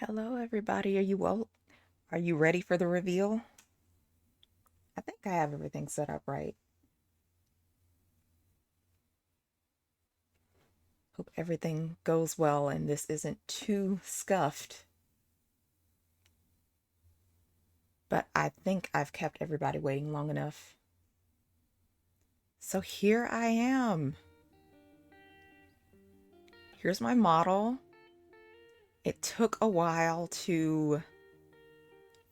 Hello, everybody. Are you ready for the reveal? I think I have everything set up right. Hope everything goes well and this isn't too scuffed. But I think I've kept everybody waiting long enough. So here I am. Here's my model. It took a while to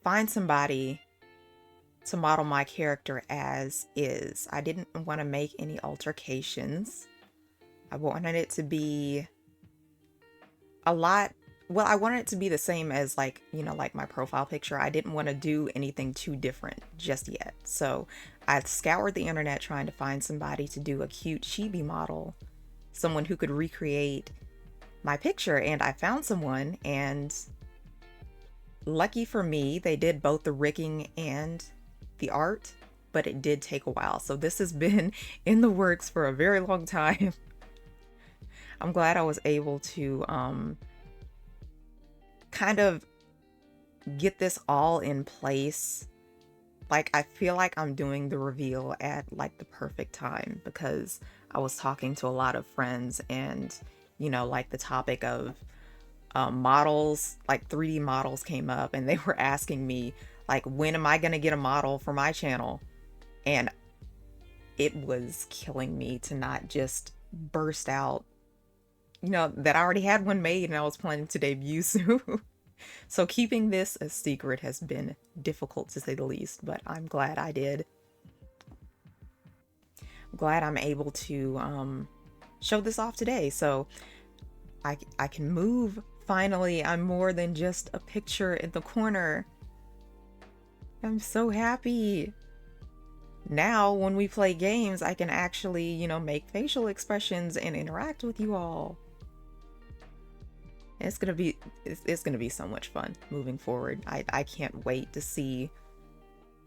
find somebody to model my character as is. I didn't want to make any altercations. I wanted it to be a lot. Well, I wanted it to be the same as like my profile picture. I didn't want to do anything too different just yet. So I scoured the internet trying to find somebody to do a cute chibi model, someone who could recreate my picture, and I found someone, and lucky for me, they did both the rigging and the art, but it did take a while. So this has been in the works for a very long time. I'm glad I was able to kind of get this all in place. Like, I feel like I'm doing the reveal at like the perfect time because I was talking to a lot of friends, and like the topic of models, like 3D models came up, and they were asking me like, when am I going to get a model for my channel? And it was killing me to not just burst out, that I already had one made and I was planning to debut soon. So keeping this a secret has been difficult to say the least, but I'm glad I did. I'm glad I'm able to show this off today. So I can move. Finally, I'm more than just a picture in the corner. I'm so happy. Now, when we play games, I can actually, make facial expressions and interact with you all. It's gonna be so much fun moving forward. I can't wait to see,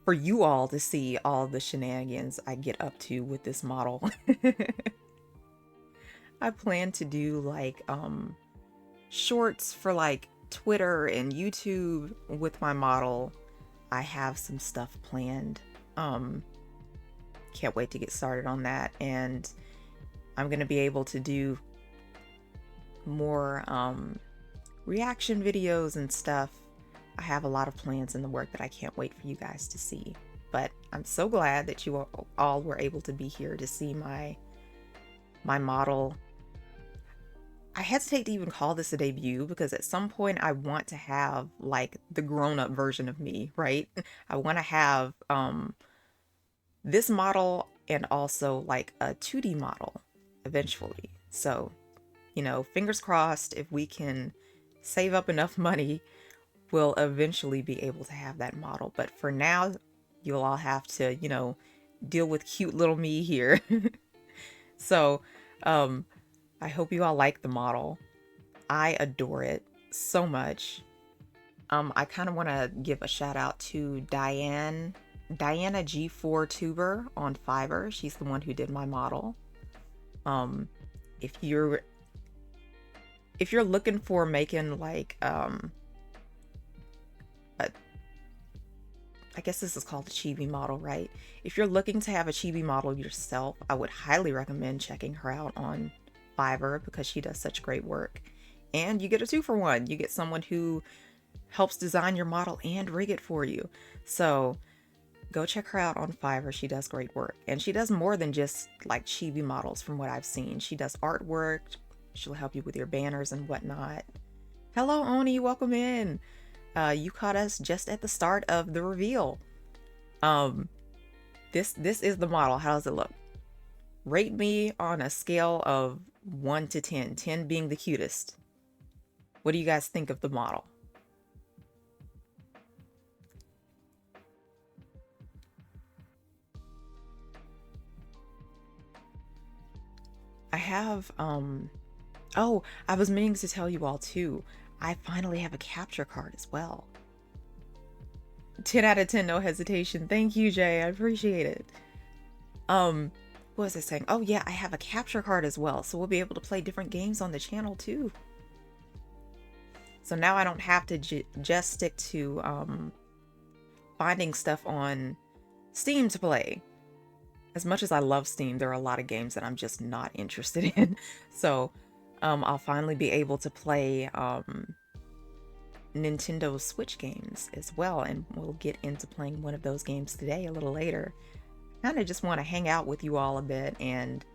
for you all to see all the shenanigans I get up to with this model. I plan to do like shorts for like Twitter and YouTube with my model. I have some stuff planned. Can't wait to get started on that, and I'm gonna be able to do more reaction videos and stuff. I have a lot of plans in the work that I can't wait for you guys to see. But I'm so glad that you all were able to be here to see my model. I hesitate to even call this a debut because at some point I want to have like the grown-up version of me, right? I want to have this model and also like a 2D model eventually. So, fingers crossed, if we can save up enough money, we'll eventually be able to have that model. But for now, you'll all have to, deal with cute little me here. So, I hope you all like the model. I adore it so much. I kind of want to give a shout out to Diana G4 Tuber on Fiverr. She's the one who did my model. If you're looking for making like I guess this is called a chibi model, right? If you're looking to have a chibi model yourself, I would highly recommend checking her out on Fiverr because she does such great work. And you get a 2-for-1. You get someone who helps design your model and rig it for you. So go check her out on Fiverr. She does great work. And she does more than just like chibi models from what I've seen. She does artwork. She'll help you with your banners and whatnot. Hello, Oni. Welcome in. You caught us just at the start of the reveal. This is the model. How does it look? Rate me on a scale of 1 to 10, 10 being the cutest. What do you guys think of the model? I have, oh, I was meaning to tell you all too. I finally have a capture card as well. 10 out of 10, no hesitation. Thank you, Jay. I appreciate it. What was I saying? Oh yeah, I have a capture card as well, so we'll be able to play different games on the channel too. So now I don't have to just stick to finding stuff on Steam to play. As much as I love Steam, there are a lot of games that I'm just not interested in. So I'll finally be able to play Nintendo Switch games as well, and we'll get into playing one of those games today a little later. Kind of just want to hang out with you all a bit and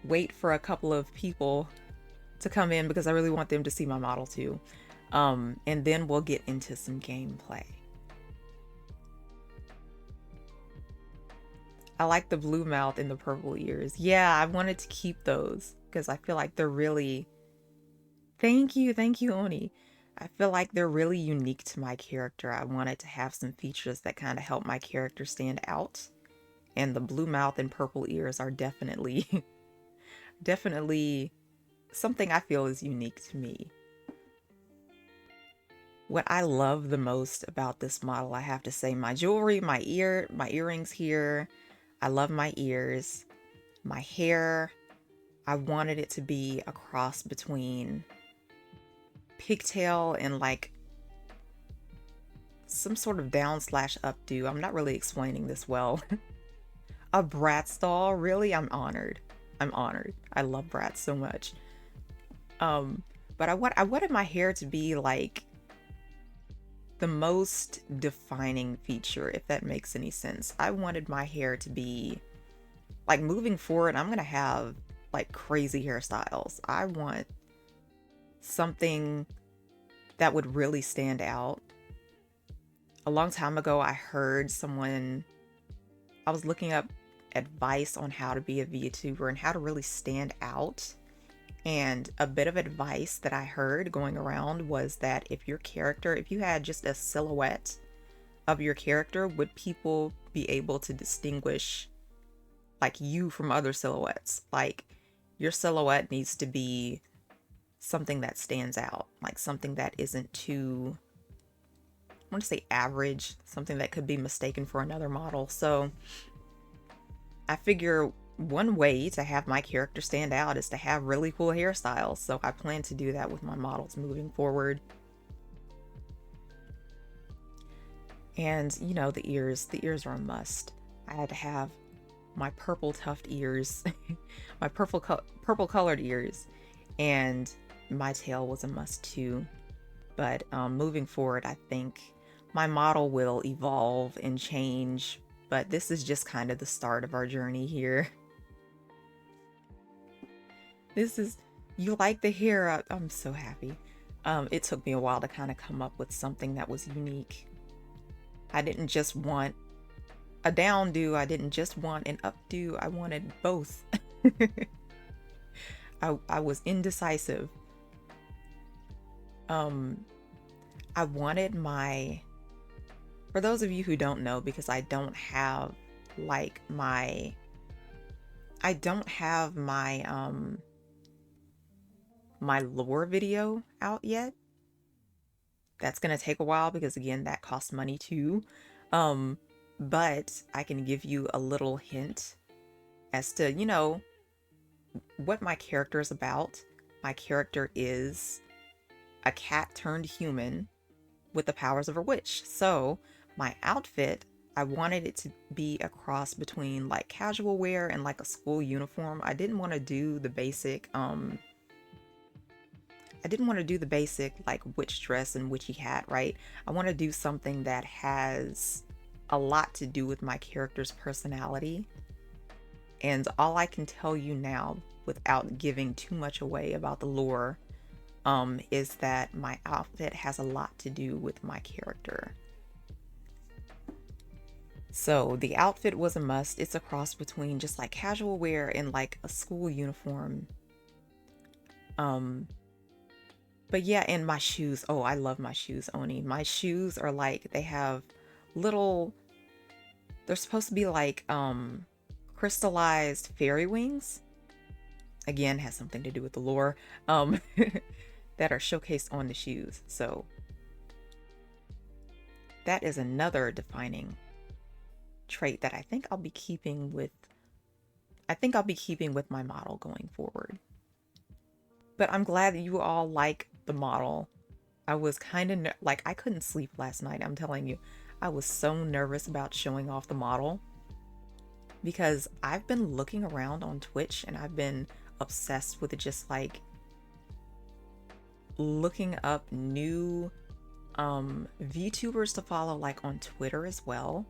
wait for a couple of people to come in because I really want them to see my model too. And then we'll get into some gameplay. I like the blue mouth and the purple ears. Yeah, I wanted to keep those because I feel like they're really... Thank you, Oni. I feel like they're really unique to my character. I wanted to have some features that kind of help my character stand out. And the blue mouth and purple ears are definitely, definitely something I feel is unique to me. What I love the most about this model, I have to say, my jewelry, my earrings here. I love my ears. My hair, I wanted it to be a cross between pigtail and like some sort of down slash updo. I'm not really explaining this well. A Bratz doll, really? I'm honored. I'm honored. I love Bratz so much. But I wanted my hair to be like the most defining feature, if that makes any sense. I wanted my hair to be like, moving forward, I'm gonna have like crazy hairstyles. I want something that would really stand out. A long time ago, I heard someone, I was looking up advice on how to be a VTuber and how to really stand out. And a bit of advice that I heard going around was that if you had just a silhouette of your character, would people be able to distinguish like you from other silhouettes? Like, your silhouette needs to be something that stands out, like something that isn't too, I want to say average, something that could be mistaken for another model. So I figure one way to have my character stand out is to have really cool hairstyles. So I plan to do that with my models moving forward. And you know, the ears are a must. I had to have my purple tuft ears, my purple colored ears, and my tail was a must too. But moving forward, I think my model will evolve and change, but this is just kind of the start of our journey here. You like the hair? I'm so happy. It took me a while to kind of come up with something that was unique. I didn't just want a down do, I didn't just want an updo, I wanted both. I was indecisive. I wanted my, for those of you who don't know, because I don't have like my my lore video out yet. That's gonna take a while because again, that costs money too. But I can give you a little hint as to, you know, what my character is about. My character is a cat turned human with the powers of a witch. So my outfit, I wanted it to be a cross between like casual wear and like a school uniform. I didn't want to do the basic like witch dress and witchy hat, right? I want to do something that has a lot to do with my character's personality. And all I can tell you now, without giving too much away about the lore, is that my outfit has a lot to do with my character. So the outfit was a must. It's a cross between just like casual wear and like a school uniform. But yeah, and my shoes. Oh, I love my shoes, Oni. My shoes are like, they have little, they're supposed to be like crystallized fairy wings. Again, has something to do with the lore. That are showcased on the shoes. So that is another defining trait that I think I'll be keeping with my model going forward. But I'm glad that you all like the model. I was kind of like, I couldn't sleep last night. I'm telling you, I was so nervous about showing off the model because I've been looking around on Twitch and I've been obsessed with just like looking up new VTubers to follow, like on Twitter as well.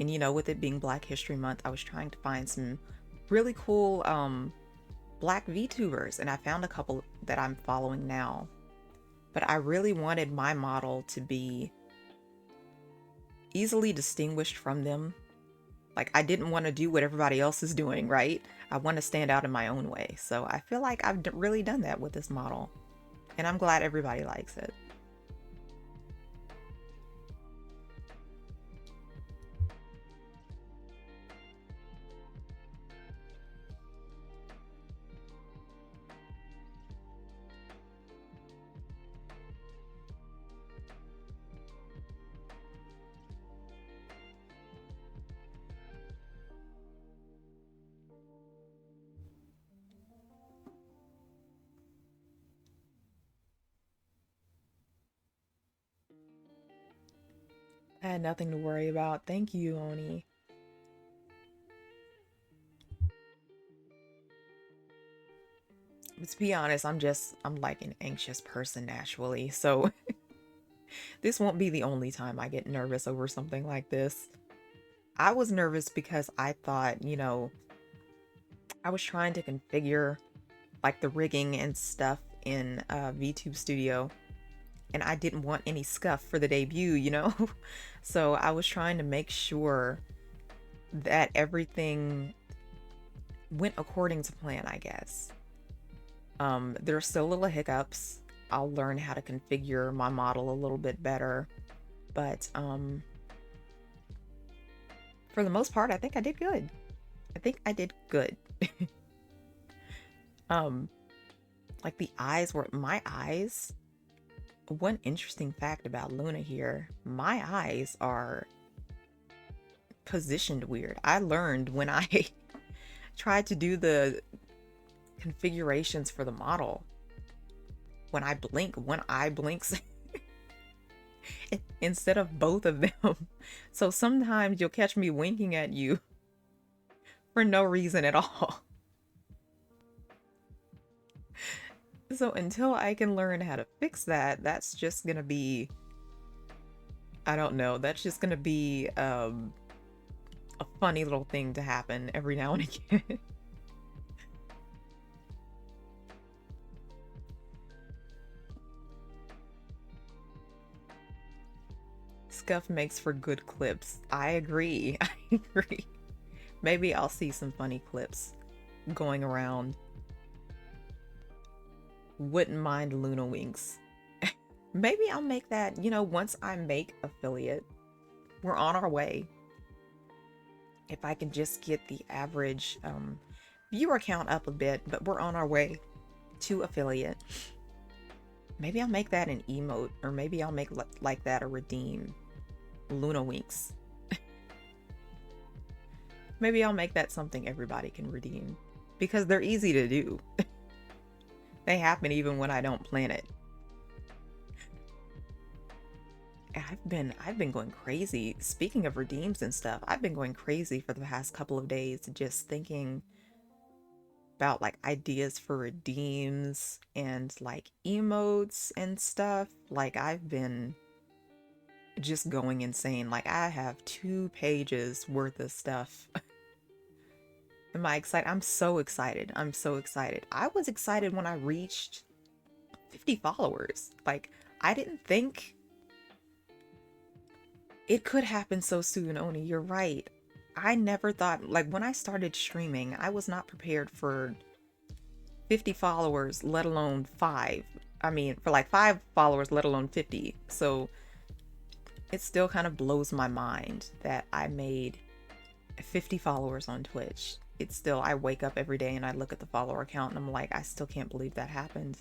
And you know, with it being Black History Month, I was trying to find some really cool Black VTubers, and I found a couple that I'm following now. But I really wanted my model to be easily distinguished from them. Like, I didn't want to do what everybody else is doing, right? I want to stand out in my own way. So I feel like I've really done that with this model. And I'm glad everybody likes it. I had nothing to worry about. Thank you, Oni. But to be honest, I'm like an anxious person naturally. So this won't be the only time I get nervous over something like this. I was nervous because I thought, you know, I was trying to configure like the rigging and stuff in VTube Studio, and I didn't want any scuff for the debut, you know? So I was trying to make sure that everything went according to plan, I guess. There are still little hiccups. I'll learn how to configure my model a little bit better, but for the most part, I think I did good. I think I did good. um, like the eyes were my eyes. One interesting fact about Luna here, my eyes are positioned weird. I learned when I tried to do the configurations for the model. When I blink, one eye blinks instead of both of them. So sometimes you'll catch me winking at you for no reason at all. So until I can learn how to fix that, that's just gonna be, I don't know, that's just gonna be a funny little thing to happen every now and again. Scuff makes for good clips. I agree. I agree. Maybe I'll see some funny clips going around. Wouldn't mind Luna Winks. Maybe I'll make that, you know, once I make affiliate. We're on our way. If I can just get the average viewer count up a bit, but we're on our way to affiliate. Maybe I'll make that an emote, or maybe I'll make like that a redeem. Luna Winks. Maybe I'll make that something everybody can redeem, because they're easy to do. They happen even when I don't plan it. I've been going crazy. Speaking of redeems and stuff, I've been going crazy for the past couple of days just thinking about like ideas for redeems and like emotes and stuff. Like I've been just going insane. Like I have 2 pages worth of stuff. Am I excited? I'm so excited. I'm so excited. I was excited when I reached 50 followers. Like I didn't think it could happen so soon, Oni. You're right. I never thought, like when I started streaming, I was not prepared for 50 followers, let alone 5. I mean, for like 5 followers, let alone 50. So it still kind of blows my mind that I made 50 followers on Twitch. It's still, I wake up every day and I look at the follower count and I'm like, I still can't believe that happened.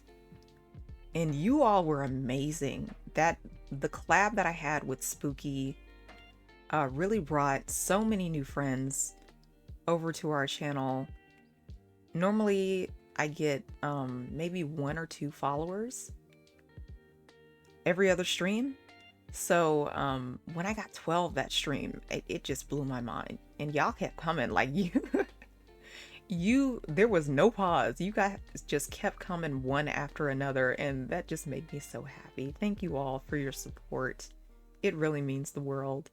And you all were amazing. The collab that I had with Spooky really brought so many new friends over to our channel. Normally I get maybe 1 or 2 followers, every other stream. So when I got 12 that stream, it just blew my mind. And y'all kept coming like there was no pause. You guys just kept coming one after another, and that just made me so happy. Thank you all for your support. It really means the world.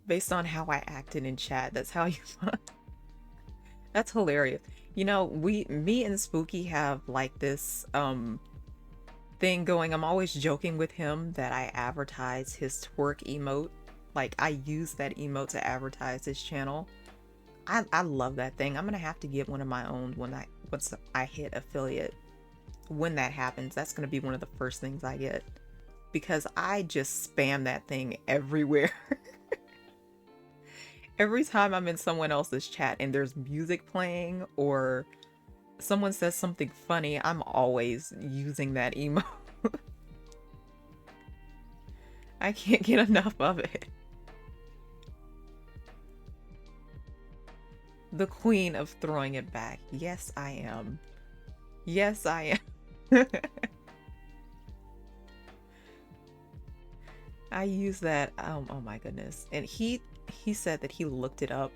Based on how I acted in chat, that's how you that's hilarious. You know, me and Spooky have like this thing going. I'm always joking with him that I advertise his twerk emote. Like, I use that emote to advertise his channel. I love that thing. I'm gonna have to get one of my own once I hit affiliate. When that happens, that's gonna be one of the first things I get, because I just spam that thing everywhere. Every time I'm in someone else's chat and there's music playing or someone says something funny, I'm always using that emote. I can't get enough of it. The queen of throwing it back. Yes, I am. Yes, I am. I use that. Oh my goodness. And he said that he looked it up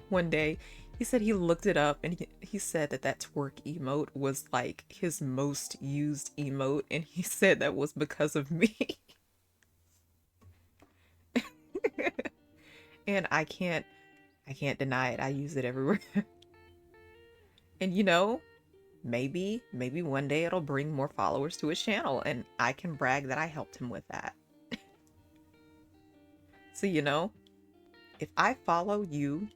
one day. He said he looked it up, and he said that twerk emote was like his most used emote, and he said that was because of me. And I can't deny it. I use it everywhere. And you know, maybe one day it'll bring more followers to his channel, and I can brag that I helped him with that. So, you know, if I follow you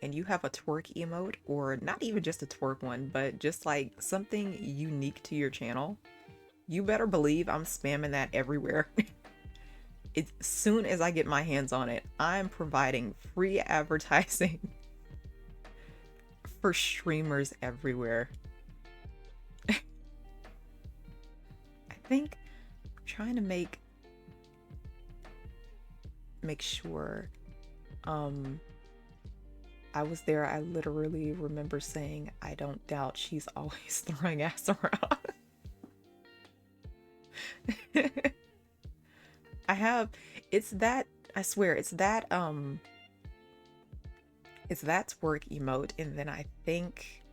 and you have a twerk emote, or not even just a twerk one, but just like something unique to your channel, you better believe I'm spamming that everywhere. As soon as I get my hands on it, I'm providing free advertising for streamers everywhere. I think I'm trying to make sure I was there. I literally remember saying, I don't doubt she's always throwing ass around. I have, it's that, I swear, it's that twerk emote. And then I think,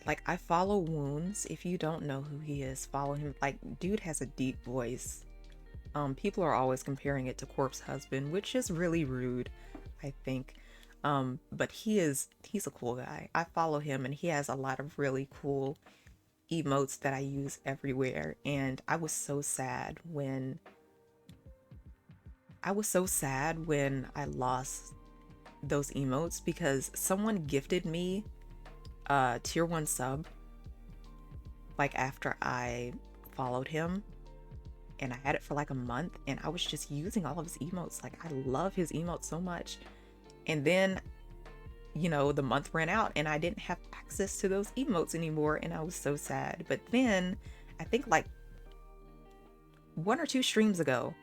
like, I follow Wounds. If you don't know who he is, follow him. Like, dude has a deep voice. People are always comparing it to Corpse Husband, which is really rude, I think. But he's a cool guy. I follow him, and he has a lot of really cool emotes that I use everywhere. And I was so sad when I lost those emotes, because someone gifted me a tier 1 sub like after I followed him, and I had it for like a month, and I was just using all of his emotes. Like, I love his emotes so much. And then, you know, the month ran out and I didn't have access to those emotes anymore, and I was so sad. But then I think like 1 or 2 streams ago,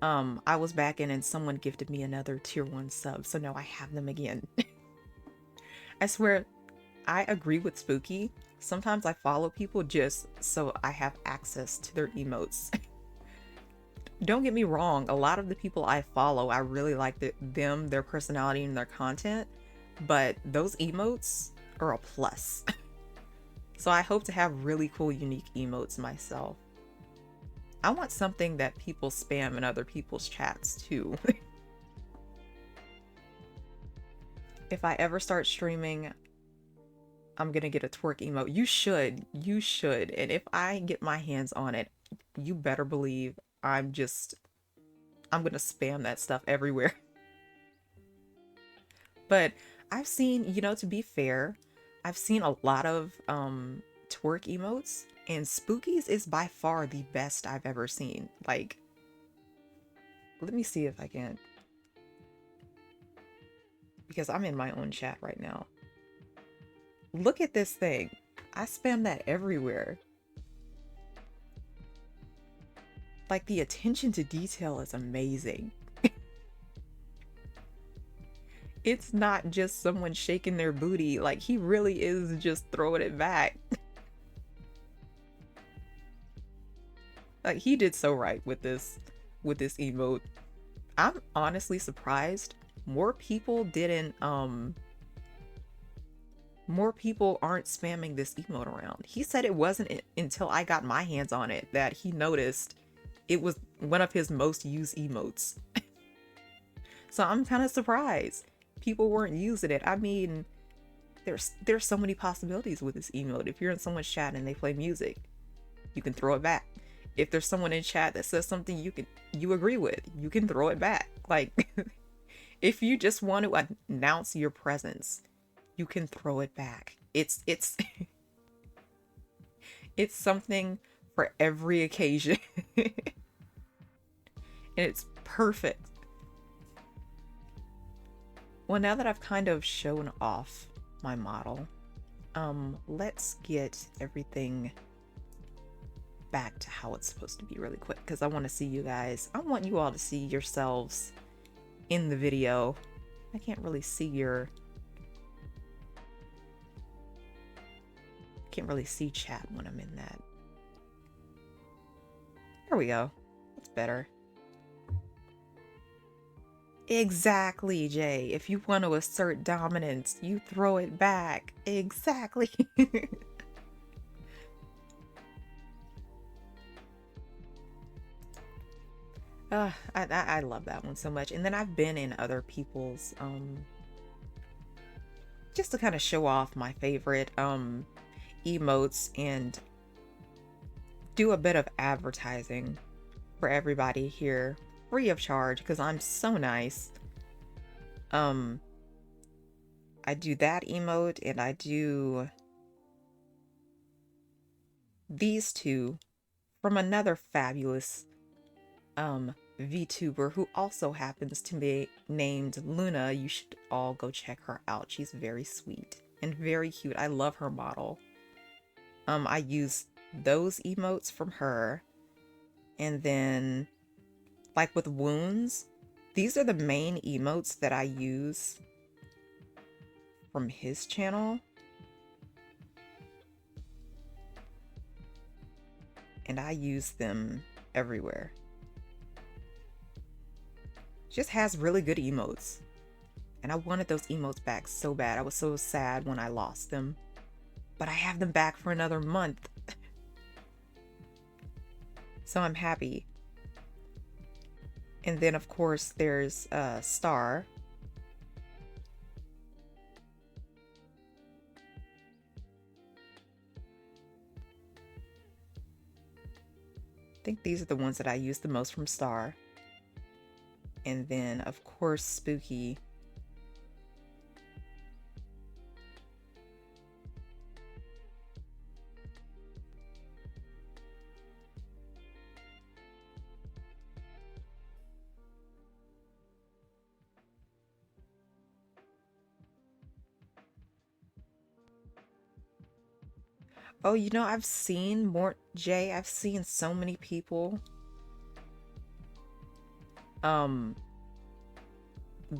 I was back in and someone gifted me another tier 1 sub, so now I have them again. I swear, I agree with Spooky. Sometimes I follow people just so I have access to their emotes. Don't get me wrong, a lot of the people I follow, I really like them, their personality, and their content, but those emotes are a plus. So I hope to have really cool, unique emotes myself. I want something that people spam in other people's chats too. If I ever start streaming, I'm gonna get a twerk emote. You should. And if I get my hands on it, you better believe I'm gonna spam that stuff everywhere. But I've seen, you know, to be fair, I've seen a lot of twerk emotes, and Spooky's is by far the best I've ever seen. Like, let me see if I can, because I'm in my own chat right now. Look at this thing. I spam that everywhere. Like, the attention to detail is amazing. It's not just someone shaking their booty. Like, he really is just throwing it back. Like, he did so right with this emote. I'm honestly surprised more people didn't more people aren't spamming this emote around. He said it wasn't until I got my hands on it that he noticed it was one of his most used emotes. So I'm kind of surprised people weren't using it. I mean, there's so many possibilities with this emote. If you're in someone's chat and they play music, you can throw it back. If there's someone in chat that says something you agree with, you can throw it back. Like, if you just want to announce your presence, you can throw it back. It's it's something for every occasion. And it's perfect. Well, now that I've kind of shown off my model, let's get everything back to how it's supposed to be really quick, because I want to see you guys. I want you all to see yourselves in the video. I can't really see chat when I'm in that. There we go. That's better. Exactly, Jay. If you want to assert dominance, you throw it back. Exactly. I love that one so much. And then I've been in other people's just to kind of show off my favorite emotes and do a bit of advertising for everybody here, free of charge, because I'm so nice. I do that emote, and I do these two from another fabulous VTuber who also happens to be named Luna. You should all go check her out. She's very sweet and very cute. I love her model. I use those emotes from her, and then like with wounds, these are the main emotes that I use from his channel. And I use them everywhere. Just has really good emotes. And I wanted those emotes back so bad. I was so sad when I lost them. But I have them back for another month. So I'm happy. And then of course there's Star. I think these are the ones that I use the most from Star. And then of course Spooky. Oh, you know, I've seen more, Jay, I've seen so many people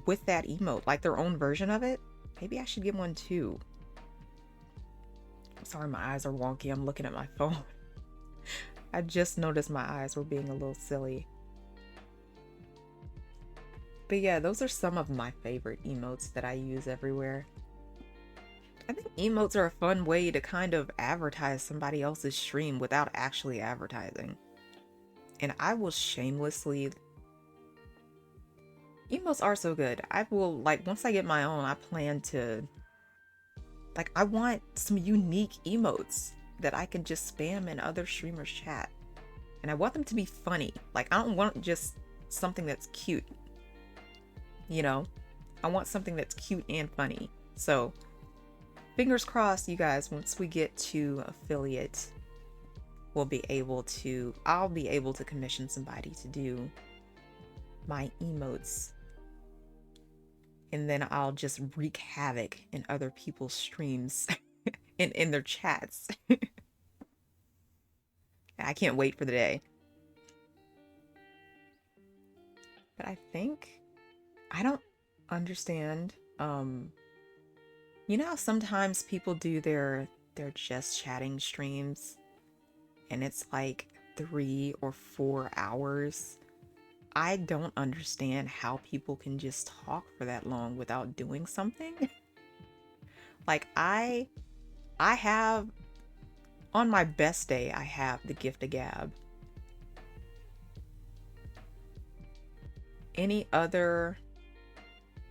with that emote, like their own version of it. Maybe I should get one too. I'm sorry, my eyes are wonky. I'm looking at my phone. I just noticed my eyes were being a little silly. But yeah, those are some of my favorite emotes that I use everywhere. I think emotes are a fun way to kind of advertise somebody else's stream without actually advertising. And I will shamelessly... Emotes are so good. I will, like, once I get my own, I plan to... Like, I want some unique emotes that I can just spam in other streamers' chat. And I want them to be funny. Like, I don't want just something that's cute. You know? I want something that's cute and funny. So... fingers crossed, you guys, once we get to affiliate, I'll be able to commission somebody to do my emotes. And then I'll just wreak havoc in other people's streams and in their chats. I can't wait for the day. But I don't understand Um, you know how sometimes people do their just chatting streams and it's like 3 or 4 hours. I don't understand how people can just talk for that long without doing something. Like I have on my best day I have the gift of gab. Any other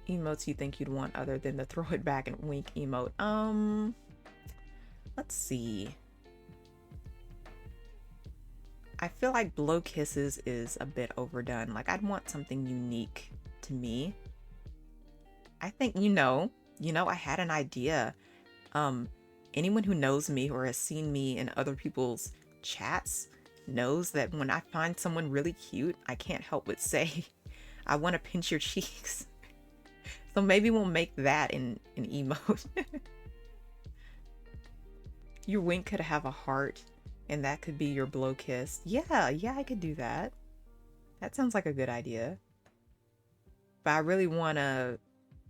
emotes you think you'd want other than the throw it back and wink emote? Let's see. I feel like blow kisses is a bit overdone. Like I'd want something unique to me. I think I had an idea. Um Anyone who knows me or has seen me in other people's chats knows that when I find someone really cute, I can't help but say, I want to pinch your cheeks. So maybe we'll make that in an emote. Your wink could have a heart, and that could be your blow kiss. Yeah, I could do that. That sounds like a good idea. But I really want to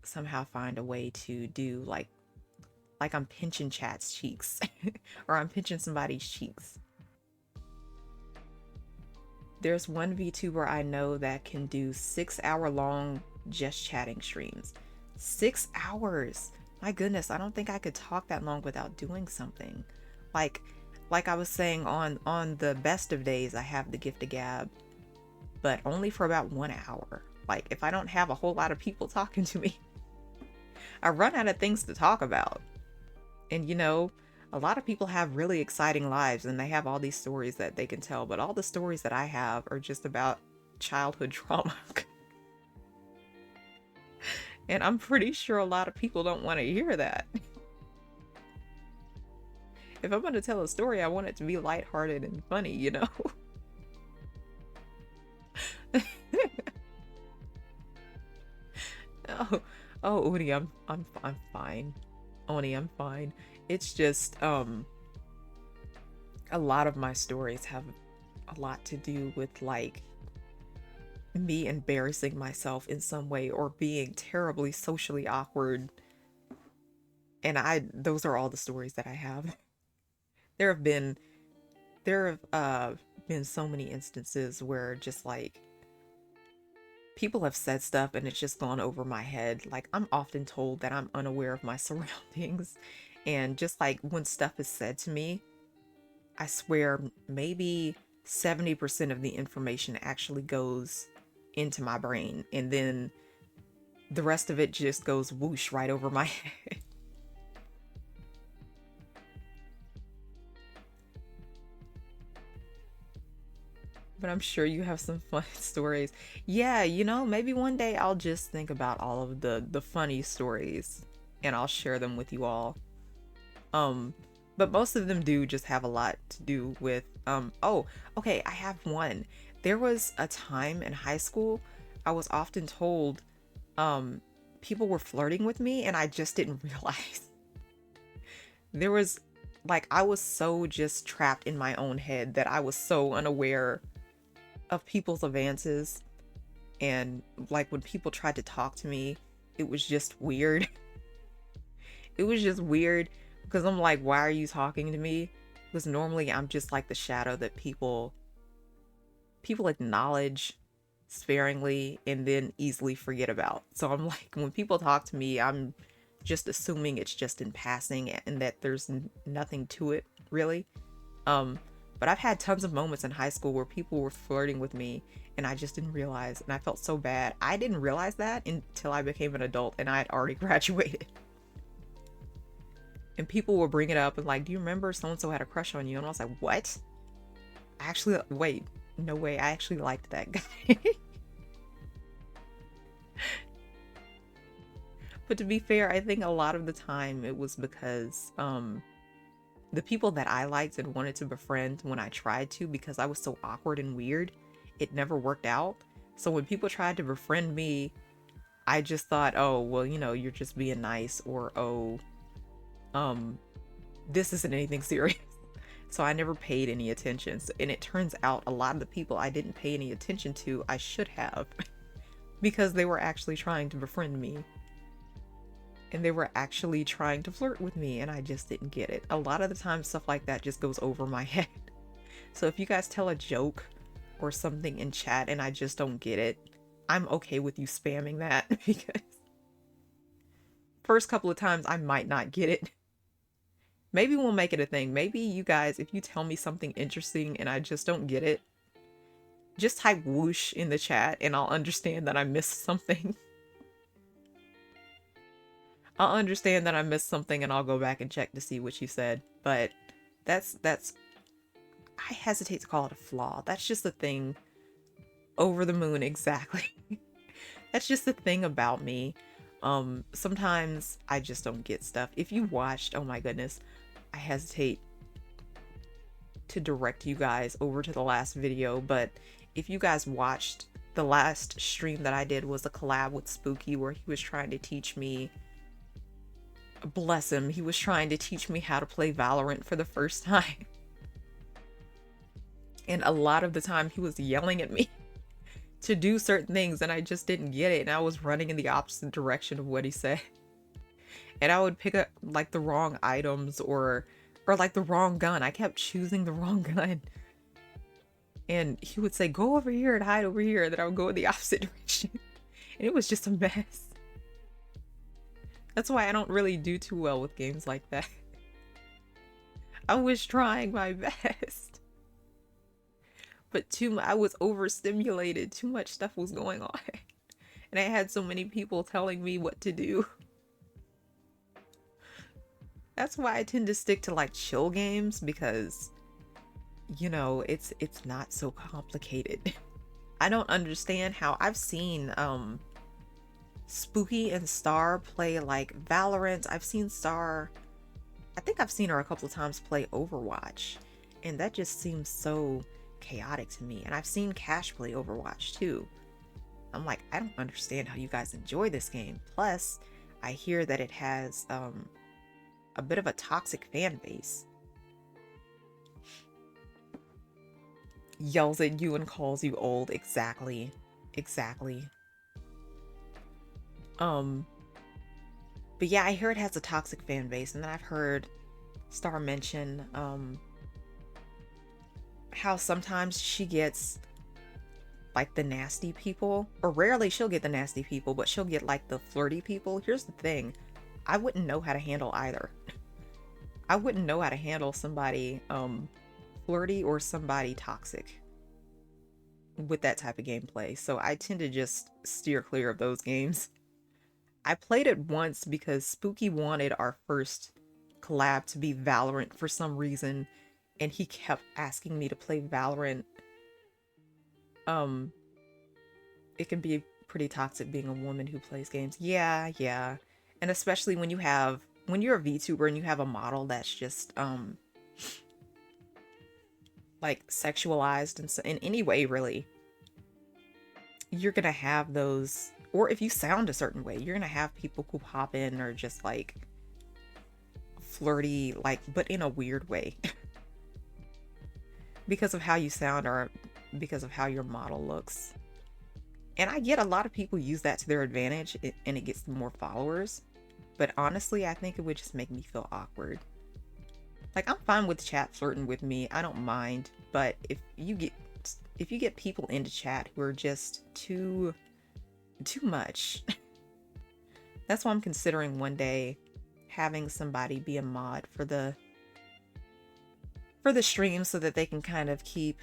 somehow find a way to do like I'm pinching chat's cheeks or I'm pinching somebody's cheeks. There's one VTuber I know that can do 6 hour long just chatting streams. 6 hours. My goodness, I don't think I could talk that long without doing something. Like like I was saying on the best of days, I have the gift of gab, but only for about 1 hour. Like if I don't have a whole lot of people talking to me, I run out of things to talk about. And a lot of people have really exciting lives and they have all these stories that they can tell, but all the stories that I have are just about childhood trauma. And I'm pretty sure a lot of people don't want to hear that. If I'm going to tell a story, I want it to be lighthearted and funny. Oh, oh, Uni, I'm fine. Oni, I'm fine. It's just a lot of my stories have a lot to do with like me embarrassing myself in some way or being terribly socially awkward. And those are all the stories that I have. There have been been so many instances where just like people have said stuff and it's just gone over my head. Like I'm often told that I'm unaware of my surroundings. And just like when stuff is said to me, I swear maybe 70% of the information actually goes into my brain. And then the rest of it just goes whoosh right over my head. But I'm sure you have some fun stories. Yeah, maybe one day I'll just think about all of the funny stories and I'll share them with you all. But most of them do just have a lot to do with oh, okay, I have one. There was a time in high school I was often told people were flirting with me and I just didn't realize. There was like I was so just trapped in my own head that I was so unaware of people's advances, and like when people tried to talk to me, it was just weird. It was just weird because I'm like, why are you talking to me? Because normally I'm just like the shadow that people acknowledge sparingly and then easily forget about. So I'm like, when people talk to me, I'm just assuming it's just in passing and that there's nothing to it really. But I've had tons of moments in high school where people were flirting with me and I just didn't realize, and I felt so bad. I didn't realize that until I became an adult and I had already graduated. And people will bring it up and like, do you remember so-and-so had a crush on you? And I was like, what? Actually, wait, no way. I actually liked that guy. But to be fair, I think a lot of the time it was because the people that I liked and wanted to befriend when I tried to, because I was so awkward and weird, it never worked out. So when people tried to befriend me, I just thought, oh, well, you're just being nice, or oh, this isn't anything serious. So I never paid any attention. And it turns out a lot of the people I didn't pay any attention to, I should have, because they were actually trying to befriend me. and they were actually trying to flirt with me, and I just didn't get it. A lot of the time stuff like that just goes over my head. So if you guys tell a joke or something in chat and I just don't get it, I'm okay with you spamming that, because first couple of times I might not get it. Maybe we'll make it a thing. Maybe you guys, if you tell me something interesting and I just don't get it, just type whoosh in the chat and I'll understand that I missed something. I'll understand that I missed something and I'll go back and check to see what you said. But that's I hesitate to call it a flaw. That's just the thing. Over the moon, exactly. That's just the thing about me. Sometimes I just don't get stuff. If you watched, oh my goodness, I hesitate to direct you guys over to the last video, but if you guys watched, the last stream that I did was a collab with Spooky where he was trying to teach me, bless him, he was trying to teach me how to play Valorant for the first time. And a lot of the time he was yelling at me to do certain things and I just didn't get it, and I was running in the opposite direction of what he said. And I would pick up like the wrong items or like the wrong gun. I kept choosing the wrong gun. And he would say, go over here and hide over here. And then I would go in the opposite direction. And it was just a mess. That's why I don't really do too well with games like that. I was trying my best. But I was overstimulated. Too much stuff was going on. And I had so many people telling me what to do. That's why I tend to stick to like chill games, because you know, it's not so complicated. I don't understand how I've seen Spooky and Star play like Valorant. I've seen Star, I think I've seen her a couple of times play Overwatch, and that just seems so chaotic to me. And I've seen Cash play Overwatch too. I'm like, I don't understand how you guys enjoy this game. Plus, I hear that it has a bit of a toxic fan base. Yells at you and calls you old. Exactly. Exactly. But yeah, I hear it has a toxic fan base, and then I've heard Star mention how sometimes she gets like the nasty people, or rarely she'll get the nasty people, but she'll get like the flirty people. Here's the thing, I wouldn't know how to handle either. I wouldn't know how to handle somebody flirty or somebody toxic with that type of gameplay, so I tend to just steer clear of those games. I played it once because Spooky wanted our first collab to be Valorant for some reason, and he kept asking me to play Valorant. It can be pretty toxic being a woman who plays games. Yeah. And especially when you're a VTuber and you have a model that's just like sexualized in any way, really, you're gonna have those, or if you sound a certain way, you're gonna have people who pop in or just like flirty, like, but in a weird way. Because of how you sound or because of how your model looks. And I get a lot of people use that to their advantage and it gets them more followers. But honestly, I think it would just make me feel awkward. Like, I'm fine with chat flirting with me. I don't mind. But if you get people into chat who are just too much, that's why I'm considering one day having somebody be a mod for the stream, so that they can kind of keep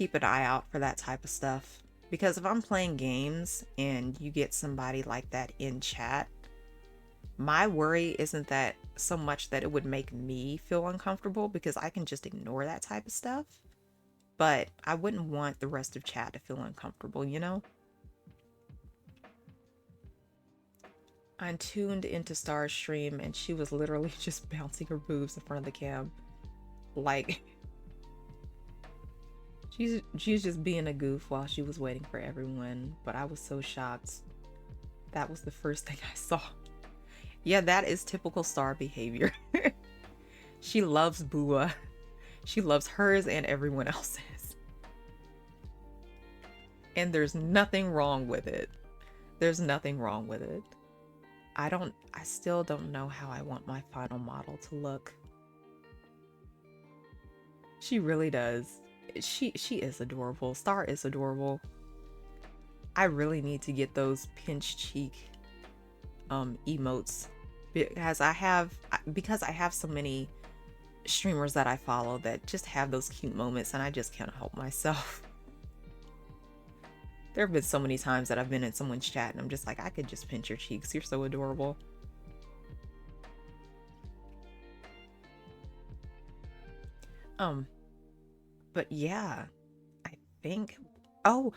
an eye out for that type of stuff. Because if I'm playing games and you get somebody like that in chat, my worry isn't that so much that it would make me feel uncomfortable, because I can just ignore that type of stuff. But I wouldn't want the rest of chat to feel uncomfortable, you know? I tuned into Star's stream and she was literally just bouncing her boobs in front of the cam. Like, she's just being a goof while she was waiting for everyone. But I was so shocked. That was the first thing I saw. Yeah, that is typical Star behavior. She loves Bua. She loves hers and everyone else's. And there's nothing wrong with it. There's nothing wrong with it. I still don't know how I want my final model to look. She really does. She is adorable. Star is adorable. I really need to get those pinch cheek emotes because I have so many streamers that I follow that just have those cute moments and I just can't help myself. There have been so many times that I've been in someone's chat and I'm just like, I could just pinch your cheeks. You're so adorable. But yeah, I think, oh,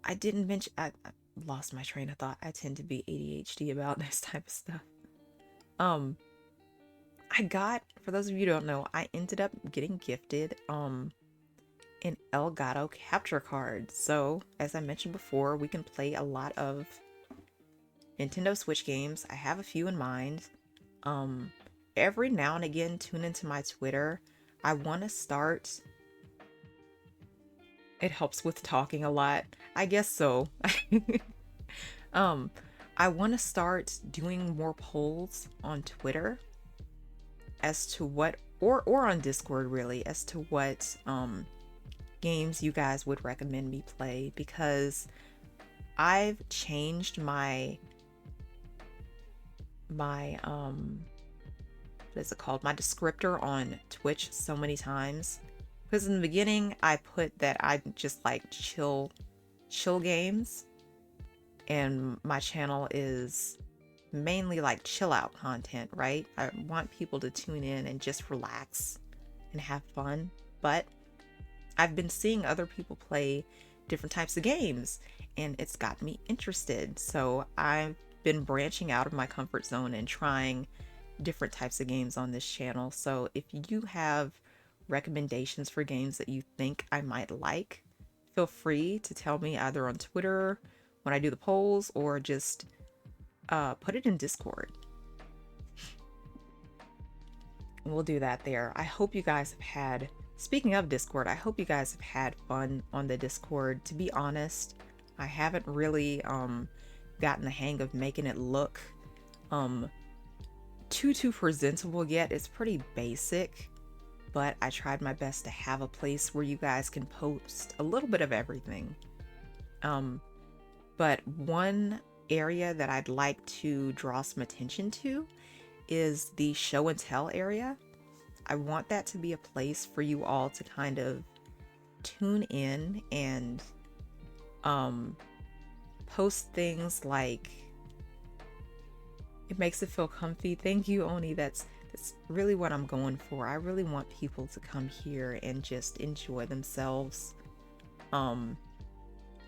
I didn't mention, I lost my train of thought. I tend to be ADHD about this type of stuff. Um, I got, for those of you who don't know, I ended up getting gifted, an Elgato capture card. So, as I mentioned before, we can play a lot of Nintendo Switch games. I have a few in mind. Um, every now and again, tune into my Twitter. I want to start. It helps with talking a lot. I guess so. um, I want to start doing more polls on Twitter as to what, or on Discord really, as to what games you guys would recommend me play, because I've changed my what is it called? My descriptor on Twitch so many times. Because in the beginning I put that I just like chill games, and my channel is mainly like chill out content, right? I want people to tune in and just relax and have fun. But I've been seeing other people play different types of games and it's got me interested. So I've been branching out of my comfort zone and trying different types of games on this channel. So if you have recommendations for games that you think I might like, feel free to tell me either on Twitter when I do the polls or just put it in Discord. We'll do that there. I hope you guys have had, speaking of Discord, I hope you guys have had fun on the Discord. To be honest, I haven't really gotten the hang of making it look too presentable yet. It's pretty basic, but I tried my best to have a place where you guys can post a little bit of everything. But one area that I'd like to draw some attention to is the show and tell area. I want that to be a place for you all to kind of tune in and post things like, it makes it feel comfy. Thank you, Oni. That's really what I'm going for. I really want people to come here and just enjoy themselves.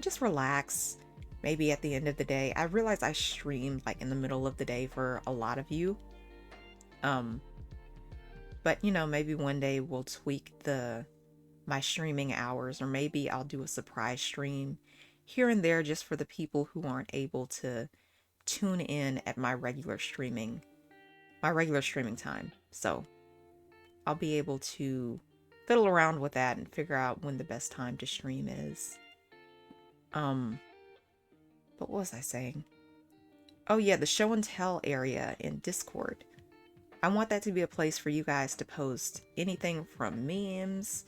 Just relax. Maybe at the end of the day. I realize I streamed like in the middle of the day for a lot of you. But you know, maybe one day we'll tweak my streaming hours, or maybe I'll do a surprise stream here and there just for the people who aren't able to tune in at my regular streaming time. So I'll be able to fiddle around with that and figure out when the best time to stream is. But what was I saying? Oh yeah, the show and tell area in Discord. I want that to be a place for you guys to post anything from memes,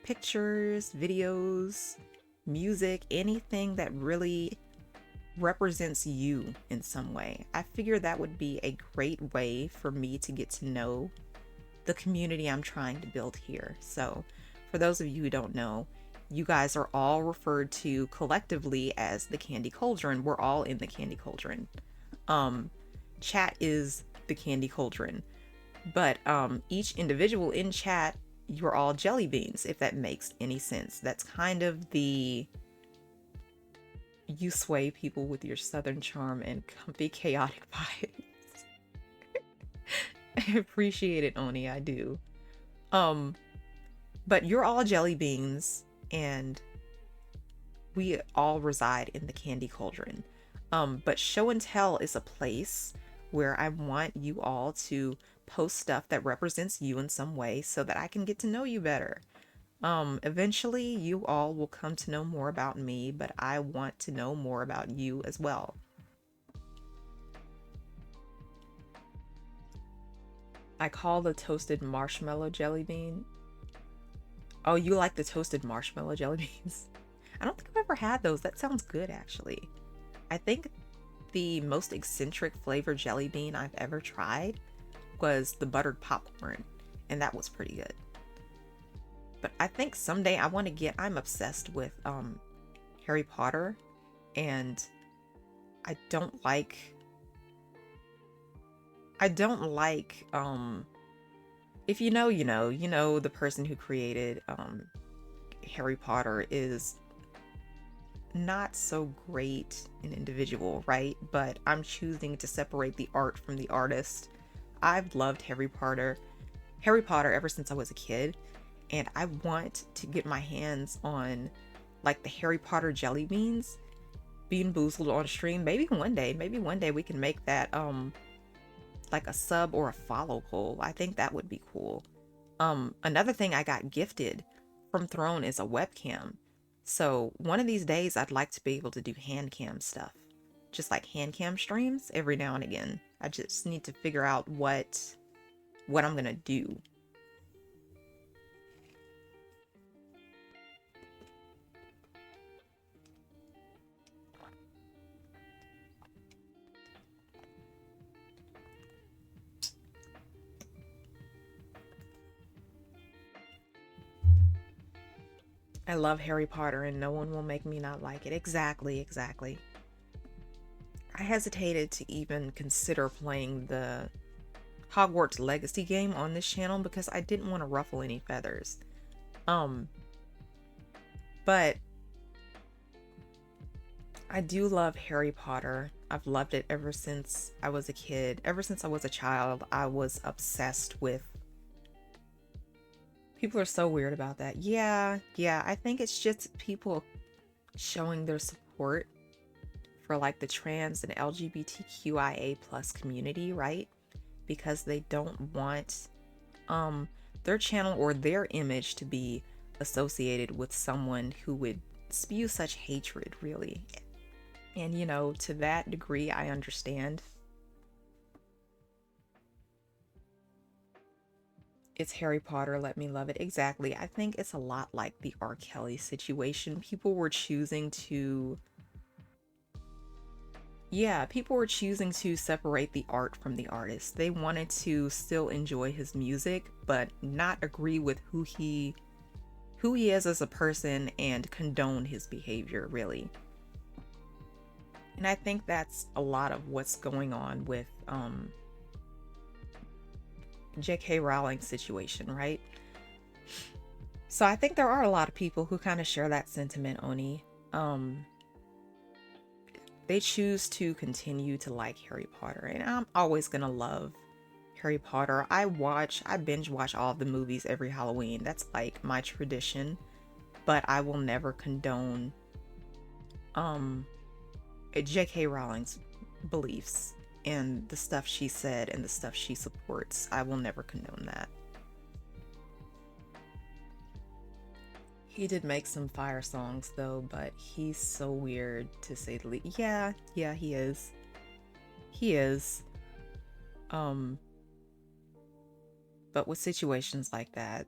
pictures, videos, music, anything that really represents you in some way. I figure that would be a great way for me to get to know the community I'm trying to build here. So for those of you who don't know, you guys are all referred to collectively as the Candy Cauldron. We're all in the Candy Cauldron. Chat is the Candy Cauldron, but each individual in chat, you're all jelly beans, if that makes any sense. That's kind of the, you sway people with your southern charm and comfy chaotic vibes. I appreciate it, Oni, I do. But you're all jelly beans and we all reside in the Candy Cauldron. But show and tell is a place where I want you all to post stuff that represents you in some way so that I can get to know you better. Eventually you all will come to know more about me, but I want to know more about you as well. I call the toasted marshmallow jelly bean. Oh, you like the toasted marshmallow jelly beans? I don't think I've ever had those. That sounds good, actually. I think the most eccentric flavor jelly bean I've ever tried was the buttered popcorn, and that was pretty good. But I think someday I want to get, I'm obsessed with Harry Potter, and I don't like I don't like if you know, the person who created Harry Potter is not so great an individual, right? But I'm choosing to separate the art from the artist. I've loved Harry Potter ever since I was a kid, and I want to get my hands on like the Harry Potter jelly beans, Bean Boozled on stream. Maybe one day we can make that like a sub or a follow poll. I think that would be cool. Another thing I got gifted from Throne is a webcam. So one of these days I'd like to be able to do hand cam stuff. Just like hand cam streams every now and again. I just need to figure out what I'm gonna do. I love Harry Potter and no one will make me not like it. Exactly, exactly. I hesitated to even consider playing the Hogwarts Legacy game on this channel because I didn't want to ruffle any feathers. Um, but I do love Harry Potter. I've loved it ever since I was a kid. Ever since I was a child, I was obsessed with. People are so weird about that. Yeah, I think it's just people showing their support for like the trans and LGBTQIA plus community, right? Because they don't want their channel or their image to be associated with someone who would spew such hatred, really. And to that degree, I understand. It's Harry Potter, let me love it. Exactly. I think it's a lot like the R. Kelly situation. People were choosing to separate the art from the artist. They wanted to still enjoy his music, but not agree with who he is as a person and condone his behavior, really. And I think that's a lot of what's going on with J.K. Rowling's situation, right? So I think there are a lot of people who kind of share that sentiment, Oni. They choose to continue to like Harry Potter, and I'm always gonna love Harry Potter. I binge watch all of the movies every Halloween. That's like my tradition, but I will never condone J.K. Rowling's beliefs and the stuff she said and the stuff she supports. I will never condone that. He did make some fire songs though, but he's so weird to say the least. Yeah, he is. He is. But with situations like that,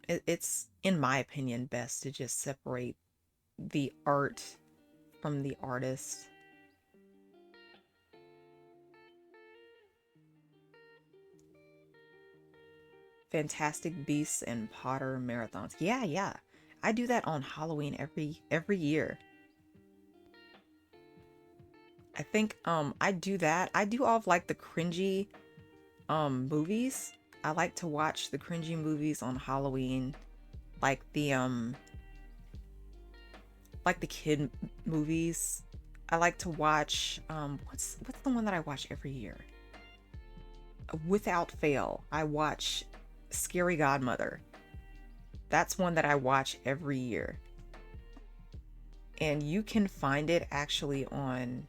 it's, in my opinion, best to just separate the art from the artist. Fantastic Beasts and Potter marathons. Yeah. I do that on Halloween every year. I think I do that. I do all of like the cringy movies. I like to watch the cringy movies on Halloween. Like the kid movies. I like to watch what's the one that I watch every year? Without fail, I watch Scary Godmother. That's one that I watch every year. And you can find it actually on,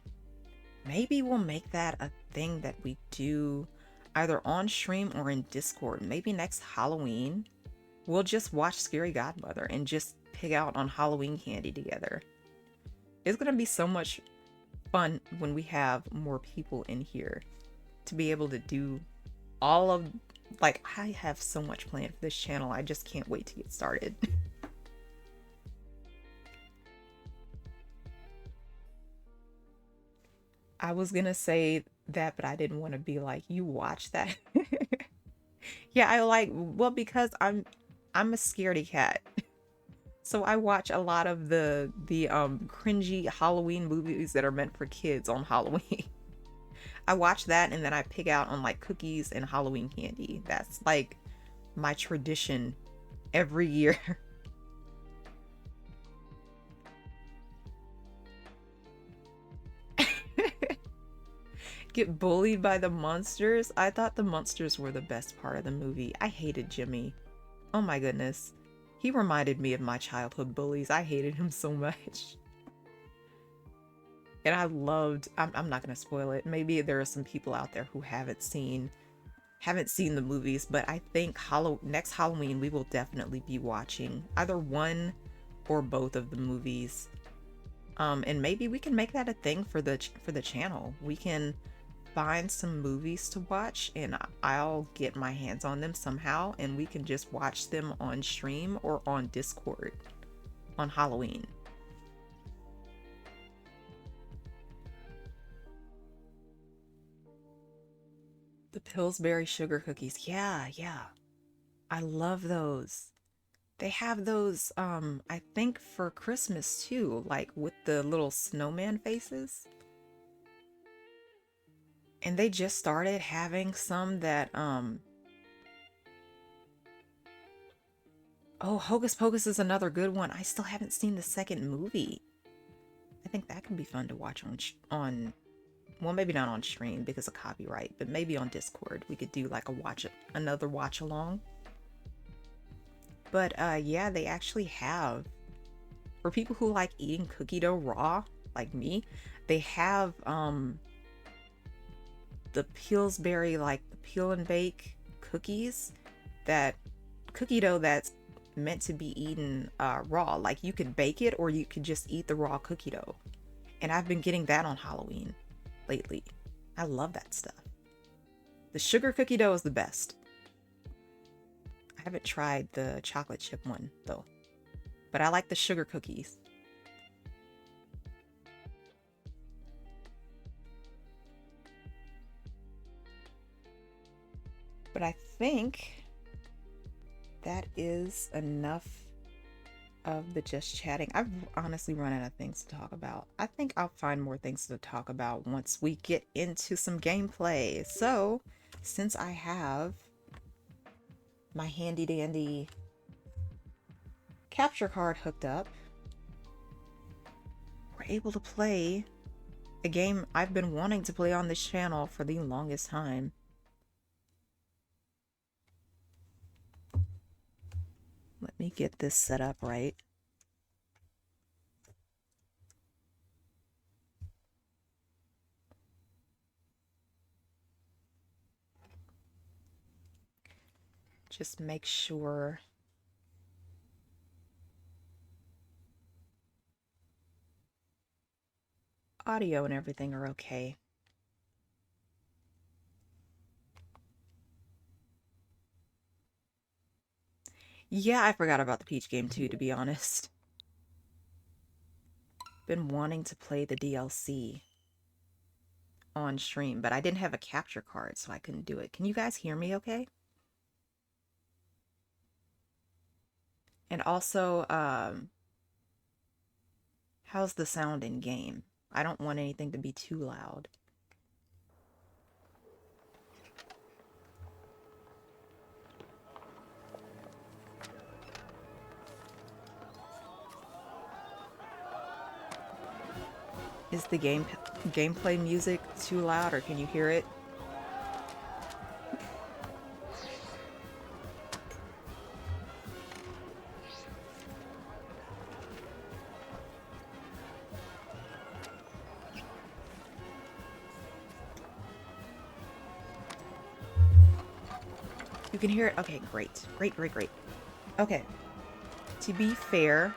maybe we'll make that a thing that we do either on stream or in Discord. Maybe next Halloween, we'll just watch Scary Godmother and just pig out on Halloween candy together. It's gonna be so much fun when we have more people in here to be able to do all of, like, I have so much planned for this channel. I just can't wait to get started. I was gonna say that, but I didn't want to be like, you watch that. Yeah, I like, well, because I'm a scaredy cat. So I watch a lot of the cringy Halloween movies that are meant for kids on Halloween. I watch that and then I pick out on like cookies and Halloween candy. That's like my tradition every year. Get bullied by the monsters. I thought the monsters were the best part of the movie. I hated Jimmy. Oh my goodness. He reminded me of my childhood bullies. I hated him so much. And I loved, I'm not gonna spoil it. Maybe there are some people out there who haven't seen the movies, but I think next Halloween we will definitely be watching either one or both of the movies. And maybe we can make that a thing for the channel. We can find some movies to watch and I'll get my hands on them somehow and we can just watch them on stream or on Discord on Halloween. The Pillsbury sugar cookies. Yeah, yeah. I love those. They have those, I think for Christmas too, like with the little snowman faces. And they just started having some that, oh, Hocus Pocus is another good one. I still haven't seen the second movie. I think that could be fun to watch well, maybe not on stream because of copyright, but maybe on Discord. We could do like another watch along. But yeah, they actually have, for people who like eating cookie dough raw, like me, they have the Pillsbury, like the peel and bake cookies, that cookie dough that's meant to be eaten raw. Like you could bake it or you could just eat the raw cookie dough. And I've been getting that on Halloween lately. I love that stuff. The sugar cookie dough is the best. I haven't tried the chocolate chip one though, but I like the sugar cookies. But I think that is enough of the just chatting. I've honestly run out of things to talk about. I think I'll find more things to talk about once we get into some gameplay. So, since I have my handy dandy capture card hooked up, we're able to play a game I've been wanting to play on this channel for the longest time. Let me get this set up right. Just make sure audio and everything are okay. Yeah, I forgot about the Peach game too, to be honest. Been wanting to play the DLC on stream, but I didn't have a capture card, so I couldn't do it. Can you guys hear me okay? And also, how's the sound in game? I don't want anything to be too loud. Is the gameplay music too loud, or can you hear it? You can hear it? Okay, great. Great, great, great. Okay. To be fair,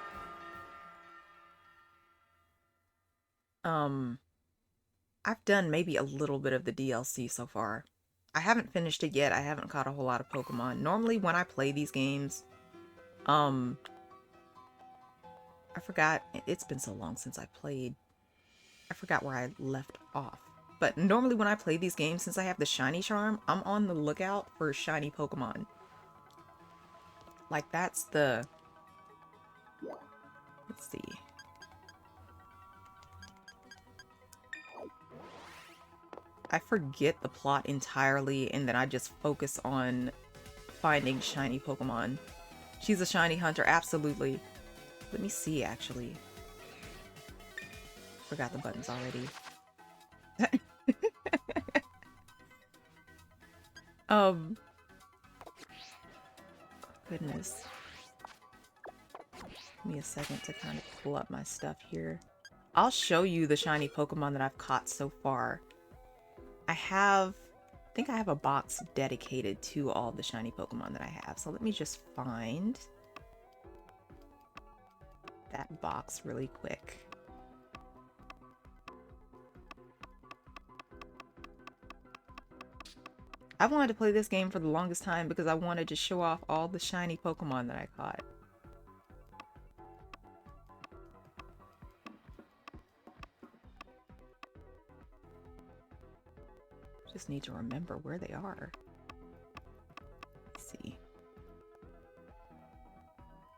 I've done maybe a little bit of the DLC so far. I haven't finished it yet. I haven't caught a whole lot of Pokemon. Normally when I play these games, I forgot, it's been so long since I played. I forgot where I left off. But normally when I play these games, since I have the shiny charm, I'm on the lookout for shiny Pokemon. Like that's the... Let's see. I forget the plot entirely and then I just focus on finding shiny Pokemon. She's a shiny hunter, absolutely. Let me see, actually. Forgot the buttons already. Goodness. Give me a second to kind of pull up my stuff here. I'll show you the shiny Pokemon that I've caught so far. I think I have a box dedicated to all the shiny Pokemon that I have. So let me just find that box really quick. I've wanted to play this game for the longest time because I wanted to show off all the shiny Pokemon that I caught. Just need to remember where they are. Let's see.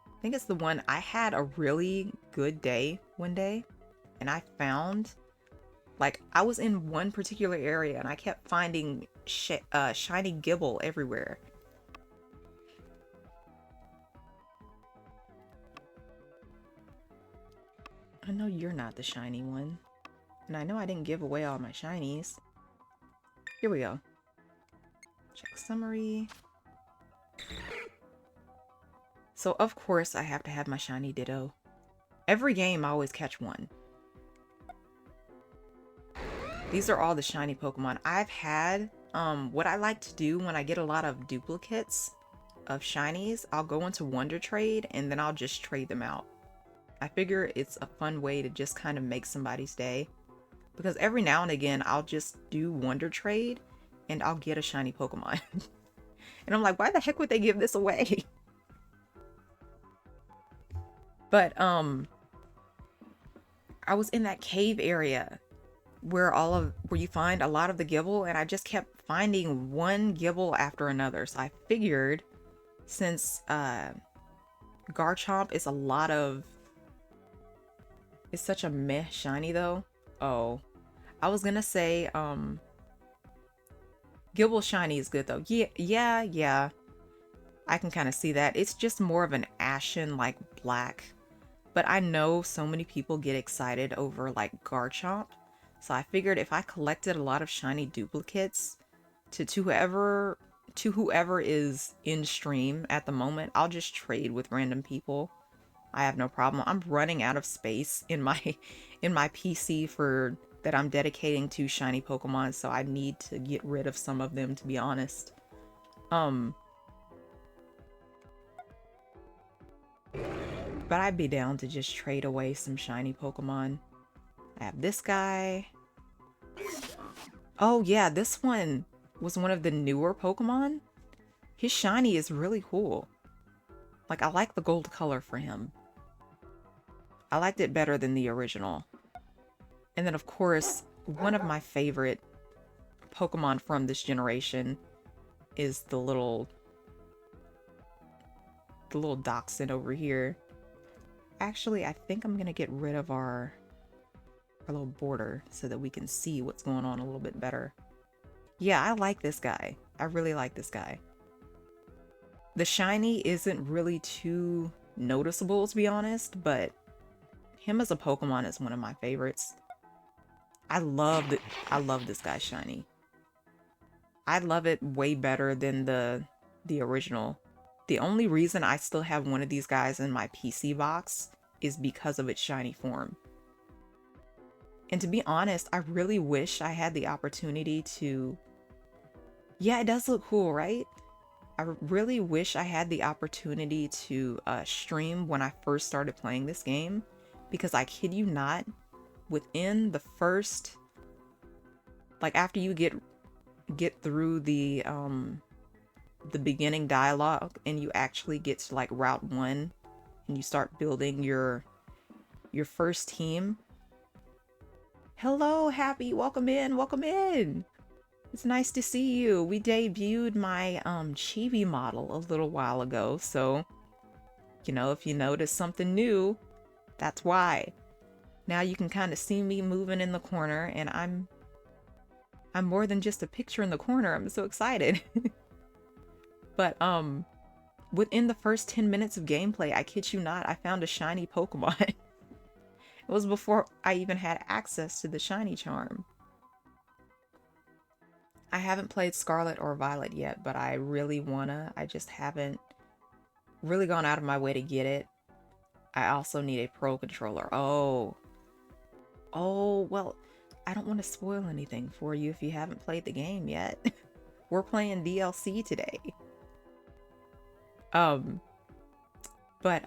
I think it's the one. I had a really good day one day and I found, like, I was in one particular area and I kept finding shiny Gibble everywhere. I know you're not the shiny one. And I know I didn't give away all my shinies. Here we go. Check summary. So of course I have to have my shiny Ditto. Every game I always catch one. These are all the shiny Pokemon. I've had, what I like to do when I get a lot of duplicates of shinies, I'll go into Wonder Trade and then I'll just trade them out. I figure it's a fun way to just kind of make somebody's day. Because every now and again, I'll just do Wonder Trade and I'll get a shiny Pokemon. And I'm like, why the heck would they give this away? But, I was in that cave area where you find a lot of the Gibble, and I just kept finding one Gibble after another. So I figured, since Garchomp is it's such a meh shiny though. Oh, I was gonna say Gibble shiny is good though. Yeah. I can kind of see that. It's just more of an ashen, like, black. But I know so many people get excited over, like, Garchomp. So I figured if I collected a lot of shiny duplicates to whoever is in stream at the moment, I'll just trade with random people. I have no problem. I'm running out of space in my PC that I'm dedicating to shiny Pokemon, so I need to get rid of some of them, to be honest. But I'd be down to just trade away some shiny Pokemon. I have this guy. Oh yeah, this one was one of the newer Pokemon. His shiny is really cool. Like, I like the gold color for him. I liked it better than the original. And then of course, one of my favorite Pokemon from this generation is the little dachshund over here. Actually, I think I'm gonna get rid of our little border so that we can see what's going on a little bit better. Yeah, I like this guy. I really like this guy. The shiny isn't really too noticeable, to be honest, but him as a Pokemon is one of my favorites. I love this guy's shiny. I love it way better than the original. The only reason I still have one of these guys in my PC box is because of its shiny form. And to be honest, I really wish I had the opportunity to... Yeah, it does look cool, right? I really wish I had the opportunity to stream when I first started playing this game. Because I kid you not, within the first... Like, after you get get through the beginning dialogue and you actually get to like Route 1 and you start building your first team. Hello, Happy, welcome in, welcome in. It's nice to see you. We debuted my Chibi model a little while ago, so you know, if you notice something new, that's why. Now you can kind of see me moving in the corner, and I'm more than just a picture in the corner. I'm so excited. But within the first 10 minutes of gameplay, I kid you not, I found a shiny Pokemon. It was before I even had access to the shiny charm. I haven't played Scarlet or Violet yet, but I really wanna. I just haven't really gone out of my way to get it. I also need a Pro Controller. Oh, well, I don't want to spoil anything for you if you haven't played the game yet. We're playing DLC today. But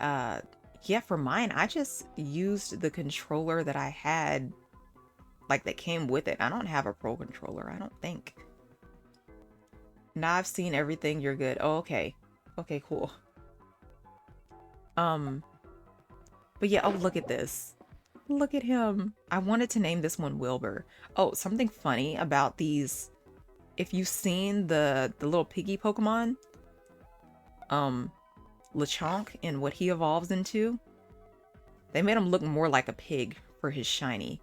yeah, for mine, I just used the controller that I had, like that came with it. I don't have a Pro Controller, I don't think. Now I've seen everything, you're good. Oh, okay. Okay, cool. But yeah, oh, look at this. Look at him. I wanted to name this one Wilbur. Oh, something funny about these. If you've seen the little piggy Pokemon, Lechonk and what he evolves into, they made him look more like a pig for his shiny.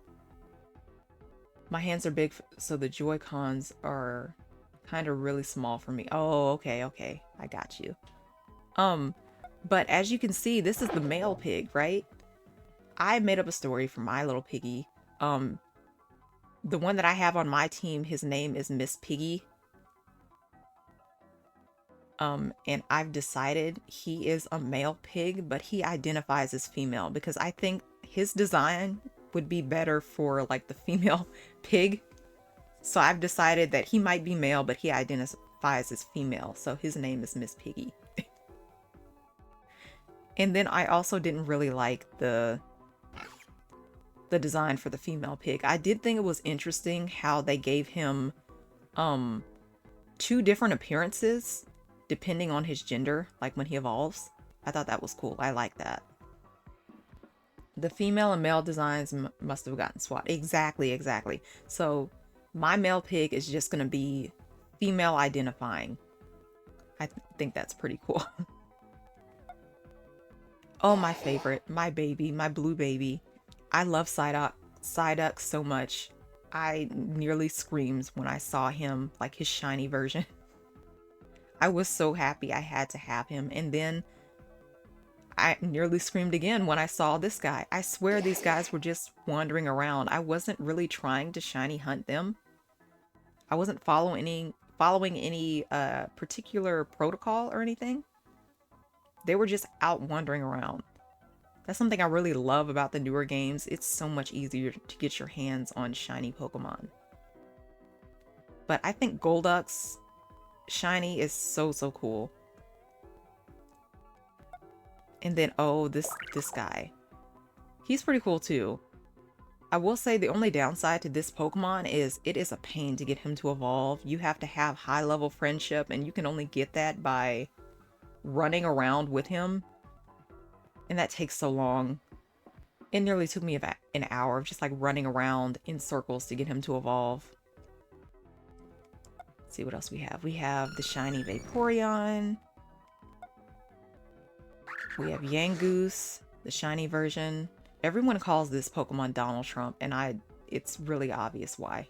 My hands are big, so the Joy-Cons are kind of really small for me. Oh, okay, okay. I got you. But as you can see, this is the male pig, right? I made up a story for my little piggy. The one that I have on my team, his name is Miss Piggy. And I've decided he is a male pig, but he identifies as female because I think his design would be better for like the female pig. So I've decided that he might be male, but he identifies as female. So his name is Miss Piggy. And then I also didn't really like the design for the female pig. I did think it was interesting how they gave him two different appearances depending on his gender, like when he evolves. I thought that was cool. I like that. The female and male designs must have gotten swapped. Exactly, exactly. So my male pig is just going to be female identifying. I think that's pretty cool. Oh, my favorite, my baby, my blue baby. I love Psyduck so much. I nearly screamed when I saw him, like his shiny version. I was so happy I had to have him. And then I nearly screamed again when I saw this guy. I swear these guys were just wandering around. I wasn't really trying to shiny hunt them. I wasn't following any particular protocol or anything. They were just out wandering around. That's something I really love about the newer games. It's so much easier to get your hands on shiny Pokemon. But I think Golduck's shiny is so cool. And then, oh, this guy. He's pretty cool too. I will say the only downside to this Pokemon is it is a pain to get him to evolve. You have to have high level friendship, and you can only get that by running around with him. And that takes so long. It nearly took me about an hour of just like running around in circles to get him to evolve. Let's see what else we have. We have the shiny Vaporeon. We have Yangoose, the shiny version. Everyone calls this Pokemon Donald Trump, and it's really obvious why.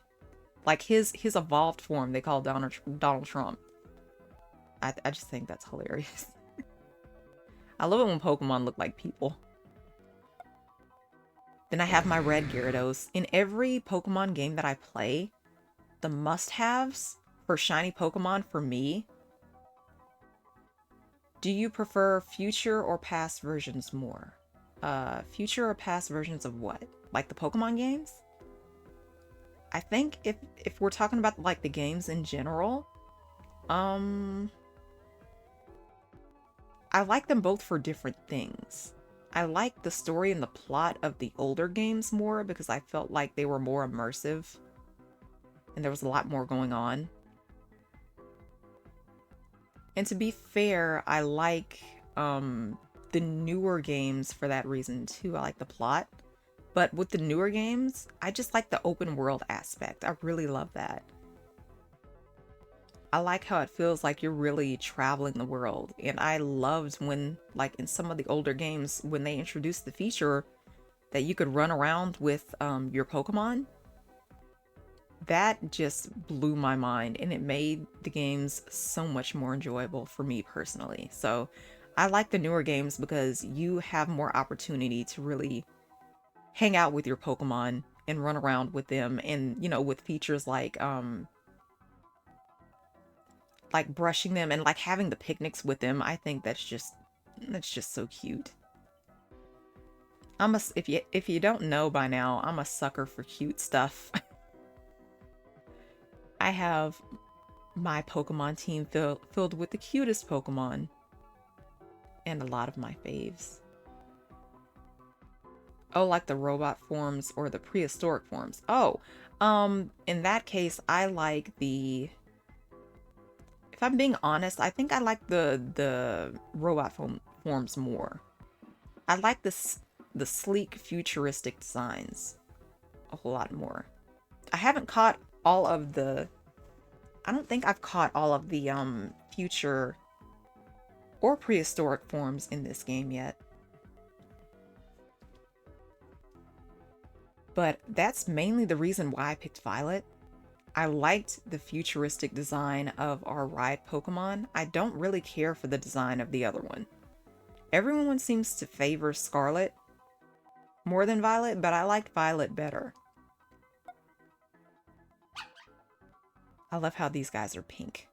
Like his evolved form, they call Donald Trump. I just think that's hilarious. I love it when Pokemon look like people. Then I have my red Gyarados. In every Pokemon game that I play, the must-haves for shiny Pokemon for me. Do you prefer future or past versions more? Future or past versions of what? Like the Pokemon games? I think if we're talking about like the games in general, I like them both for different things. I like the story and the plot of the older games more because I felt like they were more immersive and there was a lot more going on. And to be fair, I like the newer games for that reason too. I like the plot. But with the newer games, I just like the open world aspect. I really love that. I like how it feels like you're really traveling the world. And I loved when, like in some of the older games, when they introduced the feature that you could run around with your Pokemon. That just blew my mind, and it made the games so much more enjoyable for me personally. So I like the newer games because you have more opportunity to really hang out with your Pokemon and run around with them, and you know, with features like brushing them and like having the picnics with them. I think that's just so cute. If you don't know by now, I'm a sucker for cute stuff. I have my Pokemon team filled with the cutest Pokemon and a lot of my faves. Oh, like the robot forms or the prehistoric forms. Oh, in that case, I like the. If I'm being honest, I think I like the robot forms more. I like the sleek, futuristic designs a whole lot more. I haven't caught all of the. I don't think I've caught all of the future or prehistoric forms in this game yet. But that's mainly the reason why I picked Violet. I liked the futuristic design of our ride Pokemon. I don't really care for the design of the other one. Everyone seems to favor Scarlet more than Violet, but I liked Violet better. I love how these guys are pink.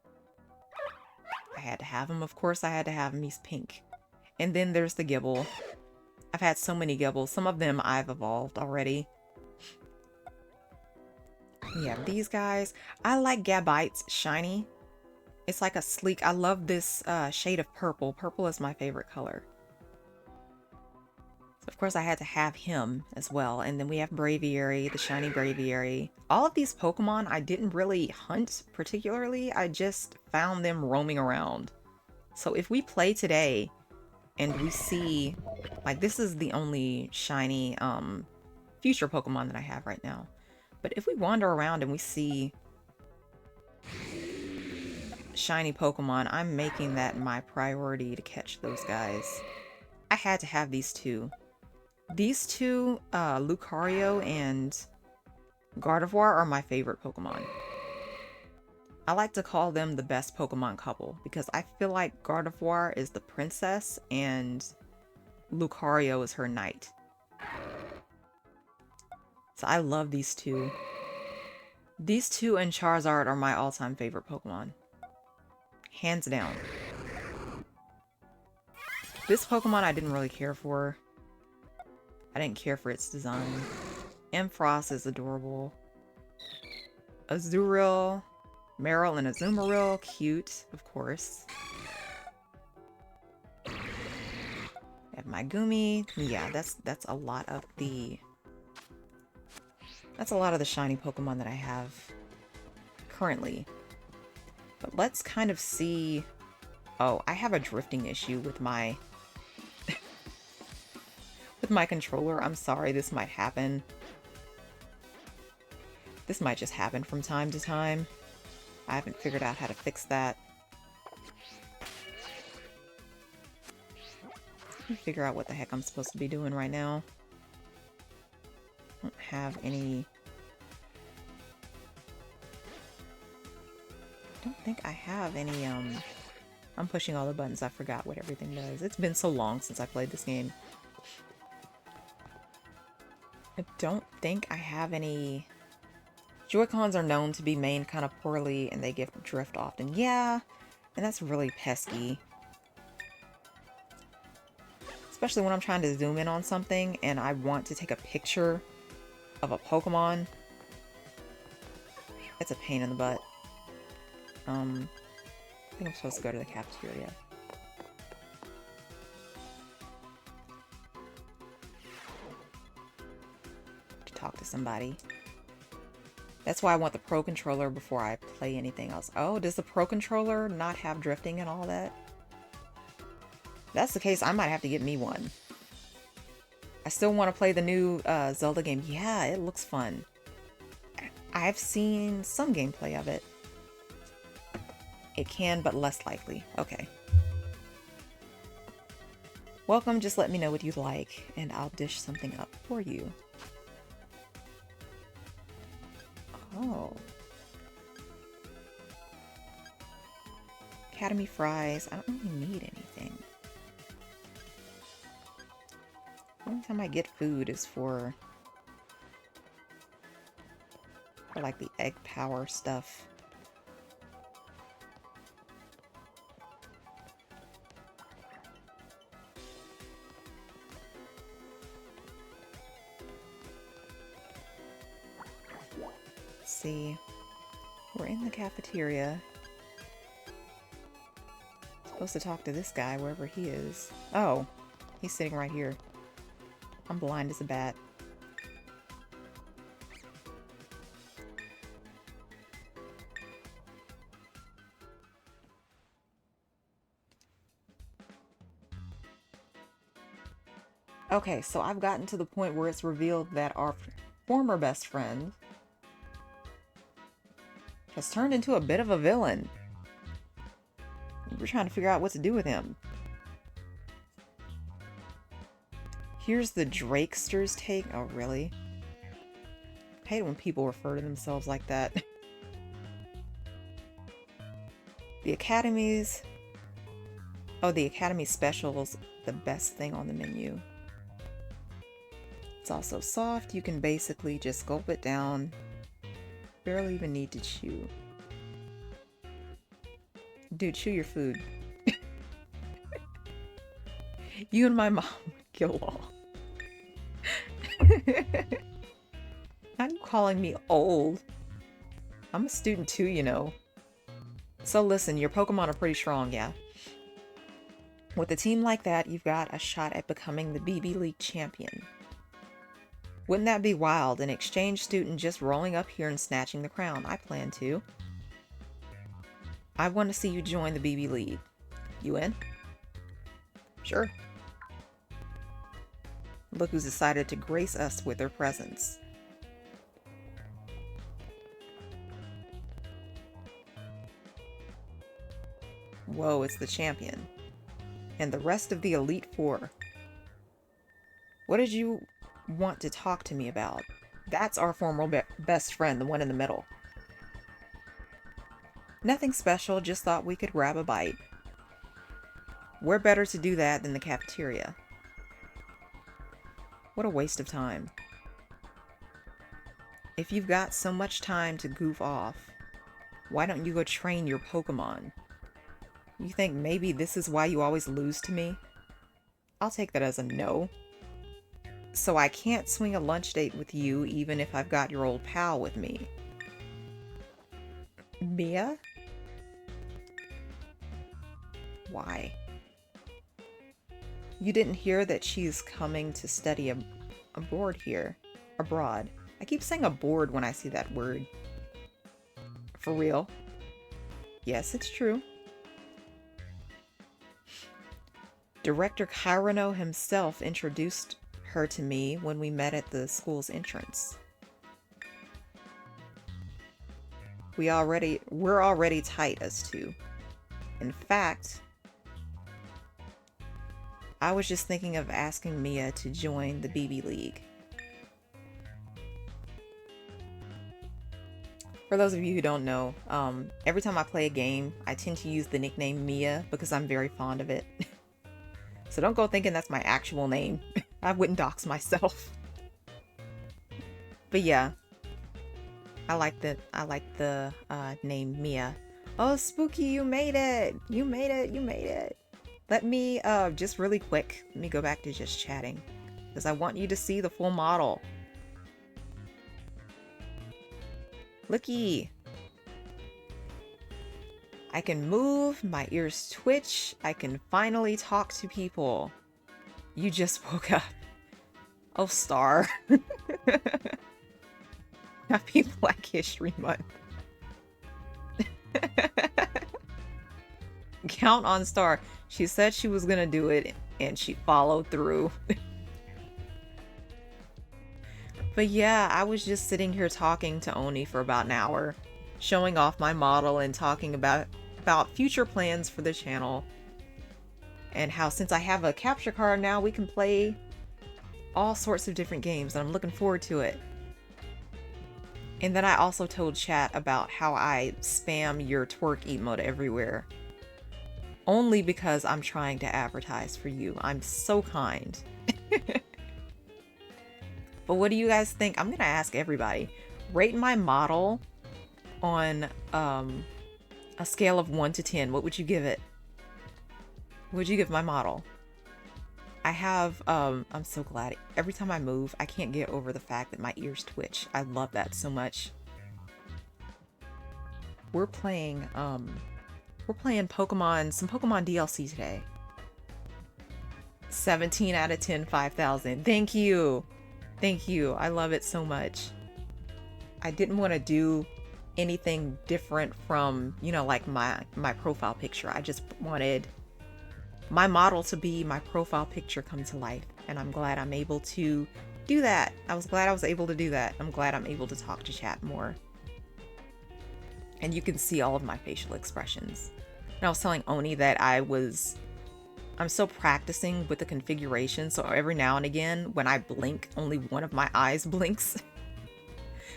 I had to have him. Of course I had to have him. He's pink. And then there's the Gibble. I've had so many Gibbles. Some of them I've evolved already. We have these guys. I like Gabite's shiny. It's like a sleek. I love this shade of purple. Purple is my favorite color. So of course I had to have him as well. And then we have Braviary, the shiny Braviary. All of these Pokemon I didn't really hunt particularly. I just found them roaming around. So if we play today and we see, like, this is the only shiny future Pokemon that I have right now. But if we wander around and we see shiny Pokemon, I'm making that my priority to catch those guys. I had to have these two. These two, Lucario and Gardevoir, are my favorite Pokemon. I like to call them the best Pokemon couple because I feel like Gardevoir is the princess and Lucario is her knight. So I love these two. These two and Charizard are my all-time favorite Pokemon. Hands down. This Pokemon I didn't really care for. I didn't care for its design. Ampharos is adorable. Azurill, Meryl and Azumarill, cute, of course. I have my Gumi. Yeah, that's a lot of the shiny Pokemon that I have currently. But let's kind of see. Oh, I have a drifting issue with my with my controller. I'm sorry, this might happen. This might just happen from time to time. I haven't figured out how to fix that. Let me figure out what the heck I'm supposed to be doing right now. I don't have any. I don't think I have any, I'm pushing all the buttons. I forgot what everything does. It's been so long since I played this game. I don't think I have any. Joy-Cons are known to be mained kind of poorly and they get drift often. Yeah, and that's really pesky. Especially when I'm trying to zoom in on something and I want to take a picture of a Pokemon. It's a pain in the butt. I think I'm supposed to go to the cafeteria. To talk to somebody. That's why I want the Pro Controller before I play anything else. Oh, does the Pro Controller not have drifting and all that? If that's the case, I might have to get me one. I still want to play the new Zelda game. Yeah, it looks fun. I've seen some gameplay of it. It can, but less likely. Okay. Welcome, just let me know what you'd like, and I'll dish something up for you. Oh. Academy fries. I don't really need anything. The only time I get food is for like the egg power stuff. Let's see. We're in the cafeteria. Supposed to talk to this guy wherever he is. Oh, he's sitting right here. I'm blind as a bat. Okay, so I've gotten to the point where it's revealed that our former best friend has turned into a bit of a villain. We're trying to figure out what to do with him. Here's the Drakester's take. Oh, really? I hate when people refer to themselves like that. The Academy's... Oh, the Academy Special's the best thing on the menu. It's also soft. You can basically just gulp it down. Barely even need to chew. Dude, chew your food. You and my mom would get along. Not you calling me old. I'm a student too, you know. So listen, your Pokemon are pretty strong, yeah. With a team like that, you've got a shot at becoming the BB League champion. Wouldn't that be wild? An exchange student just rolling up here and snatching the crown. I plan to. I want to see you join the BB League. You in? Sure. Look who's decided to grace us with their presence. Whoa, it's the champion. And the rest of the Elite Four. What did you want to talk to me about? That's our former best friend, the one in the middle. Nothing special, just thought we could grab a bite. Where better to do that than the cafeteria? What a waste of time. If you've got so much time to goof off, why don't you go train your Pokemon? You think maybe this is why you always lose to me? I'll take that as a no. So I can't swing a lunch date with you even if I've got your old pal with me. Mia? Why? You didn't hear that she's coming to study abroad here. Abroad. I keep saying aboard when I see that word. For real? Yes, it's true. Director Kyrano himself introduced her to me when we met at the school's entrance. We're already tight as two. In fact, I was just thinking of asking Mia to join the BB League. For those of you who don't know, every time I play a game, I tend to use the nickname Mia because I'm very fond of it. So don't go thinking that's my actual name. I wouldn't dox myself. But yeah, I like the name Mia. Oh, Spooky, you made it! You made it! You made it! Let me, just really quick, let me go back to just chatting. Because I want you to see the full model. Looky! I can move, my ears twitch, I can finally talk to people. You just woke up. Oh, Star. Happy Black History Month. Count on Star. She said she was gonna do it, and she followed through. But yeah, I was just sitting here talking to Oni for about an hour, showing off my model and talking about future plans for the channel, and how since I have a capture card now, we can play all sorts of different games, and I'm looking forward to it. And then I also told chat about how I spam your twerk emote everywhere. Only because I'm trying to advertise for you. I'm so kind. But what do you guys think? I'm gonna ask everybody. Rate my model on a scale of 1 to 10. What would you give it? What would you give my model? I have, I'm so glad. Every time I move, I can't get over the fact that my ears twitch. I love that so much. We're playing Pokemon, some Pokemon DLC today. 17 out of 10, 5,000. Thank you. Thank you. I love it so much. I didn't want to do anything different from, you know, like my profile picture. I just wanted my model to be my profile picture come to life, and I'm glad I'm able to do that. I was glad I was able to do that. I'm glad I'm able to talk to chat more. And you can see all of my facial expressions. And I was telling Oni that I'm still practicing with the configuration, so every now and again when I blink, only one of my eyes blinks.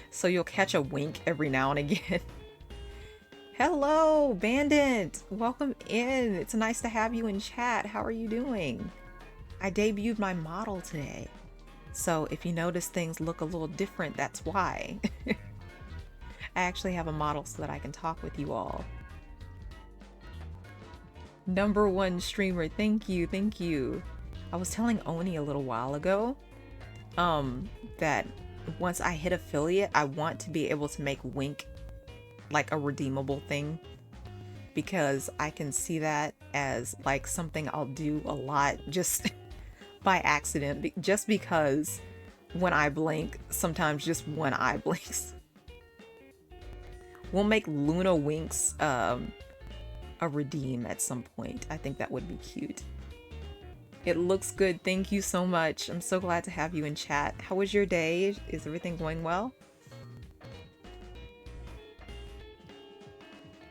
So you'll catch a wink every now and again. Hello, Bandit! Welcome in! It's nice to have you in chat. How are you doing? I debuted my model today. So if you notice things look a little different, that's why. I actually have a model so that I can talk with you all. #1 streamer, thank you, thank you. I was telling Oni a little while ago that once I hit affiliate, I want to be able to make Wink like a redeemable thing, because I can see that as like something I'll do a lot just by accident, just because when I blink, sometimes just one eye blinks. We'll make Luna Winks a redeem at some point. I think that would be cute. It looks good. Thank you so much. I'm so glad to have you in chat. How was your day? Is everything going well?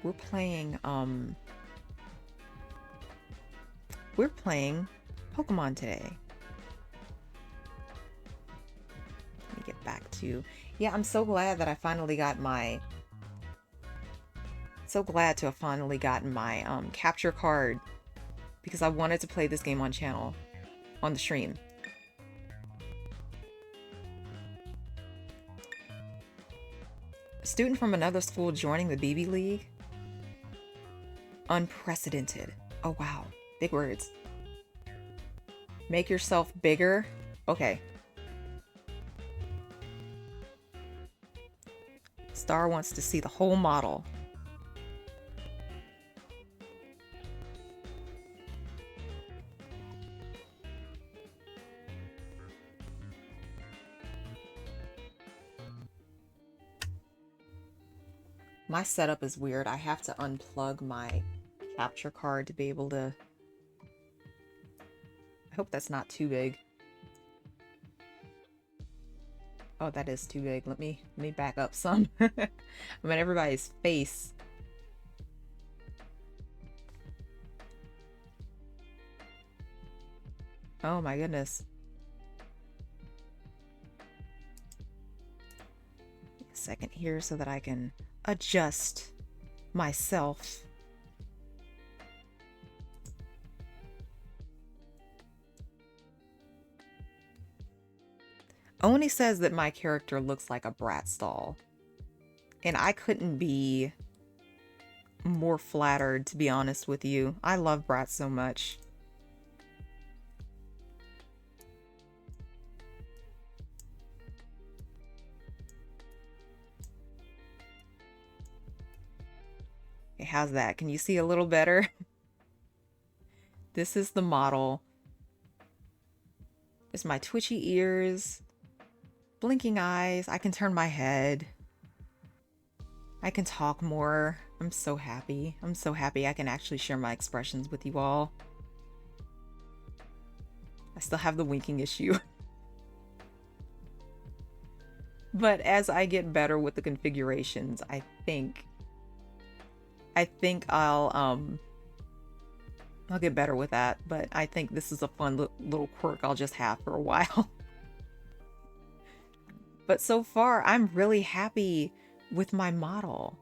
We're playing Pokemon today. Let me get back to, yeah, I'm so glad that I finally got my, so glad to have finally gotten my capture card, because I wanted to play this game on channel, on the stream. A student from another school joining the BB League? Unprecedented. Oh wow, big words. Make yourself bigger? Okay. Star wants to see the whole model. My setup is weird. I have to unplug my capture card to be able to... I hope that's not too big. Oh, that is too big. Let me back up some. I'm at everybody's face. Oh my goodness. A second here so that I can adjust myself. Oni says that my character looks like a Bratz doll, and I couldn't be more flattered, to be honest with you. I love Bratz so much. Okay, how's that? Can you see a little better? This is the model. It's my twitchy ears. blinking eyes. I can turn my head. I can talk more. I'm so happy. I'm so happy I can actually share my expressions with you all. I still have the winking issue. But as I get better with the configurations, I think I'll get better with that, but I think this is a fun little quirk I'll just have for a while. But so far, I'm really happy with my model.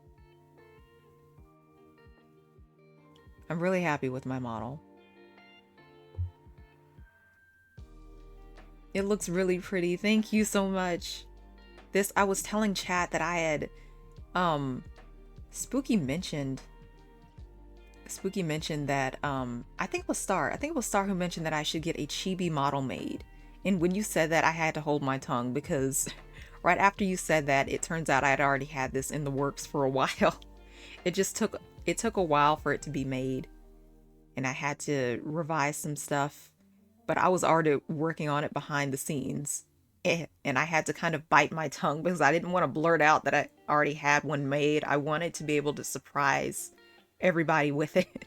I'm really happy with my model. It looks really pretty. Thank you so much. I was telling chat that I had, Spooky mentioned that, I think it was Star who mentioned that I should get a Chibi model made. And when you said that, I had to hold my tongue because right after you said that, it turns out I had already had this in the works for a while. It took a while for it to be made, and I had to revise some stuff, but I was already working on it behind the scenes. And I had to kind of bite my tongue because I didn't want to blurt out that I already had one made. I wanted to be able to surprise everybody with it.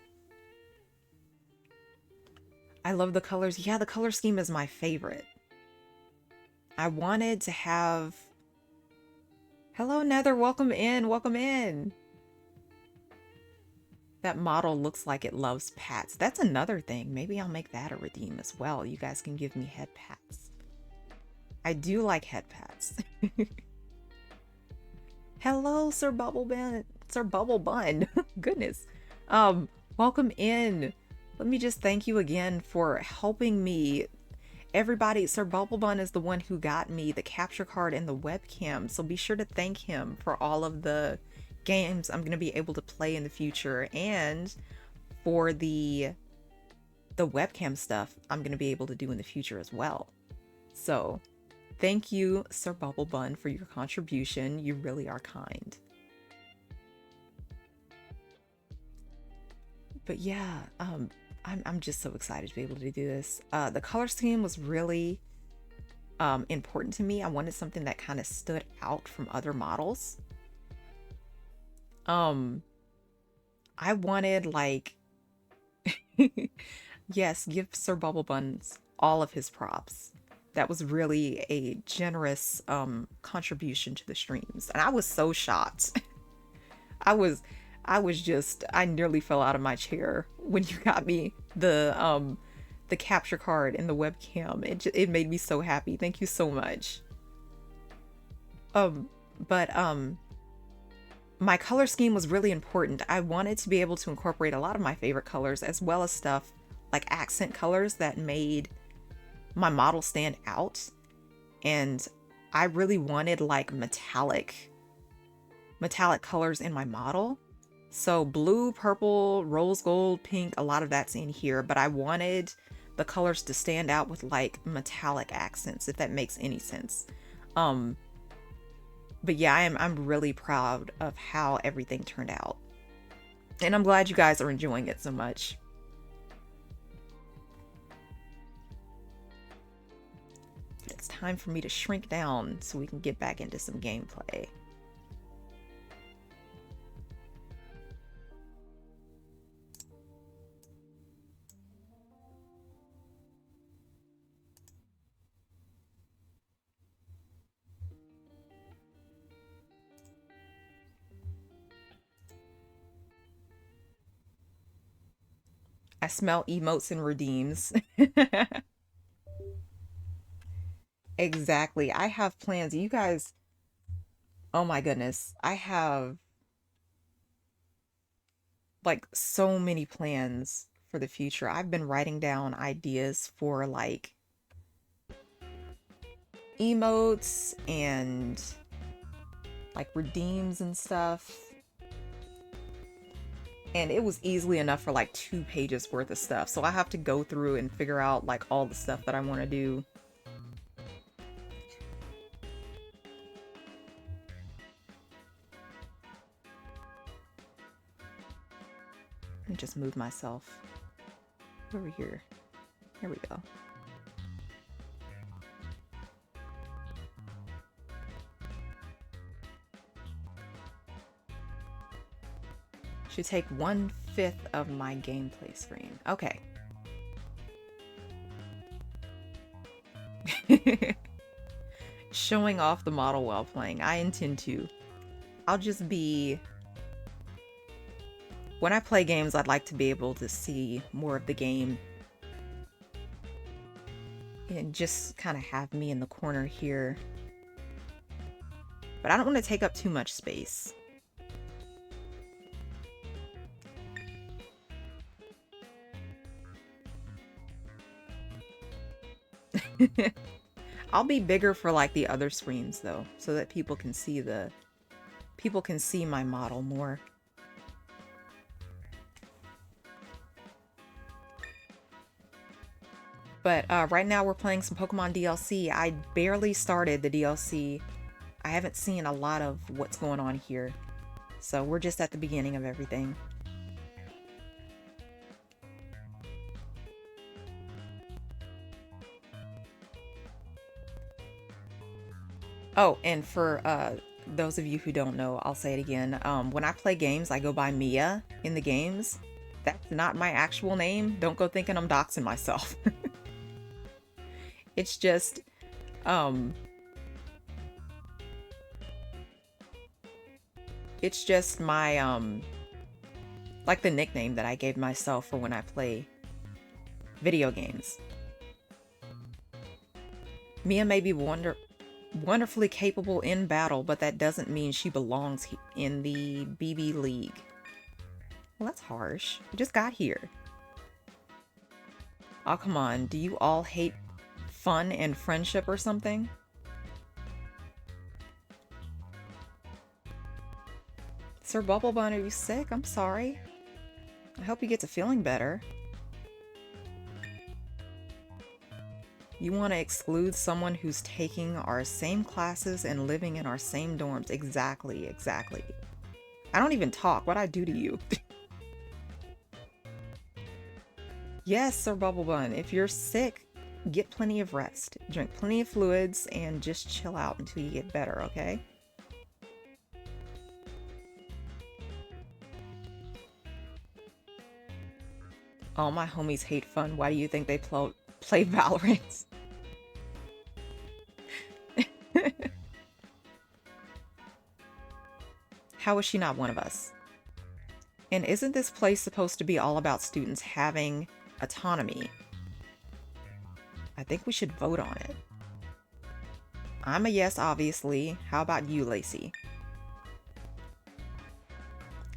I love the colors. Yeah, the color scheme is my favorite. I wanted to have... Hello, Nether. Welcome in. Welcome in. That model looks like it loves pats. That's another thing. Maybe I'll make that a redeem as well. You guys can give me head pats. I do like head pats. Hello, Sir Bubble Bun. Sir Bubble Bun. Goodness. Welcome in. Let me just thank you again for helping me. Everybody, Sir Bubble Bun is the one who got me the capture card and the webcam, so be sure to thank him for all of the games I'm going to be able to play in the future, and for the webcam stuff I'm going to be able to do in the future as well. So thank you, Sir Bubble Bun, for your contribution. You really are kind. But yeah, I'm just so excited to be able to do this. The color scheme was really important to me. I wanted something that kind of stood out from other models. I wanted, like, yes, give Sir Bubble Buns all of his props. That was really a generous contribution to the streams, and I was so shocked. I nearly fell out of my chair when you got me the capture card and the webcam. It made me so happy. Thank you so much. My color scheme was really important. I wanted to be able to incorporate a lot of my favorite colors, as well as stuff like accent colors that made my model stand out. And I really wanted like metallic colors in my model. So blue, purple, rose gold, pink, a lot of that's in here, but I wanted the colors to stand out with like metallic accents, if that makes any sense. But yeah, I'm really proud of how everything turned out. And I'm glad you guys are enjoying it so much. But it's time for me to shrink down so we can get back into some gameplay. I smell emotes and redeems. Exactly. I have plans. You guys, oh my goodness. I have like so many plans for the future. I've been writing down ideas for like emotes and like redeems and stuff. And it was easily enough for like 2 pages worth of stuff. So I have to go through and figure out like all the stuff that I want to do. Let me just move myself over here. Here we go. Should take 1/5 of my gameplay screen. Okay. Showing off the model while playing. I intend to. I'll just be... When I play games, I'd like to be able to see more of the game. And just kind of have me in the corner here. But I don't want to take up too much space. I'll be bigger for like the other screens though, so that people can see my model more. But right now we're playing some Pokemon DLC. I barely started the DLC. I haven't seen a lot of what's going on here. So we're just at the beginning of everything. Oh, and for those of you who don't know, I'll say it again. When I play games, I go by Mia in the games. That's not my actual name. Don't go thinking I'm doxing myself. It's just, it's just my, like the nickname that I gave myself for when I play video games. Mia may be wonderfully capable in battle, but that doesn't mean she belongs in the BB League. Well, that's harsh. We just got here. Oh, come on. Do you all hate fun and friendship or something? Sir Bubblebun, are you sick? I'm sorry. I hope you get to feeling better. You want to exclude someone who's taking our same classes and living in our same dorms. Exactly, exactly. I don't even talk. What'd I do to you? Yes, Sir Bubblebun, if you're sick, get plenty of rest. Drink plenty of fluids and just chill out until you get better, okay? All my homies hate fun. Why do you think they play Valorant? How is she not one of us? And isn't this place supposed to be all about students having autonomy? I think we should vote on it. I'm a yes, obviously. How about you, Lacey?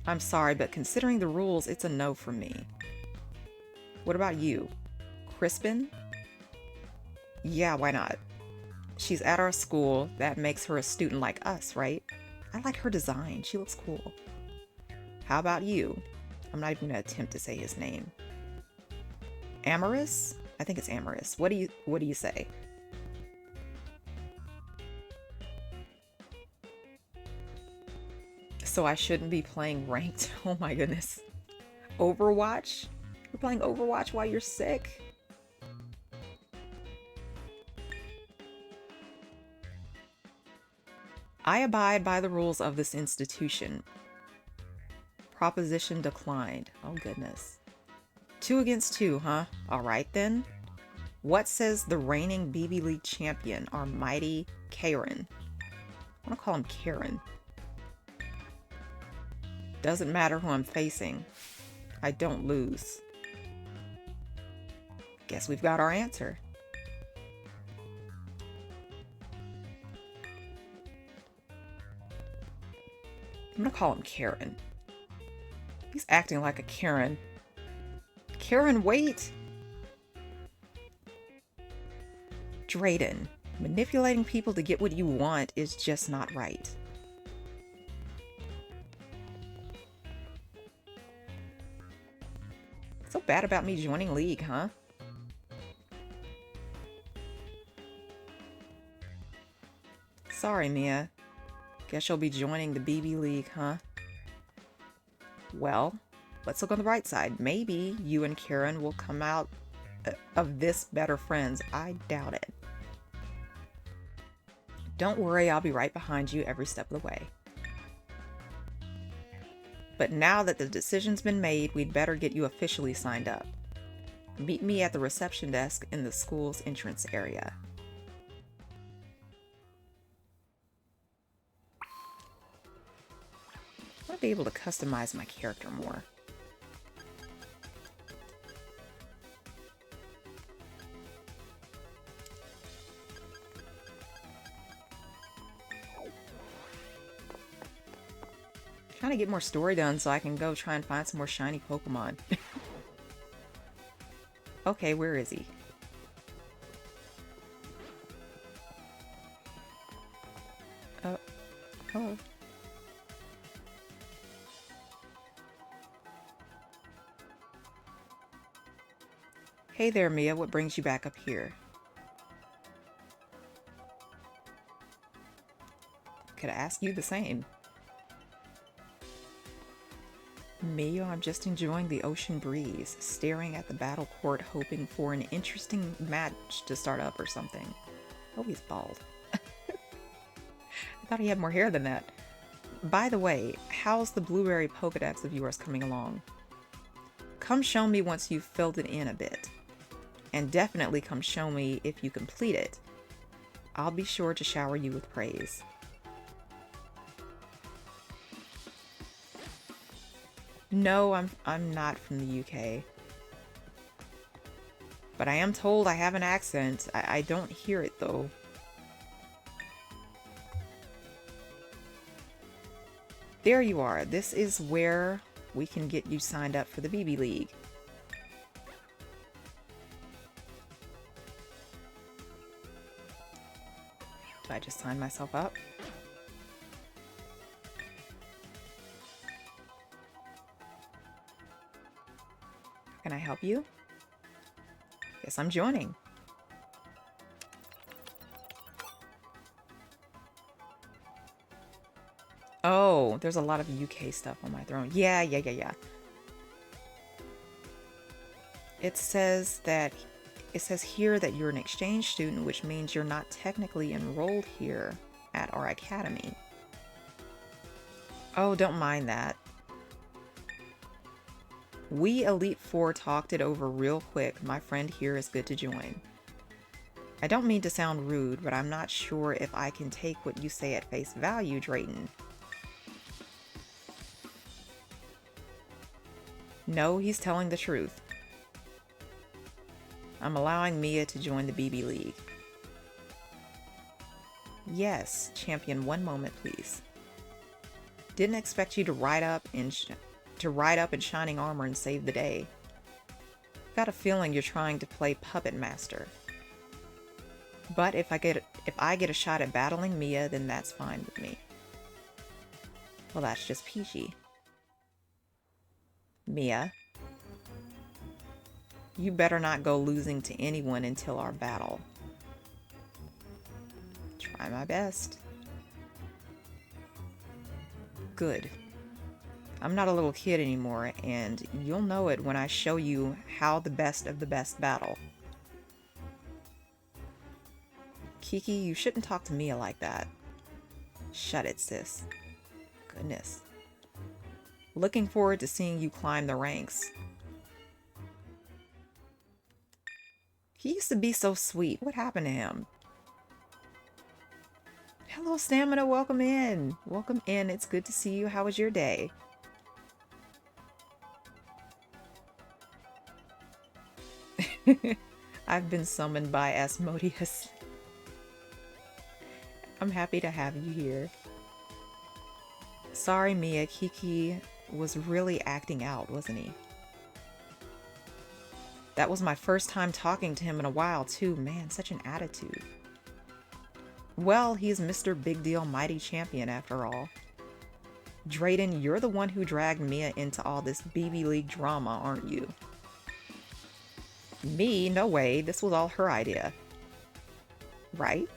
I'm sorry, but considering the rules, it's a no from me. What about you? Crispin? Yeah, why not? She's at our school. That makes her a student like us, right? I like her design. She looks cool. How about you? I'm not even going to attempt to say his name. Amorous? I think it's Amorous. What do you say? So I shouldn't be playing ranked? Oh my goodness. Overwatch? You're playing Overwatch while you're sick? I abide by the rules of this institution. Proposition declined. Oh goodness. 2 against 2, huh? Alright then. What says the reigning BB League champion, our mighty Karen? I want to call him Karen. Doesn't matter who I'm facing. I don't lose. Guess we've got our answer. I'm gonna call him Karen. He's acting like a Karen. Karen, wait! Drayden, manipulating people to get what you want is just not right. So bad about me joining League, huh? Sorry, Mia. Guess you'll be joining the BB League, huh? Well, let's look on the bright side. Maybe you and Karen will come out of this better friends. I doubt it. Don't worry, I'll be right behind you every step of the way. But now that the decision's been made, we'd better get you officially signed up. Meet me at the reception desk in the school's entrance area. I want to be able to customize my character more. Trying to get more story done so I can go try and find some more shiny Pokemon. Okay, where is he? Hello. Hey there, Mia. What brings you back up here? Could I ask you the same? Mia, I'm just enjoying the ocean breeze, staring at the battle court, hoping for an interesting match to start up or something. Oh, he's bald. I thought he had more hair than that. By the way, how's the blueberry Pokedex of yours coming along? Come show me once you've filled it in a bit. And definitely come show me if you complete it. I'll be sure to shower you with praise. No, I'm not from the UK. But I am told I have an accent. I don't hear it though. There you are. This is where we can get you signed up for the BB League. Do I just sign myself up? Can I help you? Guess I'm joining. Oh, there's a lot of UK stuff on my throne. Yeah. It says here that you're an exchange student, which means you're not technically enrolled here at our academy. Oh, don't mind that. We Elite Four talked it over real quick. My friend here is good to join. I don't mean to sound rude, but I'm not sure if I can take what you say at face value, Drayton. No, he's telling the truth. I'm allowing Mia to join the BB League. Yes, champion, one moment, please. Didn't expect you to ride up in shining armor and save the day. Got a feeling you're trying to play puppet master. But if I get a shot at battling Mia, then that's fine with me. Well, that's just peachy. Mia, you better not go losing to anyone until our battle. Try my best. Good. I'm not a little kid anymore, and you'll know it when I show you how the best of the best battle. Kiki, you shouldn't talk to Mia like that. Shut it, sis. Goodness. Looking forward to seeing you climb the ranks. He used to be so sweet. What happened to him? Hello, Stamina. Welcome in. Welcome in. It's good to see you. How was your day? I've been summoned by Asmodeus. I'm happy to have you here. Sorry, Mia. Kiki was really acting out, wasn't he? That was my first time talking to him in a while, too. Man, such an attitude. Well, he's Mr. Big Deal Mighty Champion after all. Drayden, you're the one who dragged Mia into all this BB League drama, aren't you? Me? No way. This was all her idea. Right?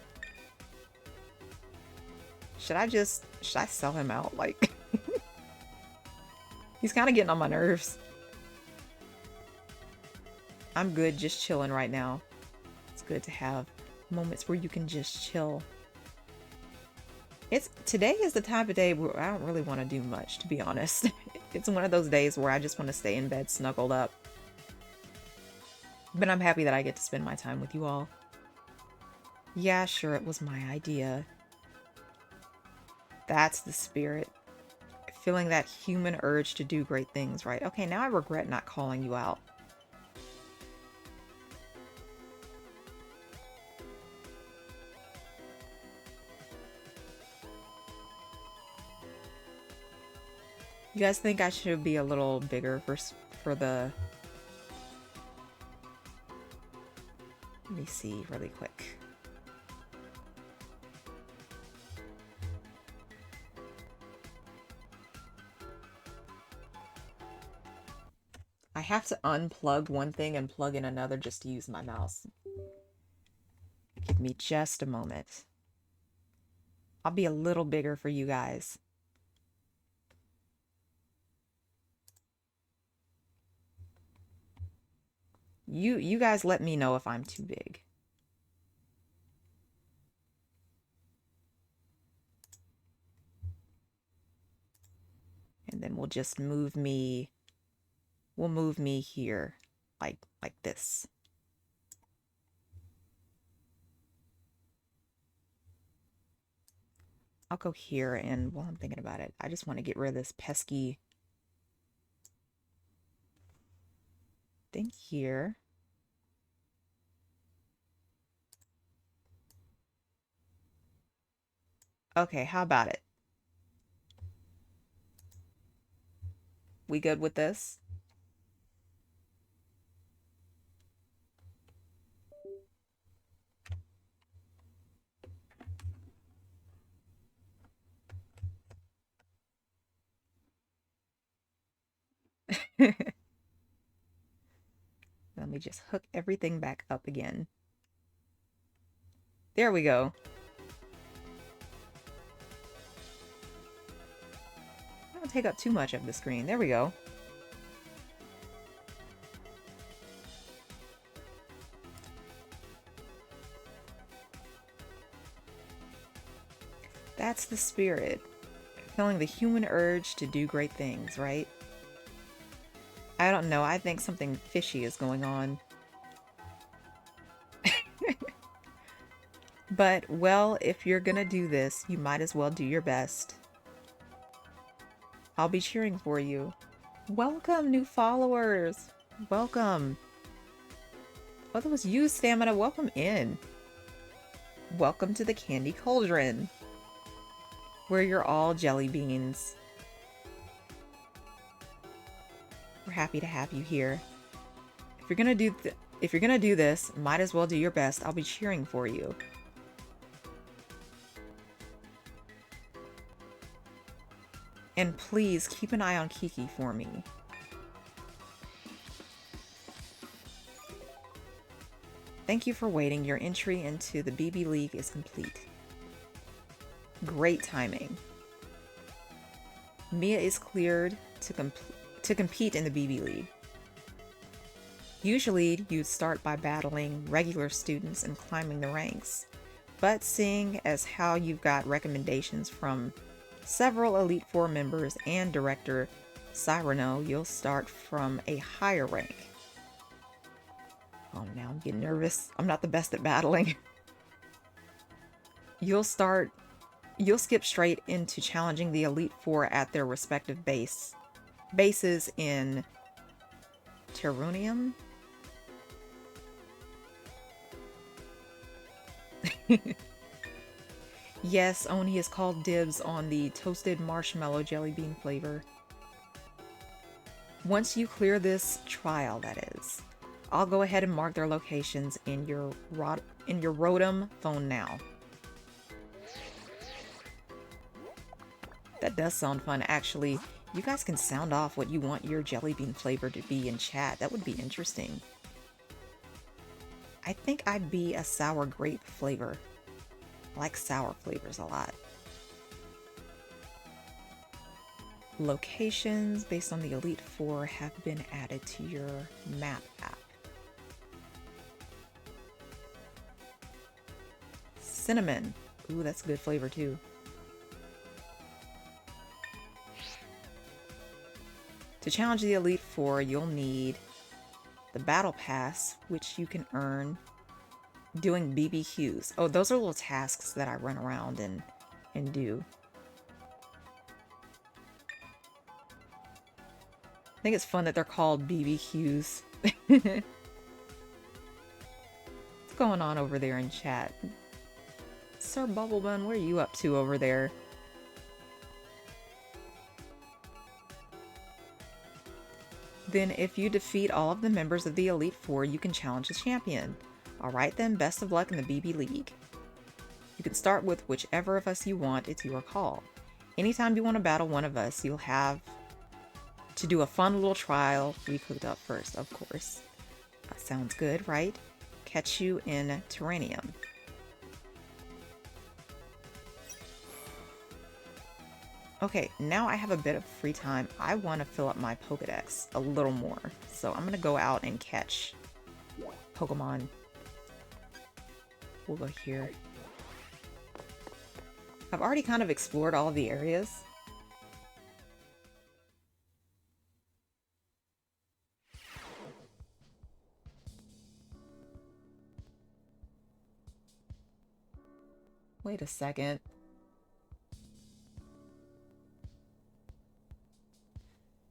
Should I sell him out? Like, he's kind of getting on my nerves. I'm good just chilling right now. It's good to have moments where you can just chill. Today is the type of day where I don't really want to do much, to be honest. It's one of those days where I just want to stay in bed snuggled up. But I'm happy that I get to spend my time with you all. Yeah, sure, it was my idea. That's the spirit. Feeling that human urge to do great things, right? Okay, now I regret not calling you out. You guys think I should be a little bigger for the... Let me see really quick. I have to unplug one thing and plug in another just to use my mouse. Give me just a moment. I'll be a little bigger for you guys. You guys let me know if I'm too big. And then we'll just move me, we'll move me here, like this. I'll go here, and while I'm thinking about it, I just want to get rid of this pesky thing here. Okay, how about it? We good with this? Let me just hook everything back up again. There we go. I don't take up too much of the screen. There we go. That's the spirit. Feeling the human urge to do great things, right? I don't know. I think something fishy is going on. But, well, if you're gonna do this, you might as well do your best. I'll be cheering for you. Welcome, new followers. Welcome. Oh, that was you, Stamina. Welcome in. Welcome to the Candy Cauldron, where you're all jelly beans. We're happy to have you here. If you're gonna do this, might as well do your best. I'll be cheering for you. And please keep an eye on Kiki for me. Thank you for waiting. Your entry into the BB League is complete. Great timing. Mia is cleared to compete in the BB League. Usually, you'd start by battling regular students and climbing the ranks. But seeing as how you've got recommendations from several Elite Four members and Director Cyrano, you'll start from a higher rank. Oh, now I'm getting nervous. I'm not the best at battling. You'll skip straight into challenging the Elite Four at their respective bases in Terrunium. Yes, Oni has called dibs on the toasted marshmallow jelly bean flavor. Once you clear this trial, that is, I'll go ahead and mark their locations in your Rotom phone now. That does sound fun, actually. You guys can sound off what you want your jelly bean flavor to be in chat. That would be interesting. I think I'd be a sour grape flavor. I like sour flavors a lot. Locations based on the Elite Four have been added to your map app. Cinnamon. Ooh, that's a good flavor too. To challenge the Elite Four, you'll need the Battle Pass, which you can earn doing BBQs. Oh, those are little tasks that I run around and do. I think it's fun that they're called BBQs. What's going on over there in chat? Sir Bubblebun, what are you up to over there? Then if you defeat all of the members of the Elite Four, you can challenge the champion. Alright then, best of luck in the BB League. You can start with whichever of us you want, it's your call. Anytime you want to battle one of us, you'll have to do a fun little trial. We cooked up first, of course. That sounds good, right? Catch you in Terranium. Okay, now I have a bit of free time. I want to fill up my Pokedex a little more. So I'm going to go out and catch Pokemon. We'll go here. I've already kind of explored all of the areas. Wait a second.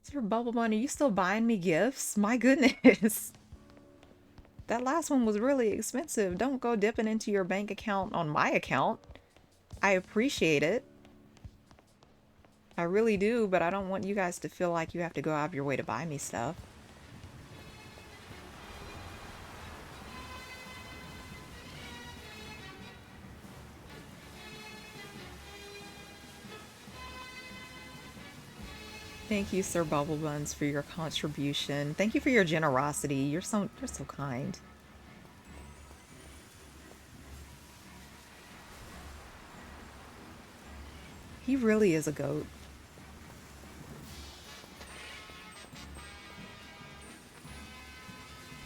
Sir Bubblebun, are you still buying me gifts? My goodness. That last one was really expensive. Don't go dipping into your bank account on my account. I appreciate it. I really do, but I don't want you guys to feel like you have to go out of your way to buy me stuff. Thank you, Sir Bubblebuns, for your contribution. Thank you for your generosity. You're so kind. He really is a goat.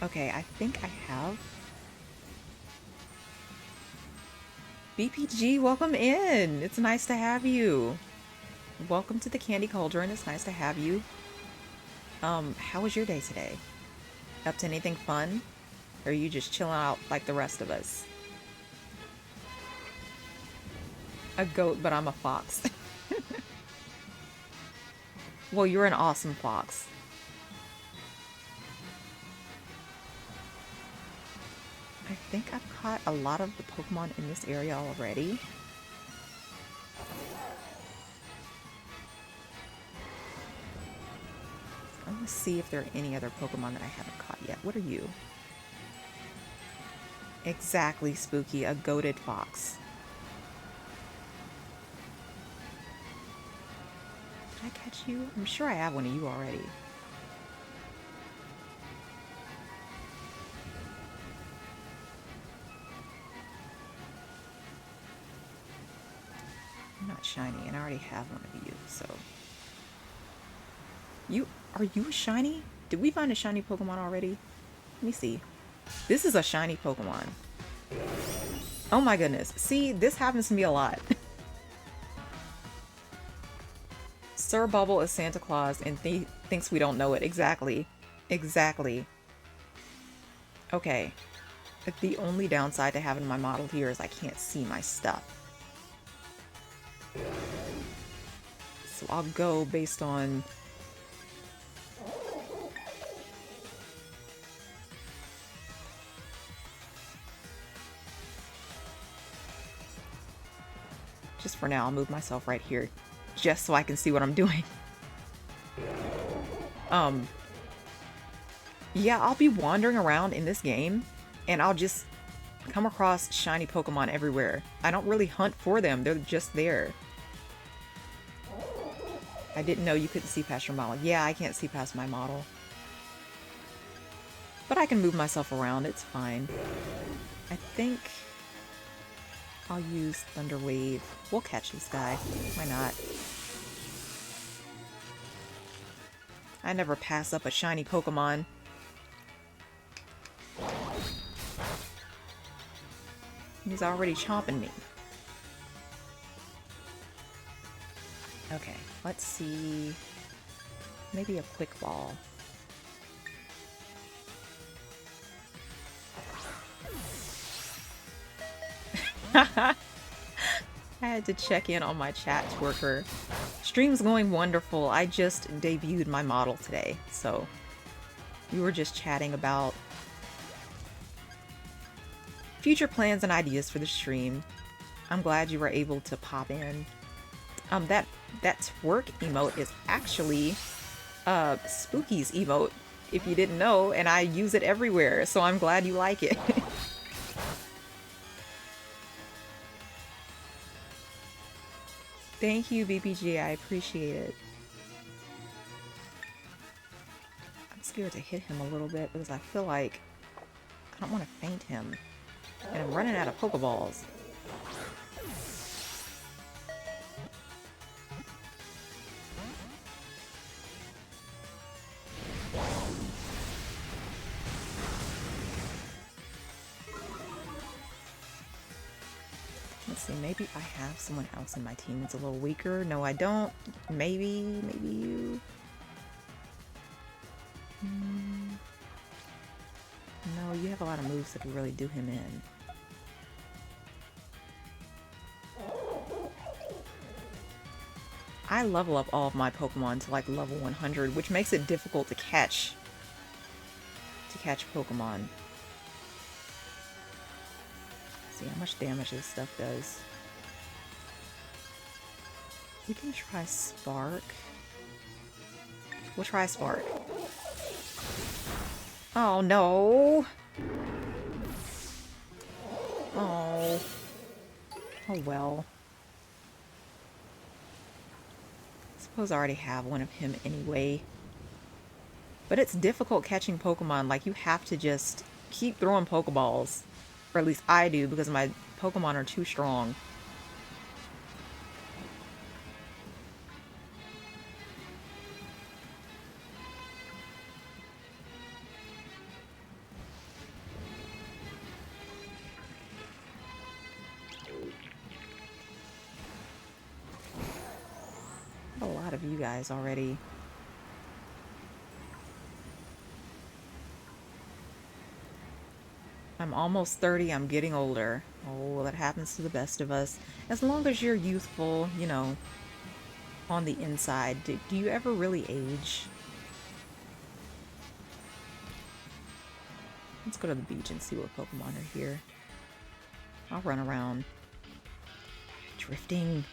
Okay, I think I have. BPG, welcome in. It's nice to have you. Welcome to the Candy Cauldron. It's nice to have you. How was your day today? Up to anything fun? Or are you just chilling out like the rest of us? A goat, but I'm a fox. Well, you're an awesome fox. I think I've caught a lot of the Pokemon in this area already. I'm gonna see if there are any other Pokemon that I haven't caught yet. What are you? Exactly, Spooky. A goated fox. Did I catch you? I'm sure I have one of you already. I'm not shiny, and I already have one of you, so... Are you a shiny? Did we find a shiny Pokemon already? Let me see. This is a shiny Pokemon. Oh my goodness. See, this happens to me a lot. Sir Bubble is Santa Claus and thinks we don't know it. Exactly. Exactly. Okay. The only downside to having my model here is I can't see my stuff. So I'll go based on... Just for now, I'll move myself right here, just so I can see what I'm doing. Yeah, I'll be wandering around in this game, and I'll just come across shiny Pokemon everywhere. I don't really hunt for them, they're just there. I didn't know you couldn't see past your model. Yeah, I can't see past my model. But I can move myself around, it's fine. I think... I'll use Thunder Wave. We'll catch this guy. Why not? I never pass up a shiny Pokemon. He's already chomping me. Okay, let's see. Maybe a quick ball. I had to check in on my chat worker. Stream's going wonderful. I just debuted my model today, so we were just chatting about future plans and ideas for the stream. I'm glad you were able to pop in. That twerk emote is actually Spooky's emote, if you didn't know, and I use it everywhere, so I'm glad you like it. Thank you, BPG. I appreciate it. I'm scared to hit him a little bit because I feel like I don't want to faint him. And I'm running out of Pokeballs. Let's see, maybe I have someone else in my team that's a little weaker. No, I don't. Maybe you. No, you have a lot of moves that could really do him in. I level up all of my Pokemon to like level 100, which makes it difficult to catch Pokemon. See how much damage this stuff does. We can try Spark. We'll try Spark. Oh no! Oh. Oh well. I suppose I already have one of him anyway. But it's difficult catching Pokemon. Like, you have to just keep throwing Pokeballs. Or at least I do, because my Pokemon are too strong. A lot of you guys already. I'm almost 30, I'm getting older. Oh, that happens to the best of us. As long as you're youthful, you know, on the inside. Do you ever really age? Let's go to the beach and see what Pokemon are here. I'll run around. Drifting.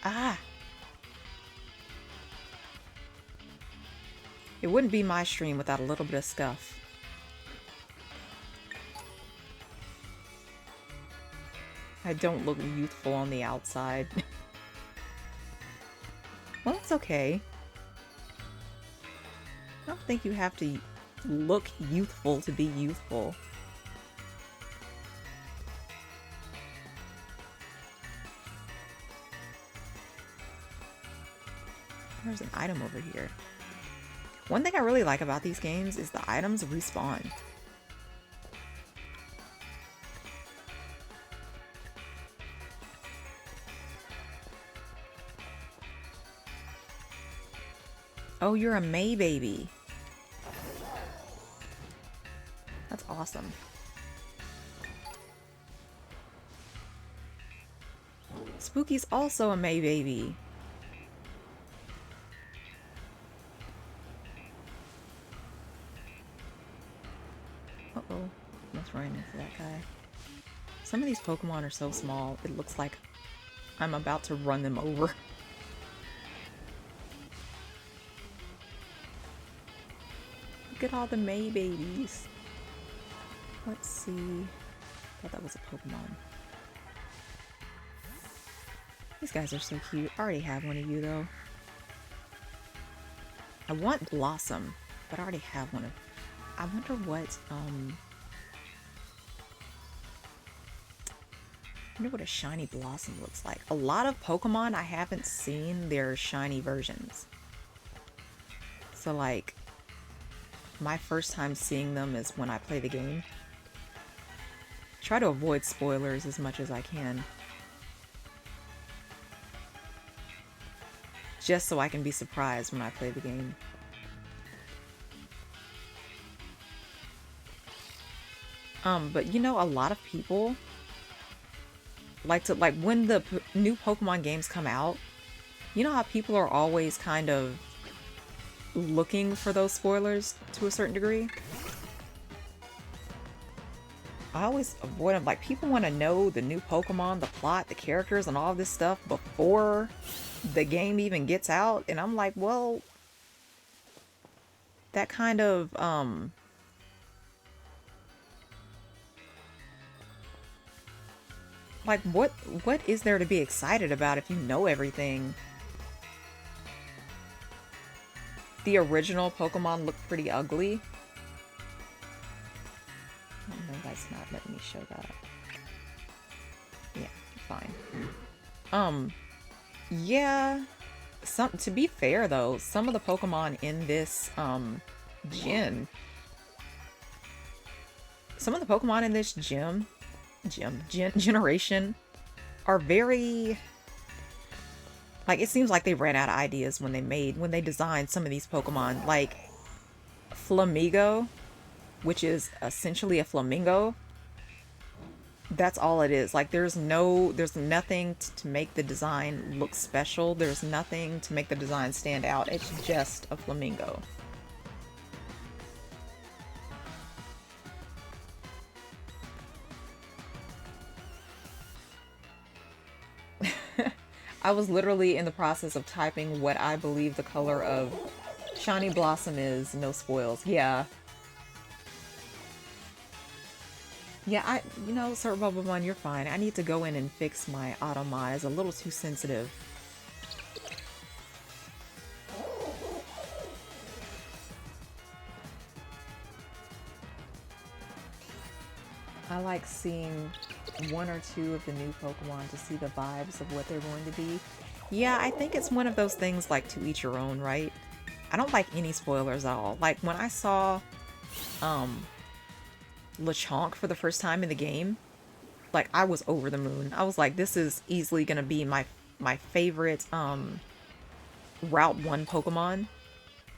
Ah! It wouldn't be my stream without a little bit of scuff. I don't look youthful on the outside. Well, that's okay. I don't think you have to look youthful to be youthful. There's an item over here. One thing I really like about these games is the items respawn. Oh, you're a May baby. That's awesome. Spooky's also a May baby. Uh-oh. Let's run into that guy. Some of these Pokemon are so small, it looks like I'm about to run them over. Look at all the May babies. Let's see. I thought that was a Pokemon. These guys are so cute. I already have one of you, though. I want Blossom, but I already have one of... I wonder what, I wonder what a shiny Blossom looks like. A lot of Pokemon, I haven't seen their shiny versions. So, like, my first time seeing them is when I play the game. Try to avoid spoilers as much as I can. just so I can be surprised when I play the game. But you know, a lot of people like to, like, when the new Pokemon games come out, you know how people are always kind of looking for those spoilers to a certain degree? I always avoid them. Like, people want to know the new Pokemon, the plot, the characters, and all this stuff before the game even gets out. And I'm like, well, that kind of, like, what is there to be excited about if you know everything? The original Pokemon looked pretty ugly. Oh, no, that's not letting me show that. Yeah, fine. Yeah. To be fair though, some of the Pokemon in this some of the Pokemon in this generation are very, like, it seems like they ran out of ideas when they designed some of these Pokemon. Like Flamigo, which is essentially a flamingo. That's all it is. Like, there's nothing to make the design look special. There's nothing to make the design stand out. It's just a flamingo. I was literally in the process of typing what I believe the color of Shiny Blossom is. No spoils. Yeah. Yeah, you know, Sir Bubblemon, you're fine. I need to go in and fix my Automon. It's a little too sensitive. I like seeing one or two of the new Pokemon to see the vibes of what they're going to be. Yeah, I think it's one of those things, like, to each your own, right? I don't like any spoilers at all. Like, when I saw, Lechonk for the first time in the game, like, I was over the moon. I was like, this is easily gonna be my favorite Route 1 Pokemon.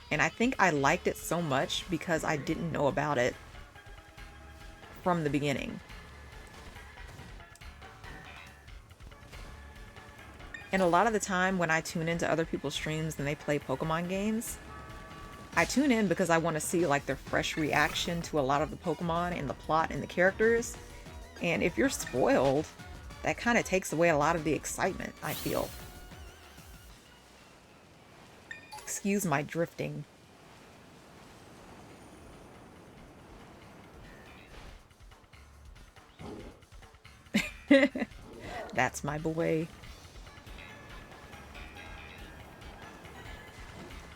And I think I liked it so much because I didn't know about it from the beginning. And a lot of the time when I tune into other people's streams and they play Pokemon games, I tune in because I want to see, like, their fresh reaction to a lot of the Pokemon and the plot and the characters. And if you're spoiled, that kind of takes away a lot of the excitement, I feel. Excuse my drifting. That's my boy.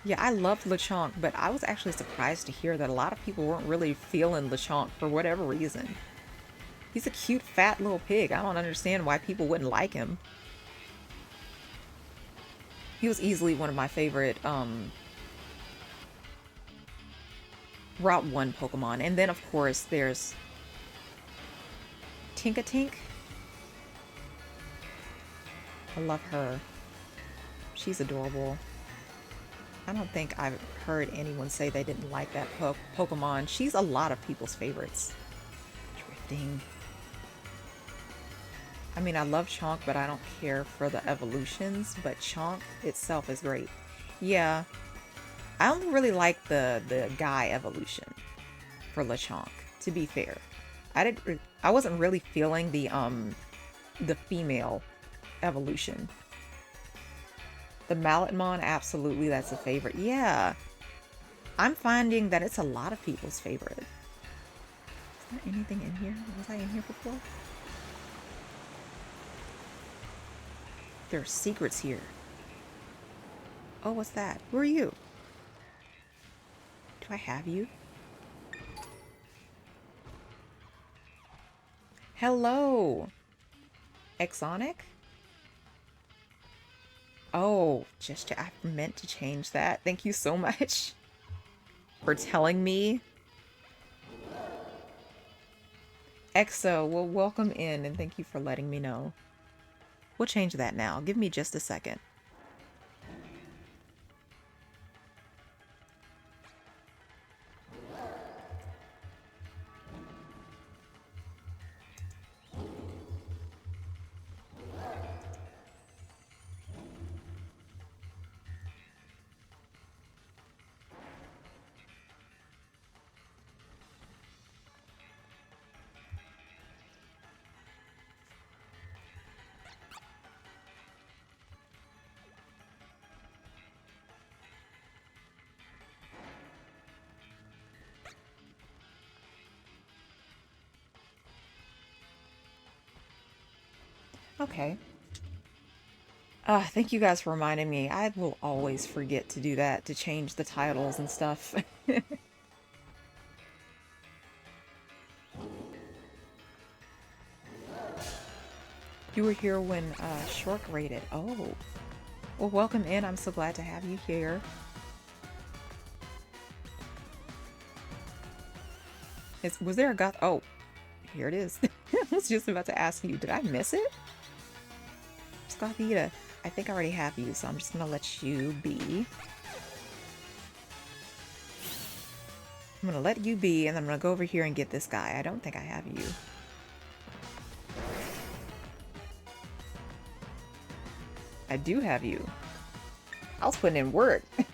Yeah, I loved Lechonk, but I was actually surprised to hear that a lot of people weren't really feeling Lechonk for whatever reason. He's a cute, fat little pig. I don't understand why people wouldn't like him. He was easily one of my favorite, Route 1 Pokemon. And then, of course, there's Tinkatink. I love her. She's adorable. I don't think I've heard anyone say they didn't like that Pokemon. She's a lot of people's favorites. Drifting. I mean, I love Chonk, but I don't care for the evolutions, but Chonk itself is great. Yeah. I only really like the guy evolution for Lechonk, to be fair. I wasn't really feeling the female evolution. The Malletmon, absolutely, that's a favorite. Yeah. I'm finding that it's a lot of people's favorite. Is there anything in here? Was I in here before? There are secrets here. Oh, what's that? Who are you? Do I have you? Hello! Exonic? Oh, I meant to change that. Thank you so much for telling me. Exo, well, welcome in, and thank you for letting me know. We'll change that now. Give me just a second. Okay. Thank you guys for reminding me. I will always forget to do that, to change the titles and stuff. You were here when Short raided. Oh. Well, welcome in. I'm so glad to have you here. Was there a goth? Oh, here it is. I was just about to ask you, did I miss it? Scothita, I think I already have you, so I'm just gonna let you be. I'm gonna let you be, and I'm gonna go over here and get this guy. I don't think I have you. I do have you. I was putting in work. I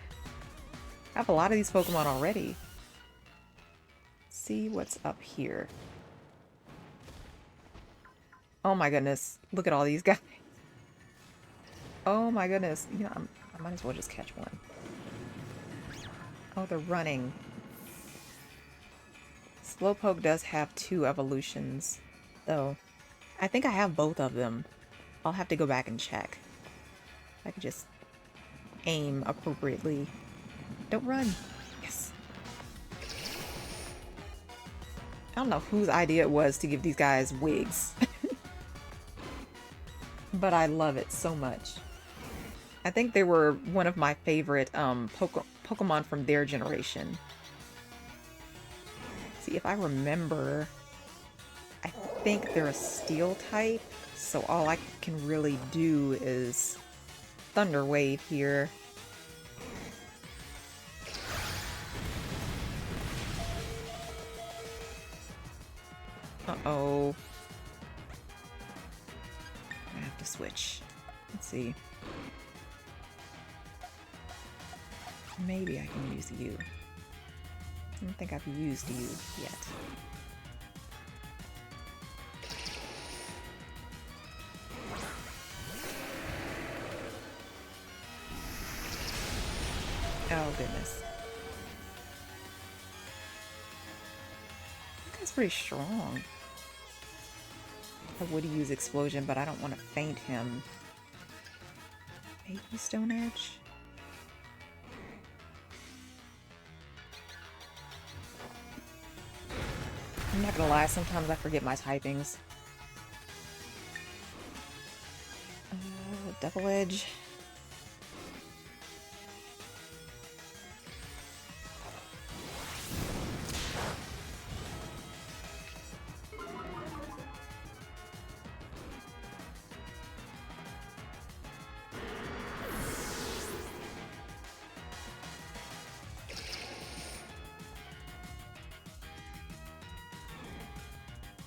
have a lot of these Pokemon already. See what's up here. Oh my goodness. Look at all these guys. Oh my goodness. You know, I might as well just catch one. Oh, they're running. Slowpoke does have 2 evolutions, though. I think I have both of them. I'll have to go back and check. I could just aim appropriately. Don't run. Yes. I don't know whose idea it was to give these guys wigs. But I love it so much. I think they were one of my favorite Pokemon from their generation. See, if I remember, I think they're a steel type, so all I can really do is Thunder Wave here. Uh-oh. I have to switch. Let's see. Maybe I can use you. I don't think I've used you yet. Oh, goodness. That guy's pretty strong. I would use Explosion, but I don't want to faint him. Maybe Stone Edge? I'm not gonna lie, sometimes I forget my typings. Double Edge.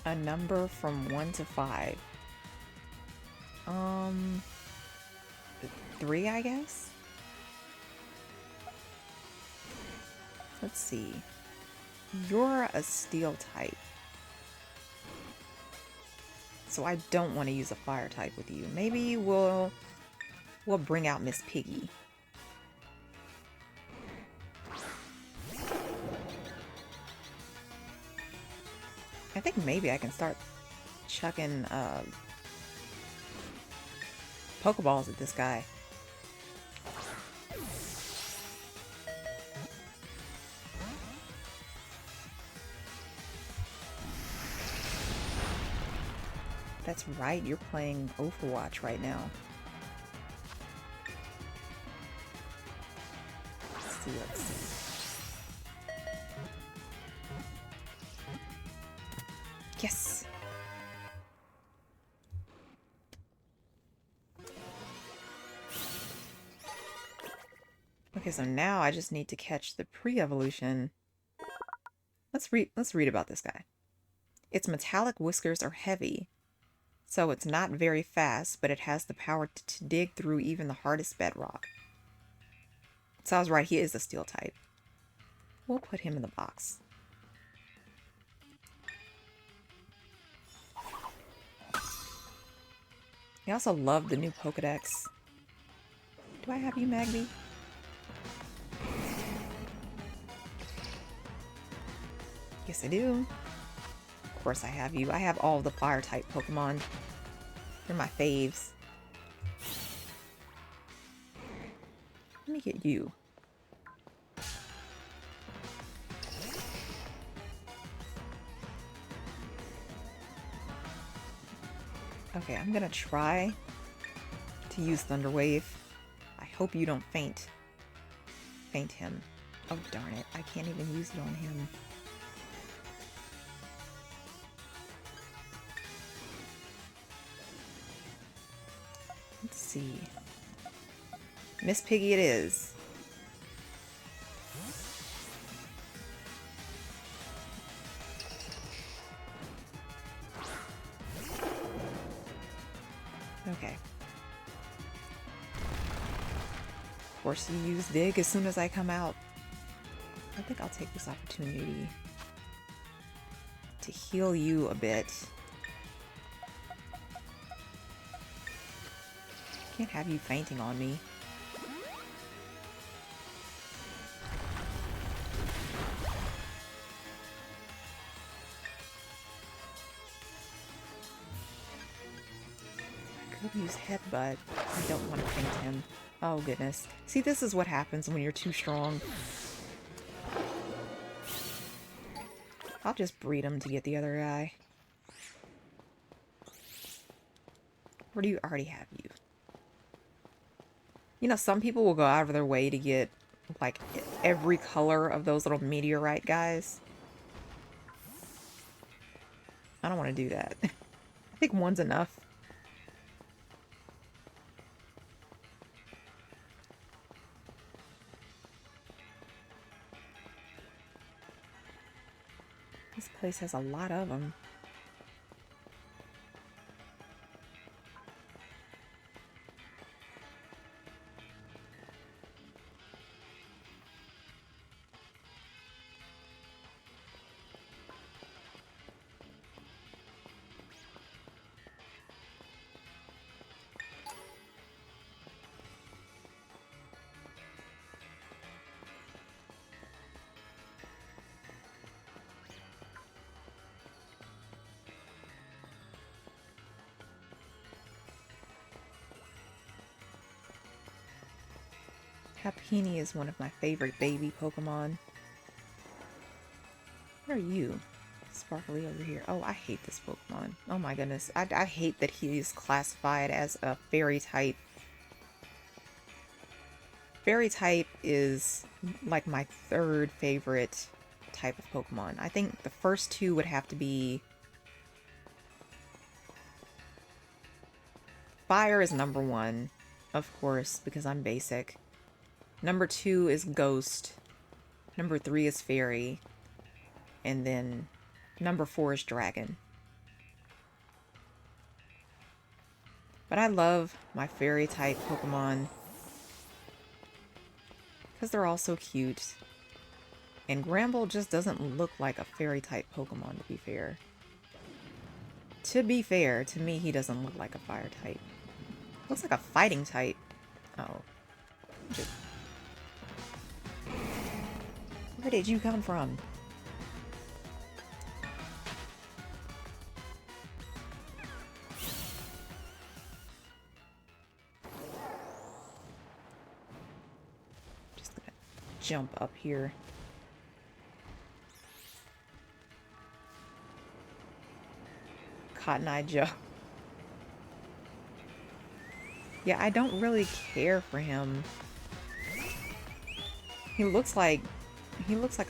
A number from 1 to 5. 3, I guess? Let's see. You're a steel type. So I don't want to use a fire type with you. Maybe we'll bring out Miss Piggy. I think maybe I can start chucking Pokeballs at this guy. That's right, you're playing Overwatch right now. Let's see. Yes! Okay, so now I just need to catch the pre-evolution. Let's read about this guy. Its metallic whiskers are heavy, so it's not very fast, but it has the power to dig through even the hardest bedrock. So I was right, he is a steel type. We'll put him in the box. I also love the new Pokedex. Do I have you, Magby? Yes, I do. Of course I have you. I have all the fire type Pokemon. They're my faves. Let me get you. Okay, I'm gonna try to use Thunder Wave. I hope you don't faint him. Oh darn it, I can't even use it on him. Let's see. Miss Piggy it is. Okay. Of course you use Dig as soon as I come out. I think I'll take this opportunity to heal you a bit. Can't have you fainting on me. I could use Headbutt. I don't want to faint him. Oh goodness. See, this is what happens when you're too strong. I'll just breed him to get the other guy. Or do you already have you? You know, some people will go out of their way to get, like, every color of those little meteorite guys. I don't want to do that. I think one's enough. This place has a lot of them. Happiny is one of my favorite baby Pokemon. Where are you? Sparkly over here. Oh, I hate this Pokemon. Oh my goodness. I hate that he is classified as a fairy type. Fairy type is like my third favorite type of Pokemon. I think the first two would have to be... Fire is number one, of course, because I'm basic. Number 2 is Ghost. Number 3 is Fairy. And then number 4 is Dragon. But I love my Fairy type Pokemon because they're all so cute. And Gramble just doesn't look like a Fairy type Pokemon, to be fair. To be fair, to me he doesn't look like a Fire type. Looks like a Fighting type. Oh. Just... Where did you come from? Just gonna jump up here. Cotton Eye Joe. Yeah, I don't really care for him. He looks like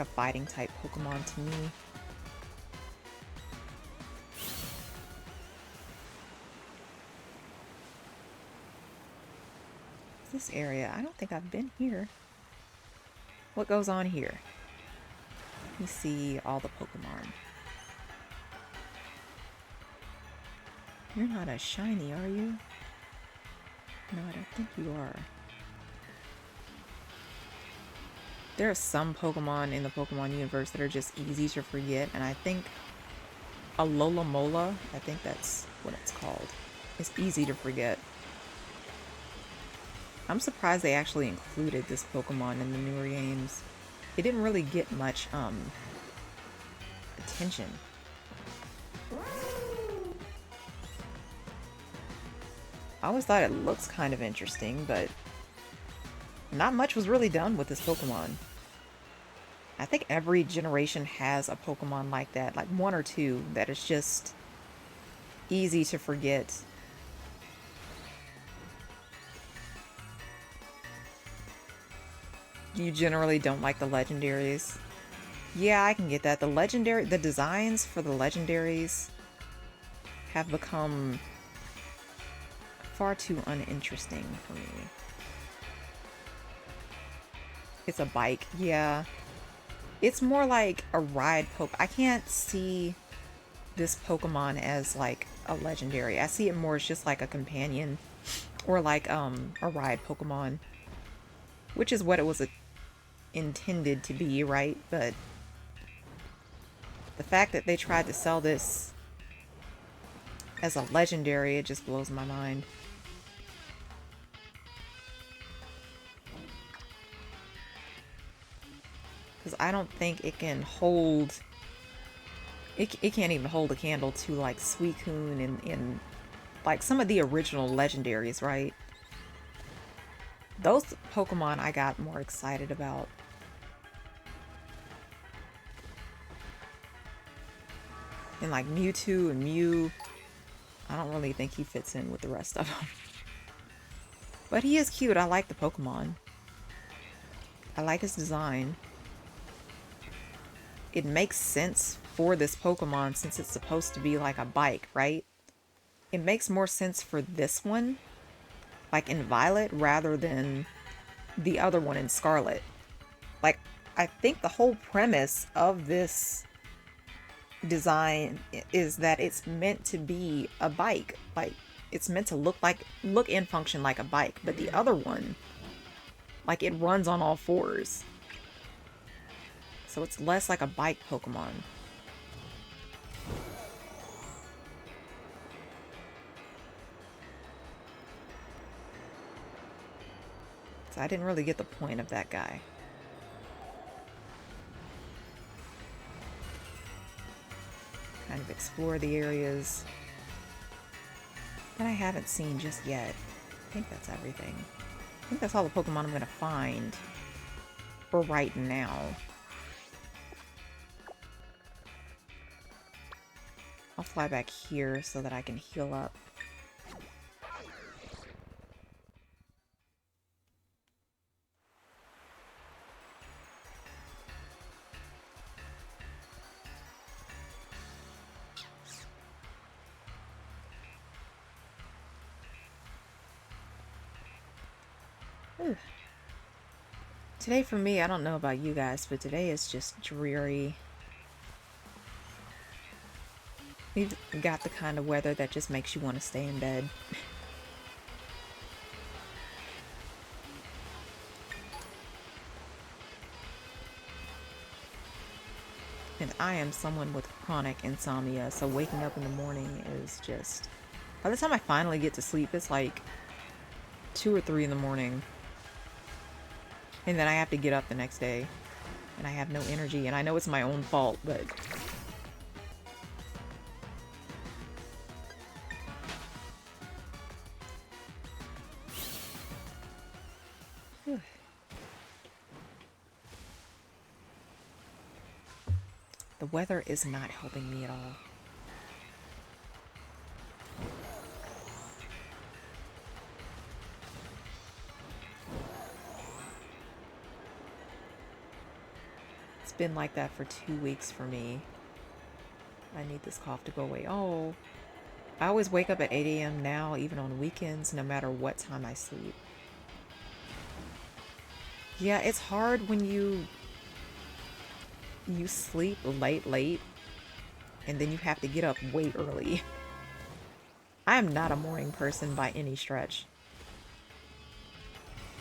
a fighting type Pokemon to me. This area, I don't think I've been here. What goes on here? Let me see all the Pokemon. You're not a shiny, are you? No, I don't think you are. There are some Pokemon in the Pokemon universe that are just easy to forget, and I think a Alola, I think that's what it's called, is easy to forget. I'm surprised they actually included this Pokemon in the newer games. It didn't really get much attention. I always thought it looks kind of interesting, but not much was really done with this Pokemon. I think every generation has a Pokemon like that, like one or two, that is just easy to forget. You generally don't like the legendaries. Yeah, I can get that. The designs for the legendaries have become far too uninteresting for me. It's a bike, yeah. It's more like a ride I can't see this Pokemon as like a legendary. I see it more as just like a companion or like a ride Pokemon, which is what it was intended to be, right? But the fact that they tried to sell this as a legendary, it just blows my mind. Because I don't think it can hold... It can't even hold a candle to like Suicune and like some of the original legendaries, right? Those Pokemon I got more excited about. And like Mewtwo and Mew, I don't really think he fits in with the rest of them. But he is cute. I like the Pokemon. I like his design. It makes sense for this Pokemon since it's supposed to be like a bike, right? It makes more sense for this one, like in Violet, rather than the other one in Scarlet. Like, I think the whole premise of this design is that it's meant to be a bike. Like, it's meant to look and function like a bike, but the other one, like, it runs on all fours. So it's less like a bike Pokemon. So I didn't really get the point of that guy. Kind of explore the areas that I haven't seen just yet. I think that's everything. I think that's all the Pokemon I'm gonna find for right now. I'll fly back here so that I can heal up. Ooh. Today for me, I don't know about you guys, but today is just dreary. We've got the kind of weather that just makes you want to stay in bed. And I am someone with chronic insomnia, so waking up in the morning is just... By the time I finally get to sleep, it's like 2 or 3 in the morning. And then I have to get up the next day. And I have no energy, and I know it's my own fault, but... The weather is not helping me at all. It's been like that for 2 weeks for me. I need this cough to go away. Oh, I always wake up at 8 a.m. now, even on weekends, no matter what time I sleep. Yeah, it's hard when you sleep late, and then you have to get up way early. I am not a morning person by any stretch.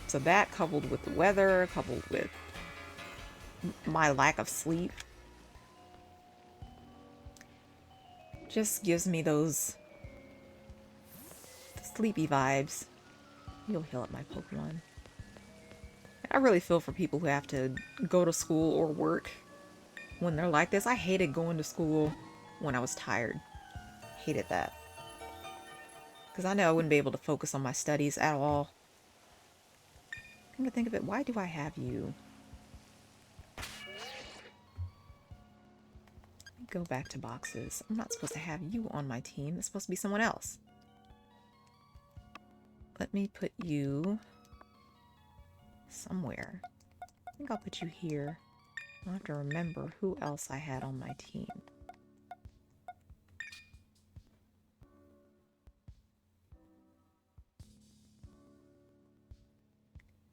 So that, coupled with the weather, coupled with my lack of sleep, just gives me those sleepy vibes. You'll heal up my Pokemon. I really feel for people who have to go to school or work when they're like this. I hated going to school when I was tired. Hated that. Because I know I wouldn't be able to focus on my studies at all. Come to think of it, why do I have you? Let me go back to boxes. I'm not supposed to have you on my team. It's supposed to be someone else. Let me put you somewhere. I think I'll put you here. I'll have to remember who else I had on my team.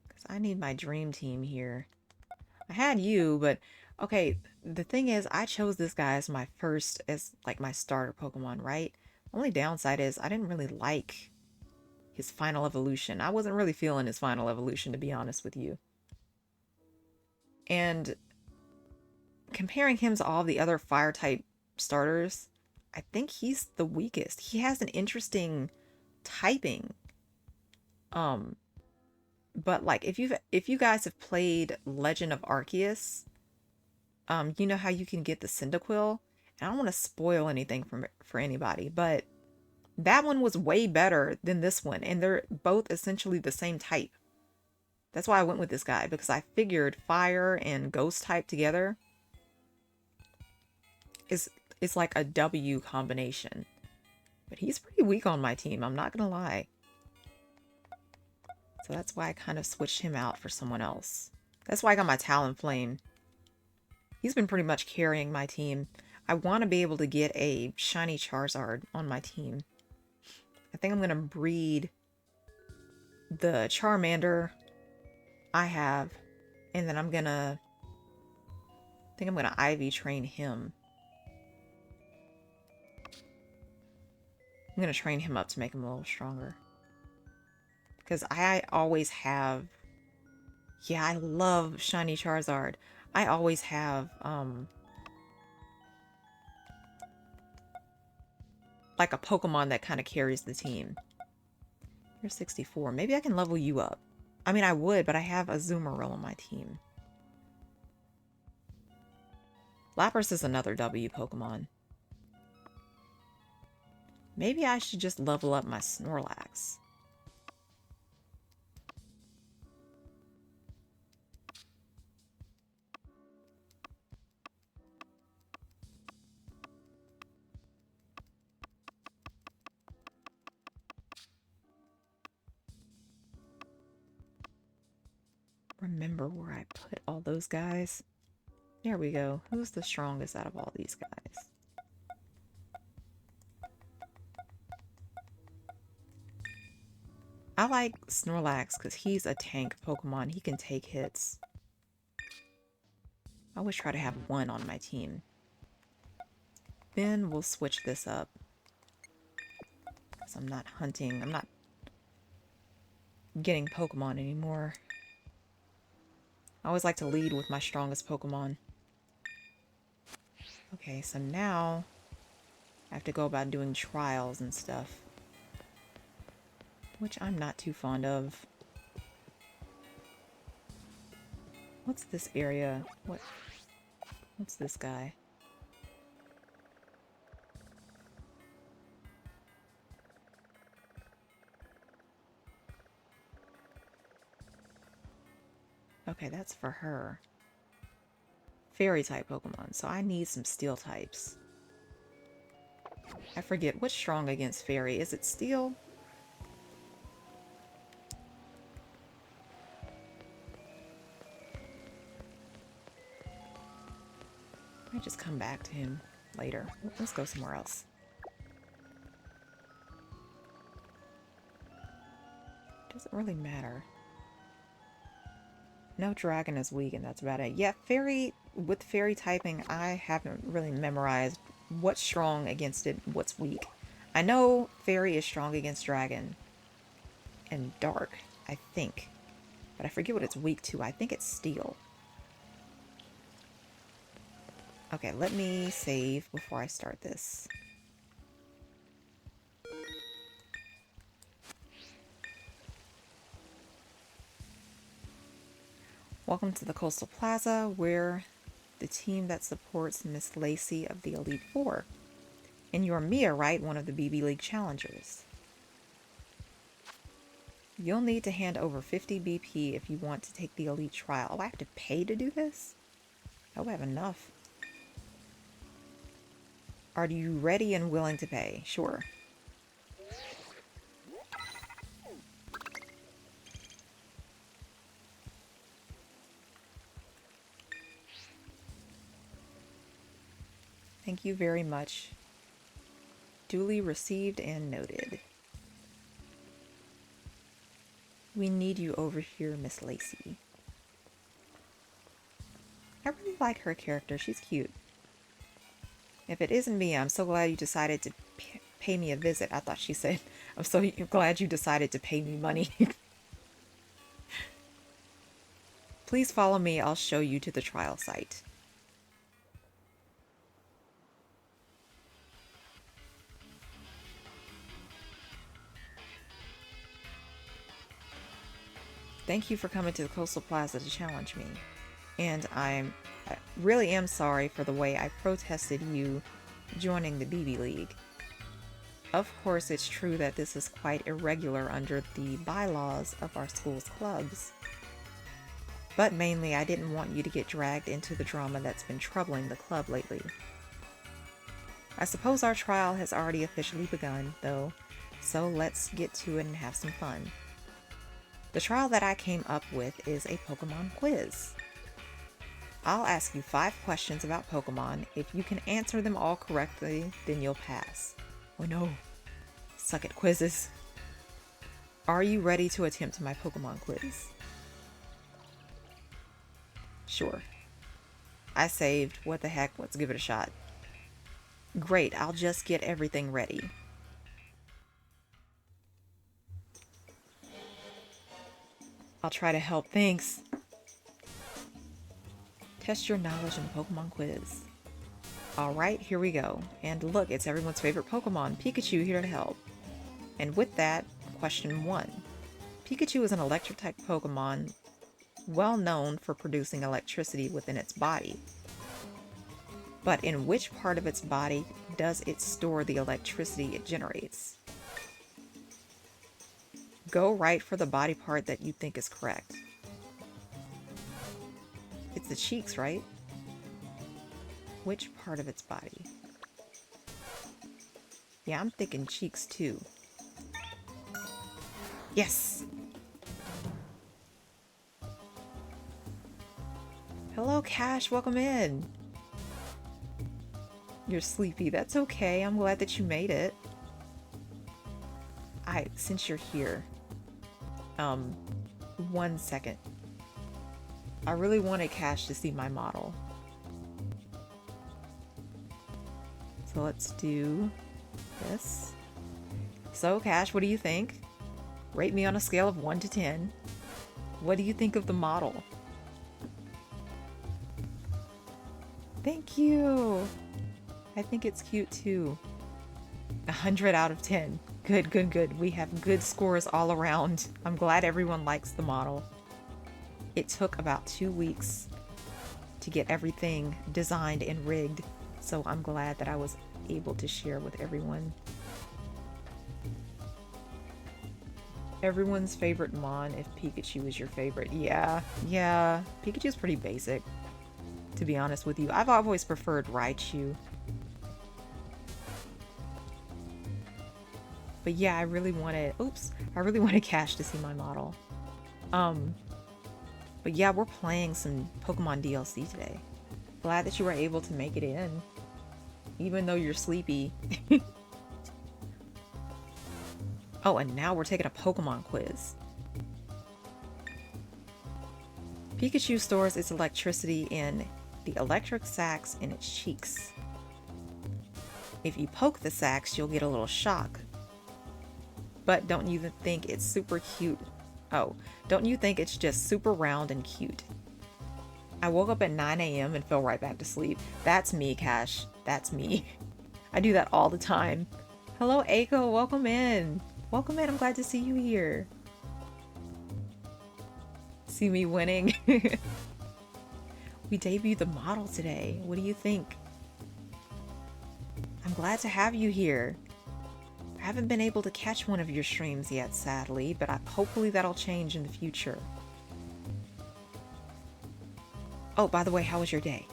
Because I need my dream team here. I had you, but okay, the thing is, I chose this guy as my first, as like my starter Pokemon, right? Only downside is I didn't really like his final evolution. I wasn't really feeling his final evolution, to be honest with you. And comparing him to all the other fire type starters, I think he's the weakest. He has an interesting typing. But like if you guys have played Legend of Arceus, you know how you can get the Cyndaquil. And I don't want to spoil anything for anybody, but that one was way better than this one, and they're both essentially the same type. That's why I went with this guy, because I figured fire and ghost type together is like a W combination. But he's pretty weak on my team, I'm not gonna lie. So that's why I kind of switched him out for someone else. That's why I got my Talonflame. He's been pretty much carrying my team. I want to be able to get a shiny Charizard on my team. I think I'm going to breed the Charmander I have, and then I'm going to... I think I'm going to Ivy train him. I'm going to train him up to make him a little stronger. Because I always have... Yeah, I love shiny Charizard. I always have, like a Pokemon that kind of carries the team. You're 64. Maybe I can level you up. I mean, I would, but I have a Azumarill on my team. Lapras is another W Pokemon. Maybe I should just level up my Snorlax. Remember where I put all those guys? There we go. Who's the strongest out of all these guys? I like Snorlax because he's a tank Pokemon. He can take hits. I always try to have one on my team. Then we'll switch this up. Because I'm not hunting. I'm not getting Pokemon anymore. I always like to lead with my strongest Pokemon. Okay, so now I have to go about doing trials and stuff. Which I'm not too fond of. What's this area? What's this guy? Okay, that's for her. Fairy type Pokemon, so I need some steel types. I forget, what's strong against fairy? Is it steel? I might just come back to him later. Let's go somewhere else. Doesn't really matter. No dragon is weak, and that's about it. Yeah, fairy, with fairy typing, I haven't really memorized what's strong against it, what's weak. I know fairy is strong against dragon and dark, I think. But I forget what it's weak to. I think it's steel. Okay, let me save before I start this. Welcome to the Coastal Plaza. We're the team that supports Miss Lacey of the Elite Four. And you're Mia, right? One of the BB League challengers. You'll need to hand over 50 BP if you want to take the elite trial. Oh, I have to pay to do this? Oh, I have enough. Are you ready and willing to pay? Sure. Thank you very much. Duly received and noted. We need you over here, Miss Lacey. I really like her character. She's cute. If it isn't me, I'm so glad you decided to pay me a visit. I thought she said, I'm so glad you decided to pay me money. Please follow me. I'll show you to the trial site. Thank you for coming to the Coastal Plaza to challenge me. And I really am sorry for the way I protested you joining the BB League. Of course, it's true that this is quite irregular under the bylaws of our school's clubs. But mainly, I didn't want you to get dragged into the drama that's been troubling the club lately. I suppose our trial has already officially begun, though, so let's get to it and have some fun. The trial that I came up with is a Pokemon quiz. I'll ask you 5 questions about Pokemon. If you can answer them all correctly, then you'll pass. Oh no. Suck at quizzes. Are you ready to attempt my Pokemon quiz? Sure. I saved. What the heck? Let's give it a shot. Great, I'll just get everything ready. I'll try to help. Thanks. Test your knowledge in the Pokemon quiz. Alright, here we go. And look, it's everyone's favorite Pokemon, Pikachu, here to help. And with that, question 1. Pikachu is an electric-type Pokemon well known for producing electricity within its body. But in which part of its body does it store the electricity it generates? Go right for the body part that you think is correct. It's the cheeks, right? Which part of its body? Yeah, I'm thinking cheeks too. Yes! Hello, Cash. Welcome in. You're sleepy. That's okay. I'm glad that you made it. Since you're here, 1 second. I really wanted Cash to see my model. So let's do this. So Cash, what do you think? Rate me on a scale of 1 to 10. What do you think of the model? Thank you. I think it's cute too. 100 out of 10. Good, good, good. We have good scores all around. I'm glad everyone likes the model. It took about 2 weeks to get everything designed and rigged, so I'm glad that I was able to share with everyone. Everyone's favorite Mon if Pikachu is your favorite. Yeah, Pikachu's pretty basic, to be honest with you. I've always preferred Raichu. But yeah, I really wanted Cash to see my model. But yeah, we're playing some Pokemon DLC today. Glad that you were able to make it in, even though you're sleepy. Oh, and now we're taking a Pokemon quiz. Pikachu stores its electricity in the electric sacs in its cheeks. If you poke the sacs, you'll get a little shock. But don't you think it's super cute? Oh, don't you think it's just super round and cute? I woke up at 9 a.m. and fell right back to sleep. That's me, Cash. That's me. I do that all the time. Hello, Aiko. Welcome in. Welcome in. I'm glad to see you here. See me winning. We debuted the model today. What do you think? I'm glad to have you here. I haven't been able to catch one of your streams yet, sadly, but hopefully that'll change in the future. Oh, by the way, how was your day?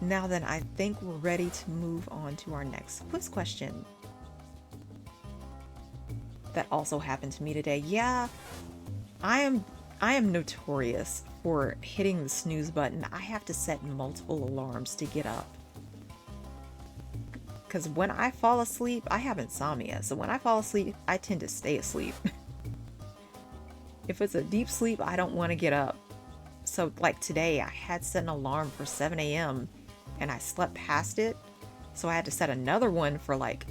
Now then, I think we're ready to move on to our next quiz question. That also happened to me today. Yeah, I am notorious for hitting the snooze button. I have to set multiple alarms to get up. Because when I fall asleep, I have insomnia. So when I fall asleep, I tend to stay asleep. If it's a deep sleep, I don't want to get up. So like today, I had set an alarm for 7 a.m. and I slept past it. So I had to set another one for like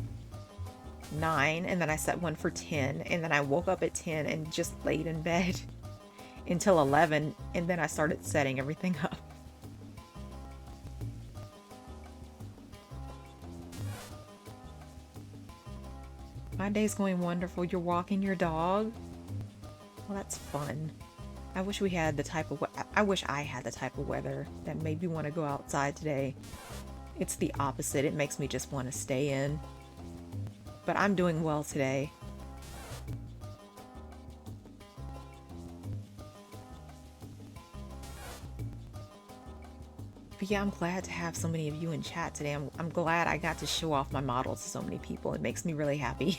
9, and then I set one for 10, and then I woke up at 10 and just laid in bed until 11, and then I started setting everything up. My day's going wonderful. You're walking your dog? Well, that's fun. I wish we had the type of I wish I had the type of weather that made me want to go outside today. It's the opposite. It makes me just want to stay in. But I'm doing well today. But yeah, I'm glad to have so many of you in chat today. I'm glad I got to show off my models to so many people. It makes me really happy.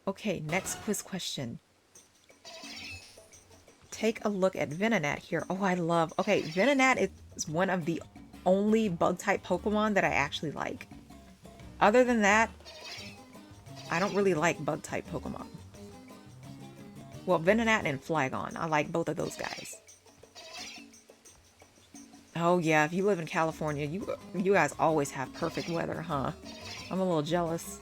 Okay, next quiz question. Take a look at Venonat here. Oh, I love... Okay, Venonat is one of the only bug-type Pokemon that I actually like. Other than that, I don't really like bug-type Pokemon. Well, Venonat and Flygon. I like both of those guys. Oh yeah, if you live in California, you guys always have perfect weather, huh? I'm a little jealous.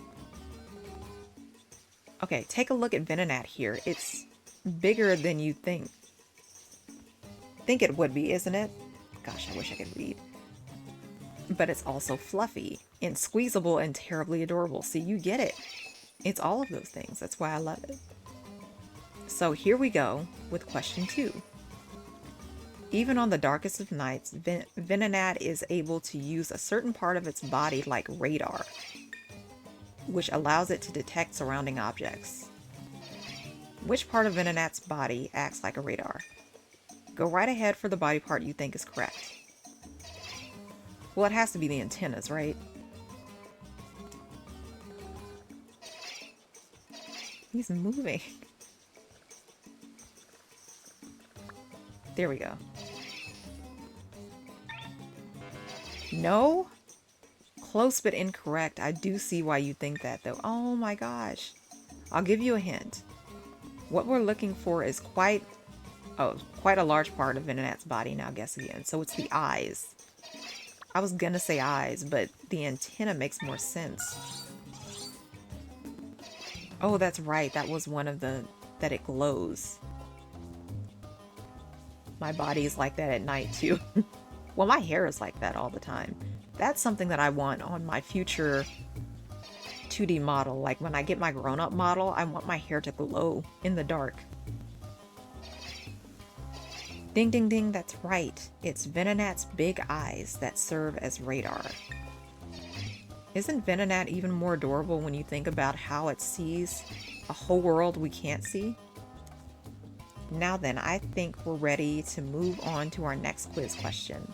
Okay, take a look at Venonat here. It's bigger than you think it would be, isn't it? Gosh, I wish I could read. But it's also fluffy and squeezable and terribly adorable. See, you get it. It's all of those things. That's why I love it. So here we go with question 2. Even on the darkest of nights, Venonat is able to use a certain part of its body like radar, which allows it to detect surrounding objects. Which part of Venonat's body acts like a radar? Go right ahead for the body part you think is correct. Well, it has to be the antennas, right? He's moving. There we go. No? Close but incorrect. I do see why you think that, though. Oh my gosh. I'll give you a hint. What we're looking for is quite a large part of Venonat's body. Now guess again. So it's the eyes. I was gonna say eyes, but the antenna makes more sense. Oh, that's right. That was one of the... that it glows. My body is like that at night, too. Well, my hair is like that all the time. That's something that I want on my future 2D model. Like, when I get my grown-up model, I want my hair to glow in the dark. Ding, ding, ding, that's right. It's Venonat's big eyes that serve as radar. Isn't Venonat even more adorable when you think about how it sees a whole world we can't see? Now then, I think we're ready to move on to our next quiz question.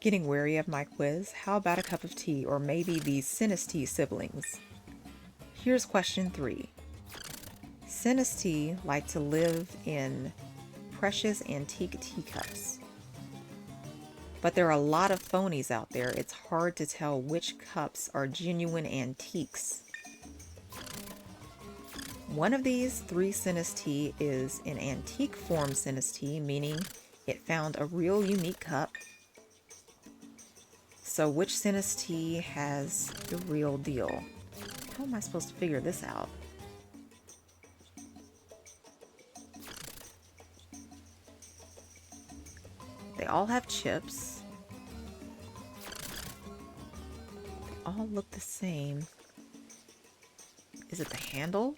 Getting wary of my quiz? How about a cup of tea, or maybe the Sinistee siblings? Here's question 3. Sinistee like to live in precious antique teacups. But there are a lot of phonies out there. It's hard to tell which cups are genuine antiques. One of these 3 Sinistee is an antique form Sinistee, meaning it found a real unique cup. So which Sinistee has the real deal? How am I supposed to figure this out? They all have chips. They all look the same. Is it the handle?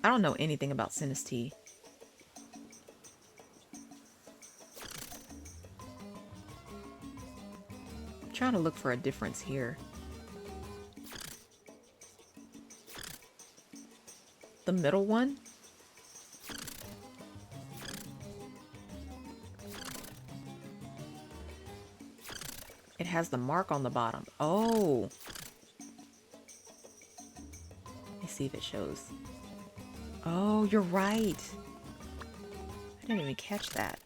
I don't know anything about Sinistee. I'm trying to look for a difference here. The middle one? It has the mark on the bottom. Oh. Let me see if it shows. Oh, you're right. I didn't even catch that.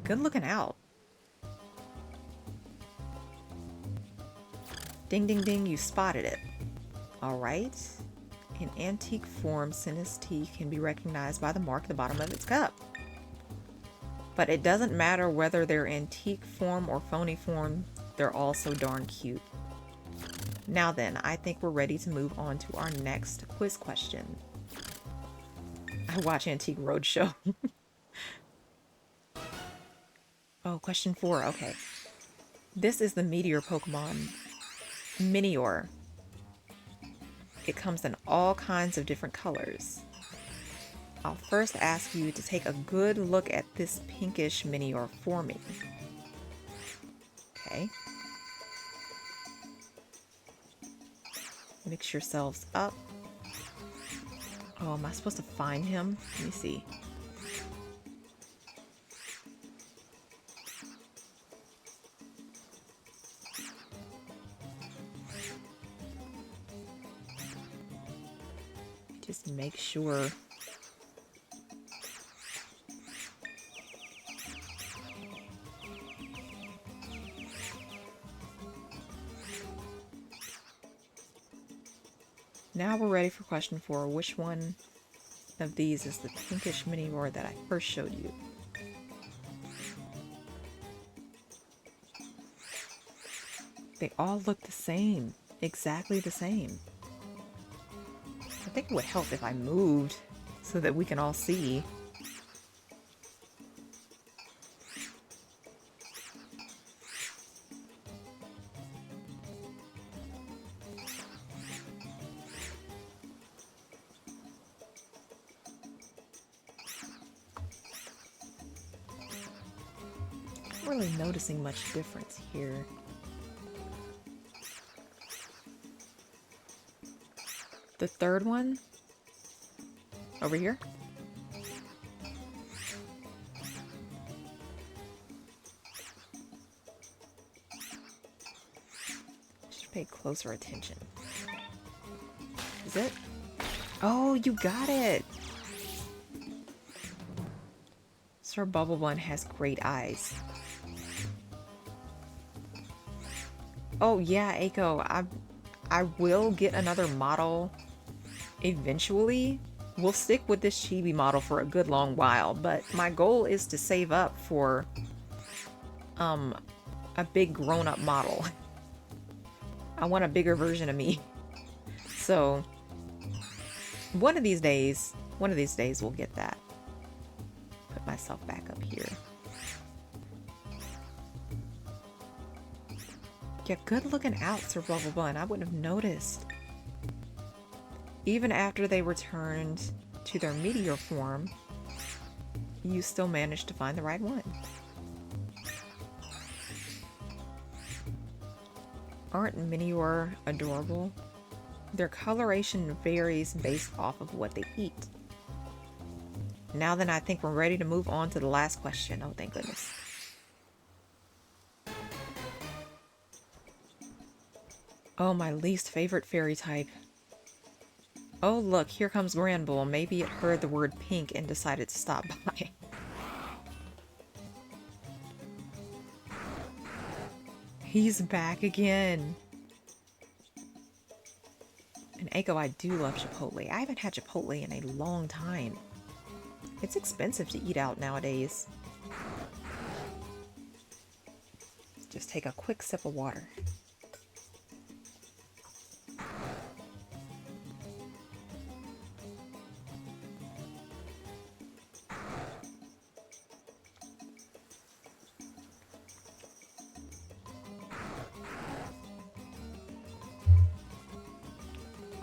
Good looking out. Ding, ding, ding, you spotted it. All right. In antique form, Sinistee can be recognized by the mark at the bottom of its cup. But it doesn't matter whether they're antique form or phony form, they're all so darn cute. Now then, I think we're ready to move on to our next quiz question. I watch Antique Roadshow. Oh, question 4, okay. This is the Meteor Pokemon, Minior. It comes in all kinds of different colors. I'll first ask you to take a good look at this pinkish Minior for me. Okay. Mix yourselves up. Oh, am I supposed to find him? Let me see. Just make sure. Now we're ready for question 4. Which one of these is the pinkish Minior that I first showed you? They all look the same. Exactly the same. I think it would help if I moved so that we can all see. Not really noticing much difference here. The third one over here. Should pay closer attention. Is it? Oh, you got it. Sir Bubblebun has great eyes. Oh yeah, Aiko, I will get another model eventually. We'll stick with this Chibi model for a good long while, but my goal is to save up for a big grown-up model. I want a bigger version of me. So one of these days we'll get that. Put myself back up here. Yeah, good looking out, Sir Bubblebun. I wouldn't have noticed. Even after they returned to their meteor form, you still managed to find the right one. Aren't Minior adorable? Their coloration varies based off of what they eat. Now then, I think we're ready to move on to the last question. Oh, thank goodness. Oh, my least favorite fairy type. Oh, look, here comes Granbull. Maybe it heard the word pink and decided to stop by. He's back again. And Aiko, I do love Chipotle. I haven't had Chipotle in a long time. It's expensive to eat out nowadays. Just take a quick sip of water.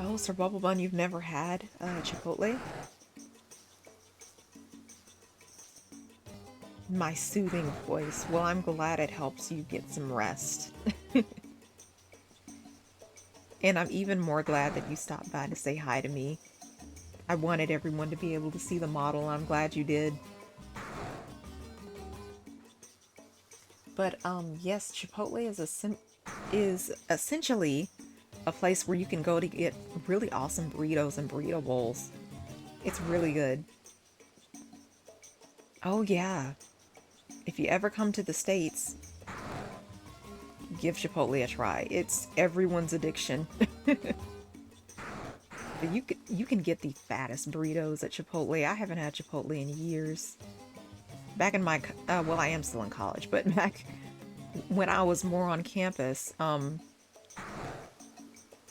Toast or bubble bun you've never had Chipotle? My soothing voice. Well, I'm glad it helps you get some rest. And I'm even more glad that you stopped by to say hi to me. I wanted everyone to be able to see the model. I'm glad you did. But yes, Chipotle is essentially a place where you can go to get really awesome burritos and burrito bowls. It's really good. Oh yeah. If you ever come to the States, give Chipotle a try. It's everyone's addiction. But you can get the fattest burritos at Chipotle. I haven't had Chipotle in years. Back in my well, I am still in college, but back when I was more on campus, I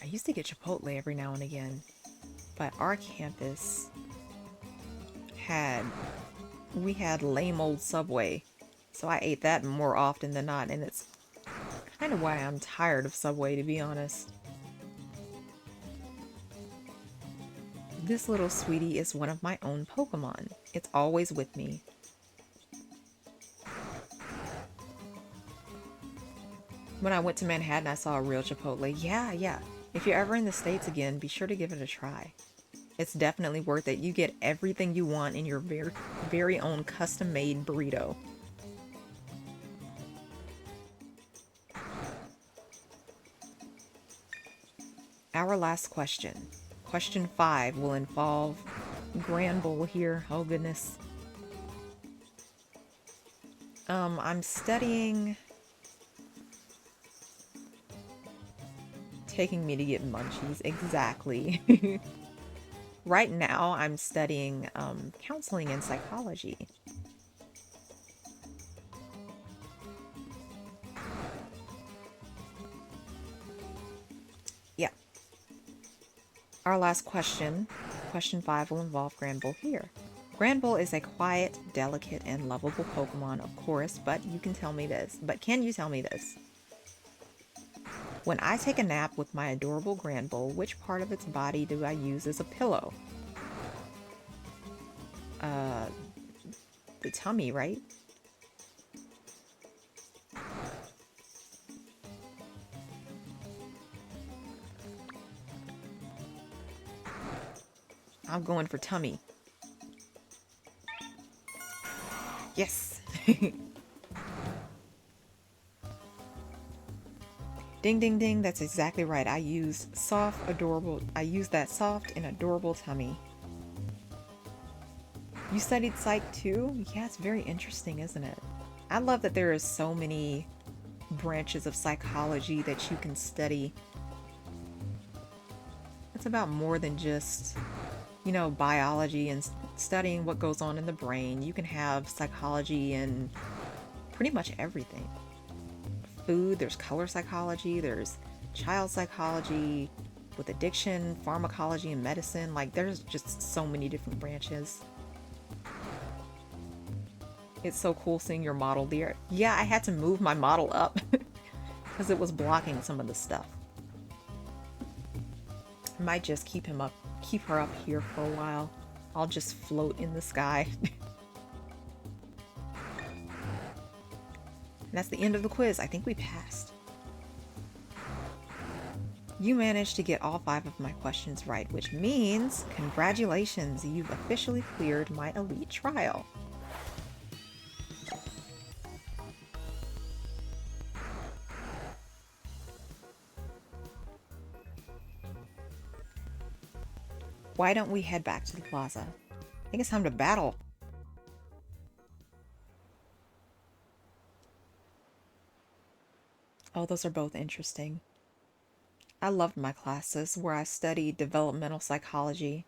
used to get Chipotle every now and again. But our campus had we had lame old Subway, so I ate that more often than not, and it's kind of why I'm tired of Subway, to be honest. This little sweetie is one of my own Pokemon. It's always with me. When I went to Manhattan, I saw a real Chipotle. Yeah, yeah. If you're ever in the States again, be sure to give it a try. It's definitely worth it. You get everything you want in your very own custom-made burrito. Our last question. Question 5 will involve Granbull here. Oh goodness. I'm studying taking me to get munchies. Exactly. Right now, I'm studying counseling and psychology. Yeah. Our last question, question 5, will involve Granbull here. Granbull is a quiet, delicate, and lovable Pokemon, of course, but you can tell me this. But can you tell me this? When I take a nap with my adorable Granbull, which part of its body do I use as a pillow? The tummy, right? I'm going for tummy. Yes! Ding ding ding, that's exactly right. I use that soft and adorable tummy. You studied psych too? Yeah, it's very interesting, isn't it? I love that there is so many branches of psychology that you can study. It's about more than just, biology and studying what goes on in the brain. You can have psychology in pretty much everything. Food, there's color psychology, there's child psychology with addiction, pharmacology, and medicine. Like, there's just so many different branches. It's so cool seeing your model there. Yeah, I had to move my model up because it was blocking some of the stuff. I might just keep her up here for a while. I'll just float in the sky. And that's the end of the quiz. I think we passed. You managed to get all 5 of my questions right, which means congratulations, you've officially cleared my elite trial. Why don't we head back to the plaza? I think it's time to battle. Oh, those are both interesting. I loved my classes where I studied developmental psychology.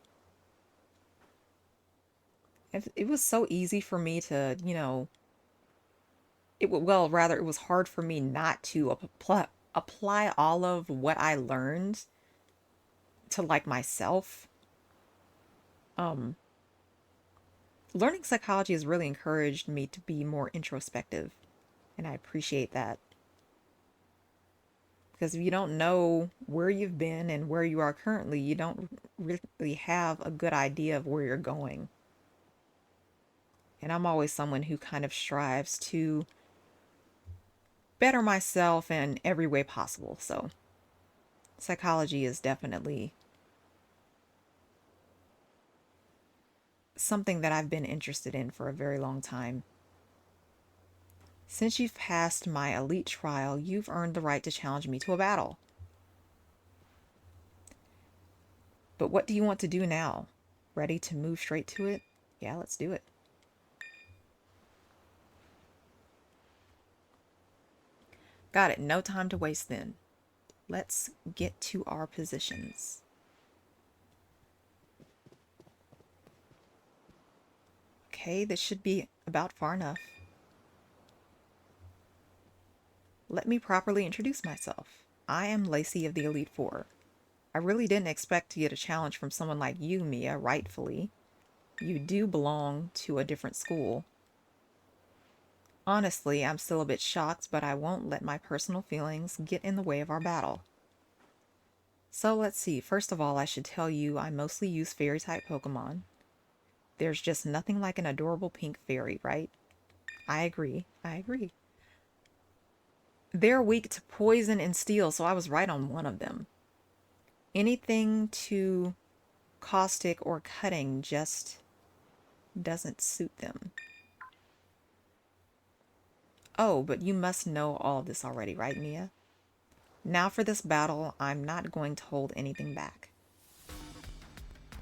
It was so easy for me to, it was hard for me not to apply all of what I learned to like myself. Um, Learning psychology has really encouraged me to be more introspective, and I appreciate that. Because if you don't know where you've been and where you are currently, you don't really have a good idea of where you're going. And I'm always someone who kind of strives to better myself in every way possible. So psychology is definitely something that I've been interested in for a very long time. Since you've passed my elite trial, you've earned the right to challenge me to a battle. But what do you want to do now? Ready to move straight to it? Yeah, let's do it. Got it. No time to waste then. Let's get to our positions. Okay, this should be about far enough. Let me properly introduce myself. I am Lacey of the Elite Four. I really didn't expect to get a challenge from someone like you, Mia, rightfully. You do belong to a different school. Honestly, I'm still a bit shocked, but I won't let my personal feelings get in the way of our battle. So let's see. First of all, I should tell you I mostly use fairy-type Pokemon. There's just nothing like an adorable pink fairy, right? I agree. I agree. They're weak to poison and steel, so I was right on one of them. Anything too caustic or cutting just doesn't suit them. Oh, but you must know all of this already, right, Mia? Now for this battle, I'm not going to hold anything back.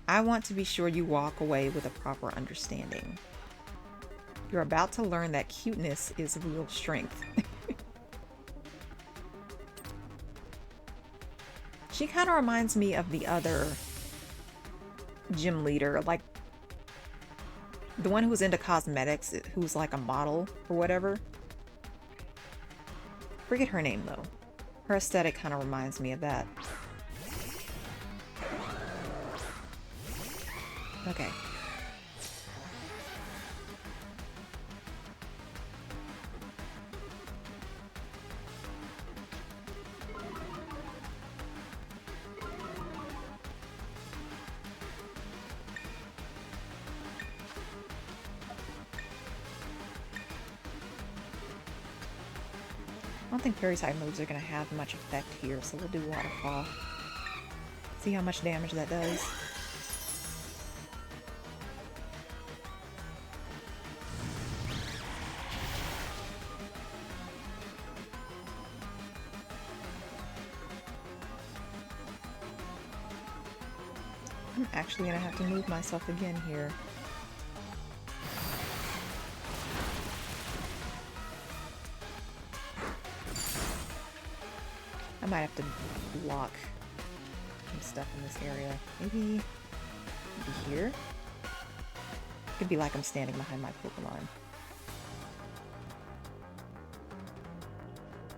I want to be sure you walk away with a proper understanding. You're about to learn that cuteness is real strength. She kind of reminds me of the other gym leader, like the one who was into cosmetics, who's like a model or whatever. Forget her name though. Her aesthetic kind of reminds me of that. Okay. I don't think fairy type moves are going to have much effect here, so we'll do waterfall. See how much damage that does. I'm actually going to have to move myself again here. I might have to block some stuff in this area. Maybe here? Could be like I'm standing behind my Pokemon.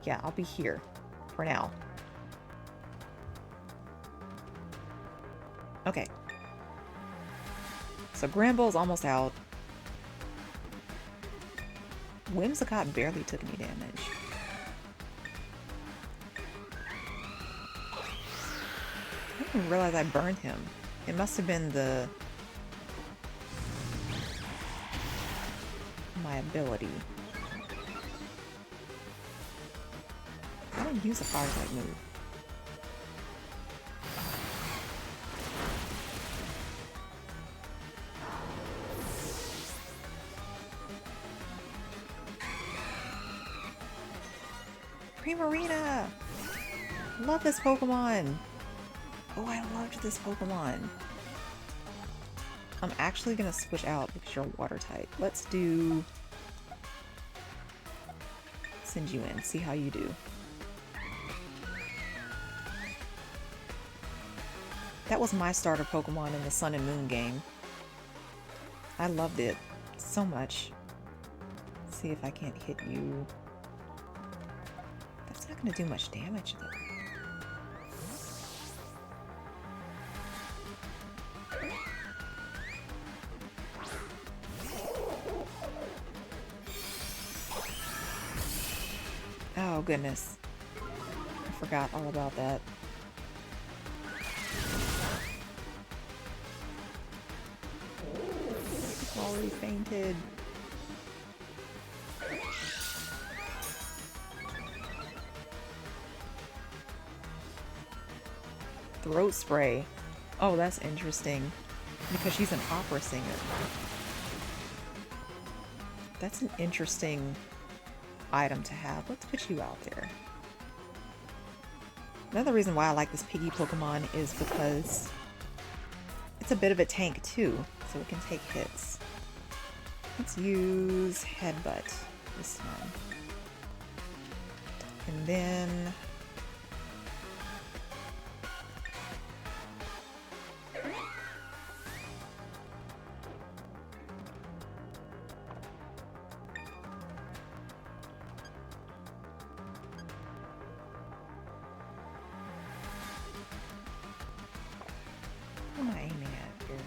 Yeah, I'll be here for now. Okay. So Granbull's almost out. Whimsicott barely took any damage. I didn't even realize I burned him. It must have been my ability. I don't use a fire type move. Primarina! Love this Pokemon! Oh, I loved this Pokemon. I'm actually gonna switch out because you're water type. Let's send you in, see how you do. That was my starter Pokemon in the Sun and Moon game. I loved it so much. Let's see if I can't hit you. That's not gonna do much damage though. Oh goodness. I forgot all about that. Already fainted. Throat spray. Oh, that's interesting. Because she's an opera singer. That's an interesting item to have. Let's put you out there. Another reason why I like this Piggy Pokemon is because it's a bit of a tank too, so it can take hits. Let's use Headbutt this time. And then... what am I aiming at here?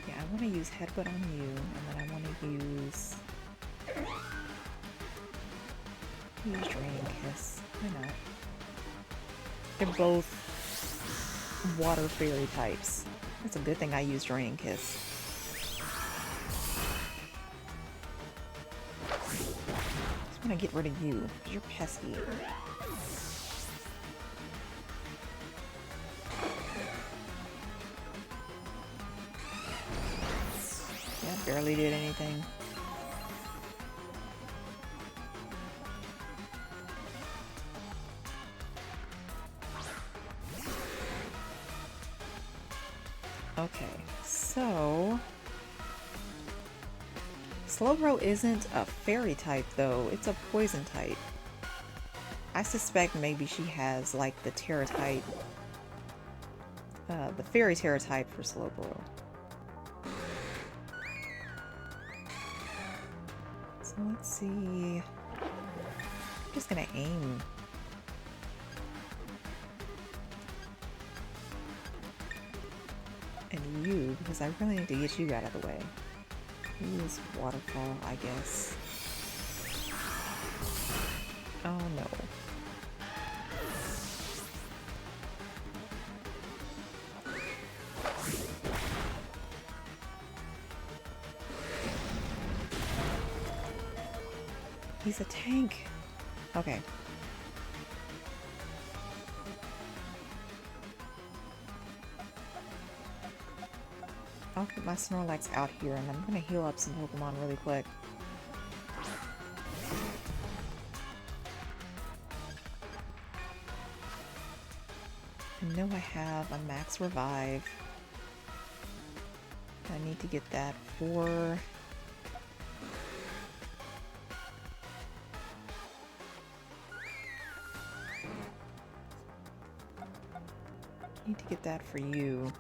Yeah, I want to use Headbutt on you, and then I want to use Drain Kiss. Why not? They're both water fairy types. It's a good thing I use Drain Kiss. Just want to get rid of you, because you're pesky. Barely did anything. Okay, so Slowbro isn't a fairy type though, it's a poison type. I suspect maybe she has like the Terra type, the fairy Terra type for Slowbro. So let's see. I'm just gonna aim. And you, because I really need to get you out of the way. Use Waterfall, I guess. Oh no. He's a tank. Okay. I'll put my Snorlax out here and I'm gonna heal up some Pokemon really quick. I know I have a max revive. I need to get that for... need to get that for you.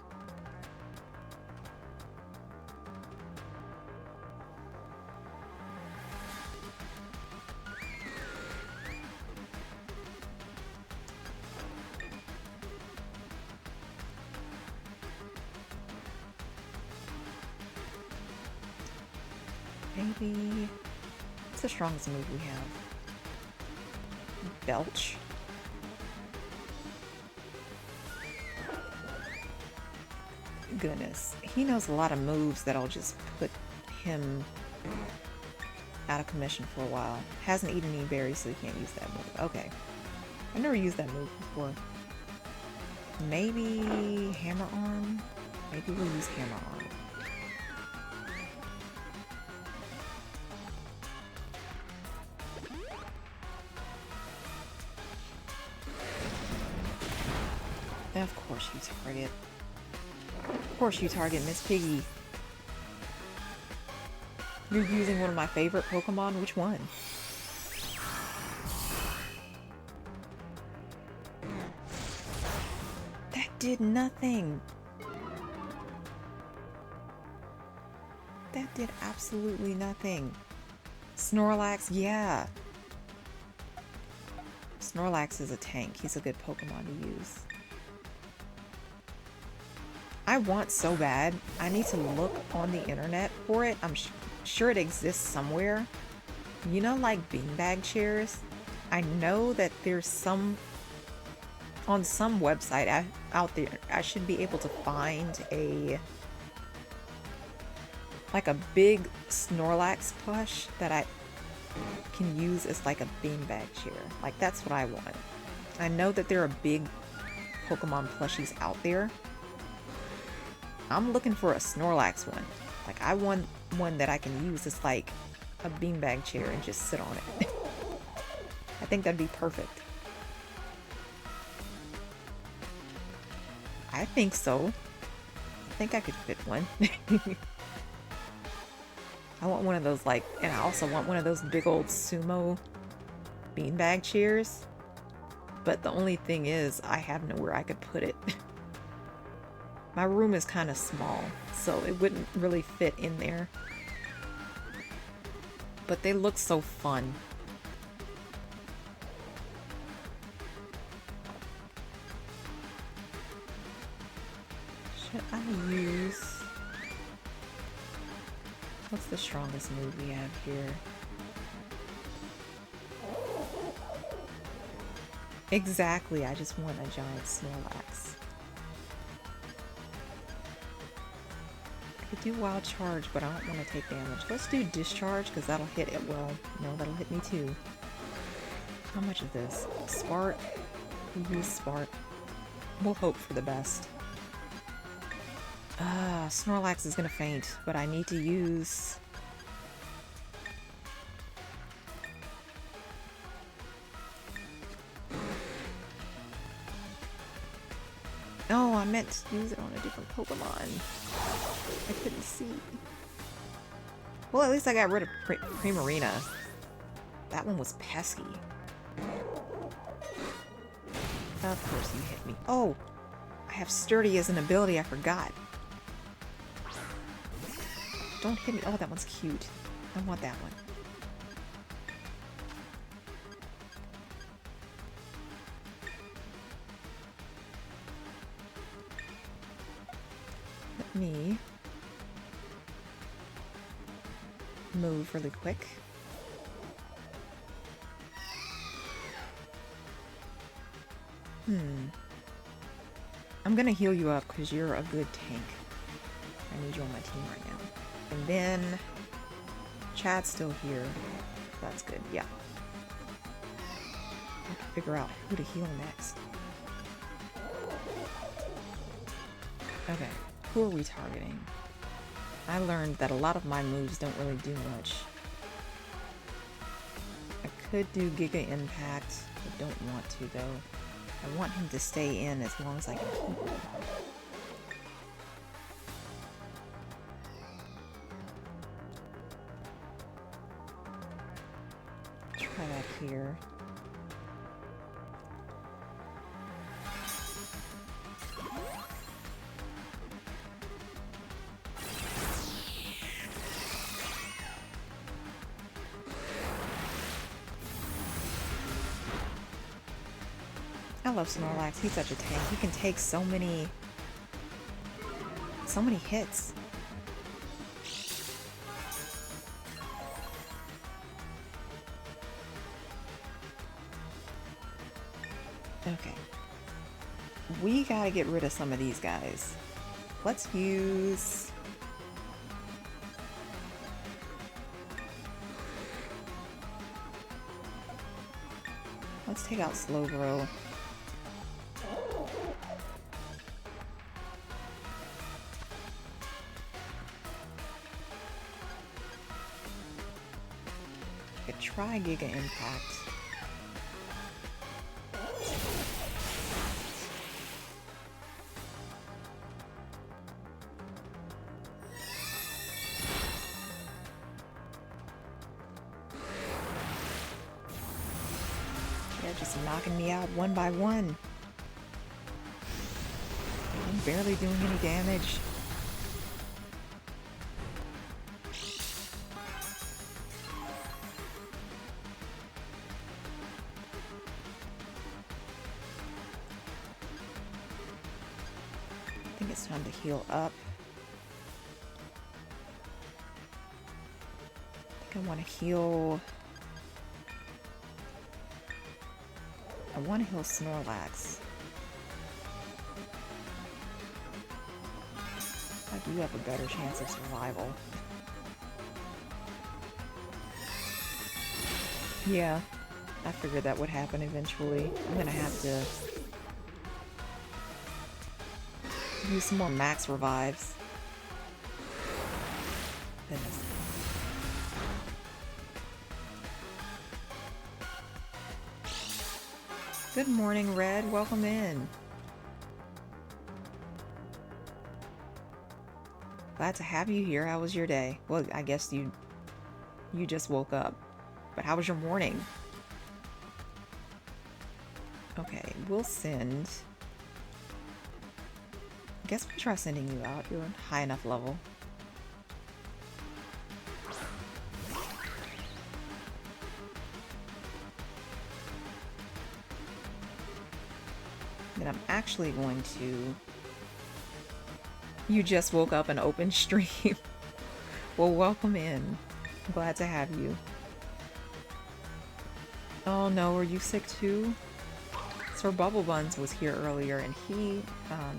Maybe... what's the strongest move we have? Belch? Goodness. He knows a lot of moves that'll just put him out of commission for a while. Hasn't eaten any berries, so he can't use that move. Okay. I've never used that move before. Maybe Hammer Arm? Maybe we'll use Hammer Arm. Of course you target. Of course you target Miss Piggy. You're using one of my favorite Pokemon? Which one? That did nothing. That did absolutely nothing. Snorlax, yeah. Snorlax is a tank. He's a good Pokemon to use. I want so bad. I need to look on the internet for it. I'm sure it exists somewhere. You know, like beanbag chairs? I know that there's some on some website out there. I should be able to find like a big Snorlax plush that I can use as like a beanbag chair. Like that's what I want. I know that there are big Pokemon plushies out there. I'm looking for a Snorlax one. Like I want one that I can use as like a beanbag chair and just sit on it. I think that'd be perfect. I think so. I think I could fit one. I want one of those like, and I also want one of those big old sumo beanbag chairs. But the only thing is, I have nowhere I could put it. My room is kind of small, so it wouldn't really fit in there. But they look so fun. Should I use... What's the strongest move we have here? Exactly, I just want a giant Snorlax. I could do Wild Charge, but I don't want to take damage. Let's do Discharge, because that'll hit it well. No, that'll hit me too. How much is this? Spark? We use Spark. We'll hope for the best. Snorlax is gonna faint, but I need to use... No, I meant to use it on a different Pokemon. I couldn't see. Well, at least I got rid of Primarina. That one was pesky. Of course you hit me. Oh! I have Sturdy as an ability, I forgot. Don't hit me. Oh, that one's cute. I want that one. Let me move really quick. I'm gonna heal you up because you're a good tank. I need you on my team right now. And then Chad's still here. That's good, yeah. I have to figure out who to heal next. Okay, who are we targeting? I learned that a lot of my moves don't really do much. I could do Giga Impact, but don't want to though. I want him to stay in as long as I can keep him. Try that here. I love Snorlax. He's such a tank. He can take so many hits. Okay. We gotta get rid of some of these guys. Let's use... Let's take out Slowbro. Try Giga Impact. They're just knocking me out one by one. I'm barely doing any damage. I think it's time to heal up. I think I want to heal I want to heal Snorlax. I do have a better chance of survival. Yeah, I figured that would happen eventually. I'm gonna have to use some more max revives. Goodness. Good morning, Red. Welcome in. Glad to have you here. How was your day? Well, I guess you just woke up. But how was your morning? Okay, we'll send... I guess we'll try sending you out. You're high enough level. Then I'm actually going to... You just woke up and opened stream. Well, welcome in. I'm glad to have you. Oh no, are you sick too? Sir Bubble Buns was here earlier and he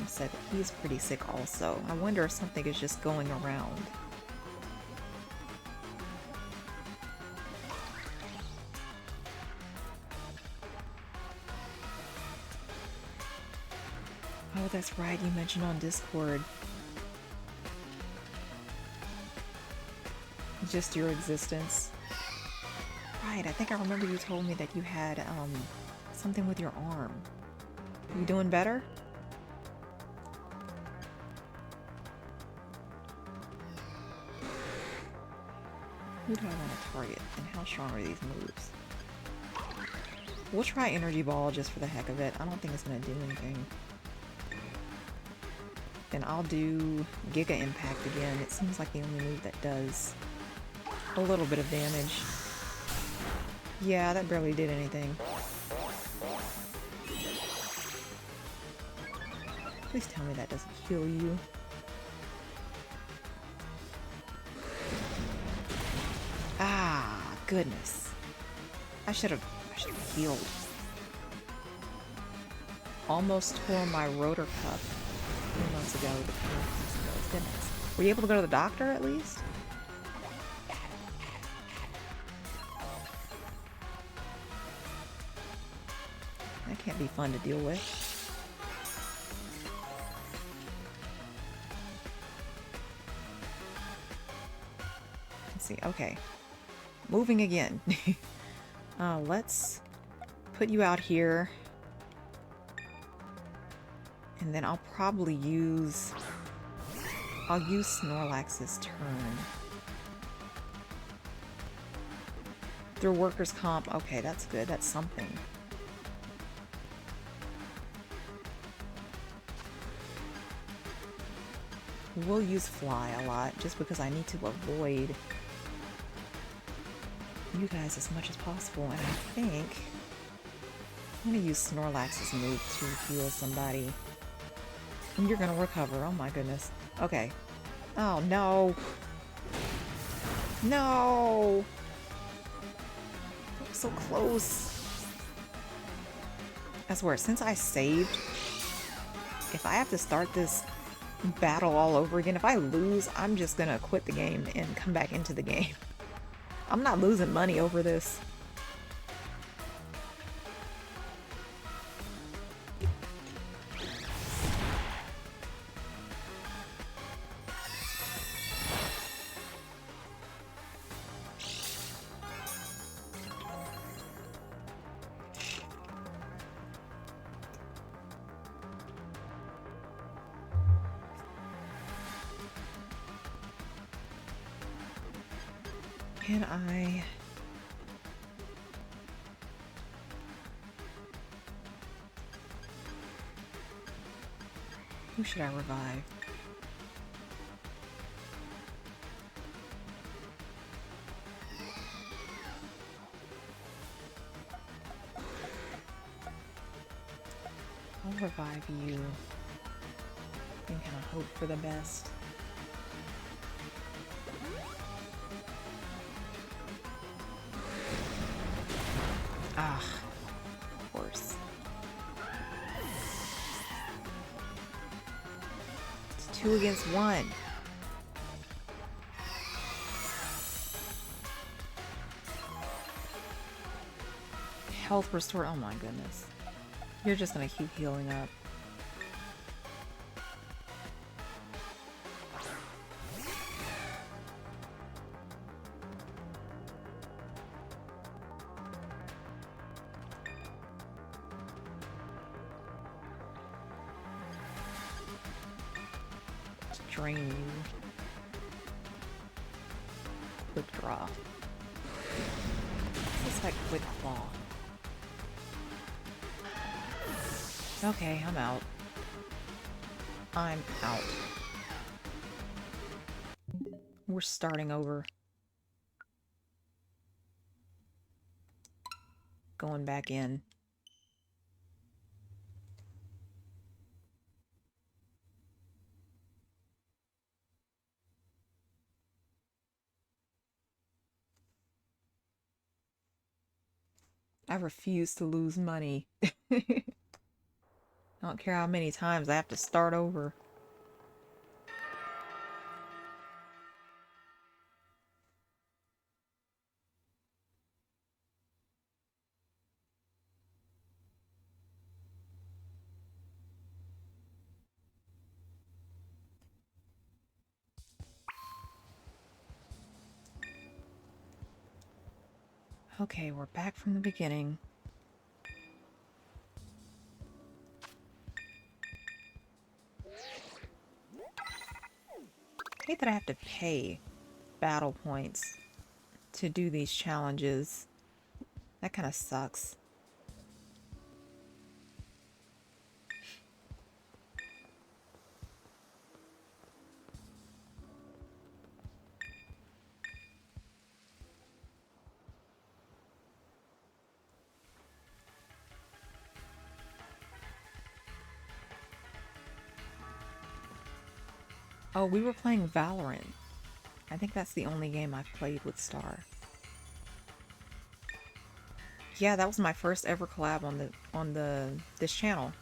said that he's pretty sick also. I wonder if something is just going around. Oh, that's right, you mentioned on Discord. Just your existence. Right, I think I remember you told me that you had something with your arm. You doing better? Who do I want to target and how strong are these moves? We'll try Energy Ball just for the heck of it. I don't think it's going to do anything. Then I'll do Giga Impact again. It seems like the only move that does a little bit of damage. Yeah, that barely did anything. Please tell me that doesn't heal you. Ah, goodness. I should have healed. Almost tore my rotor cuff. 3 months ago, but 3 months ago. Goodness. Were you able to go to the doctor at least? That can't be fun to deal with. Let's see. Okay. Moving again. Let's put you out here. And then I'll probably use... I'll use Snorlax's turn. Through workers' comp. Okay, that's good. That's something. We'll use Fly a lot, just because I need to avoid you guys as much as possible. And I think I'm going to use Snorlax's move to heal somebody. And you're going to recover. Oh my goodness. Okay. Oh no. No! So close. I swear, since I saved, if I have to start this battle all over again, if I lose, I'm just gonna quit the game and come back into the game. I'm not losing money over this. Can I... Who should I revive? I'll revive you and kind of hope for the best. Ah, of course. 2 against 1. Health restore. Oh my goodness. You're just gonna keep healing up. Drain you. Quick draw. It's like quick claw. Okay, I'm out. I'm out. We're starting over. Going back in. I refuse to lose money. I don't care how many times I have to start over. Okay, we're back from the beginning. I hate that I have to pay battle points to do these challenges. That kind of sucks. Oh, we were playing Valorant. I think that's the only game I've played with Star. Yeah, that was my first ever collab on this channel.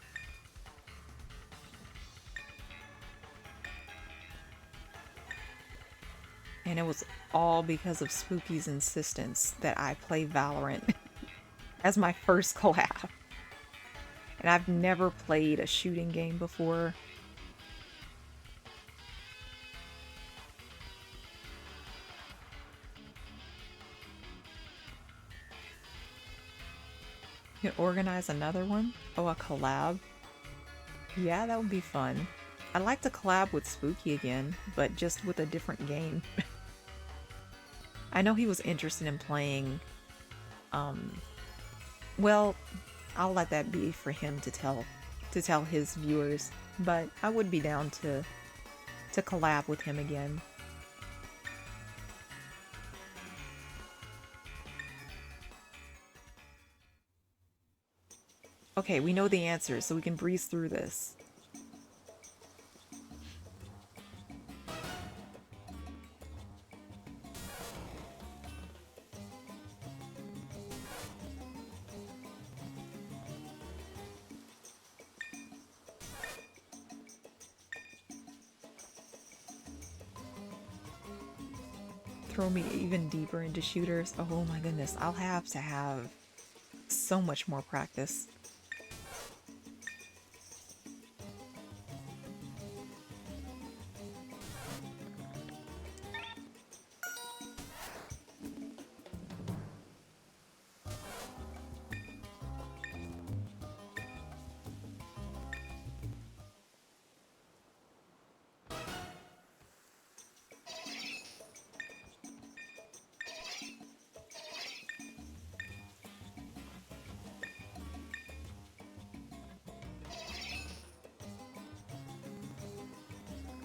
And it was all because of Spooky's insistence that I play Valorant as my first collab. And I've never played a shooting game before. You can organize another one? Oh, a collab? Yeah, that would be fun. I'd like to collab with Spooky again, but just with a different game. I know he was interested in playing, well, I'll let that be for him to tell his viewers, but I would be down to collab with him again. Okay, we know the answers, so we can breeze through this. Throw me even deeper into shooters. Oh my goodness, I'll have to have so much more practice.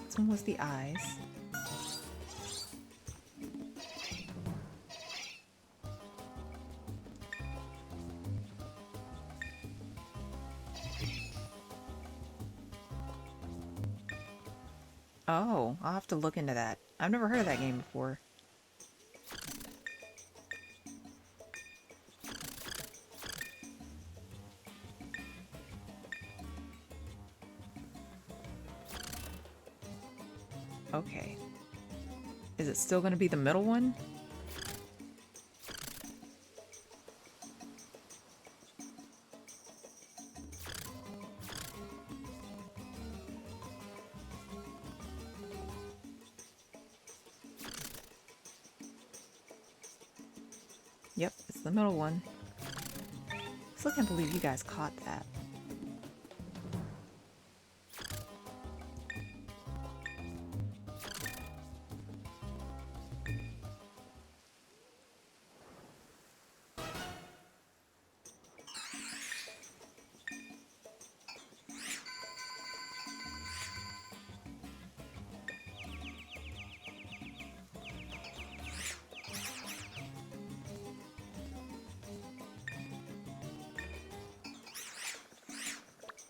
This one was the eyes. Oh, I'll have to look into that. I've never heard of that game before. Okay. Is it still going to be the middle one? Yep, it's the middle one. Still can't believe you guys caught that.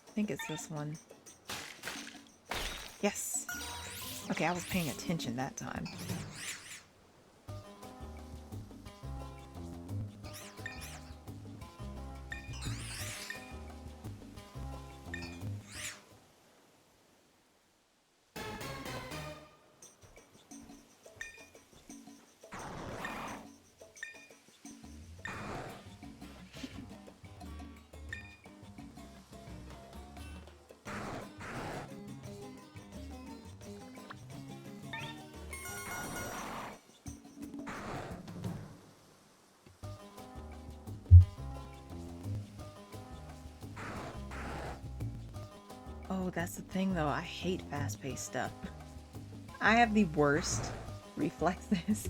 I think it's this one. Yes! Okay, I was paying attention that time. Oh, that's the thing though. I hate fast-paced stuff. I have the worst reflexes.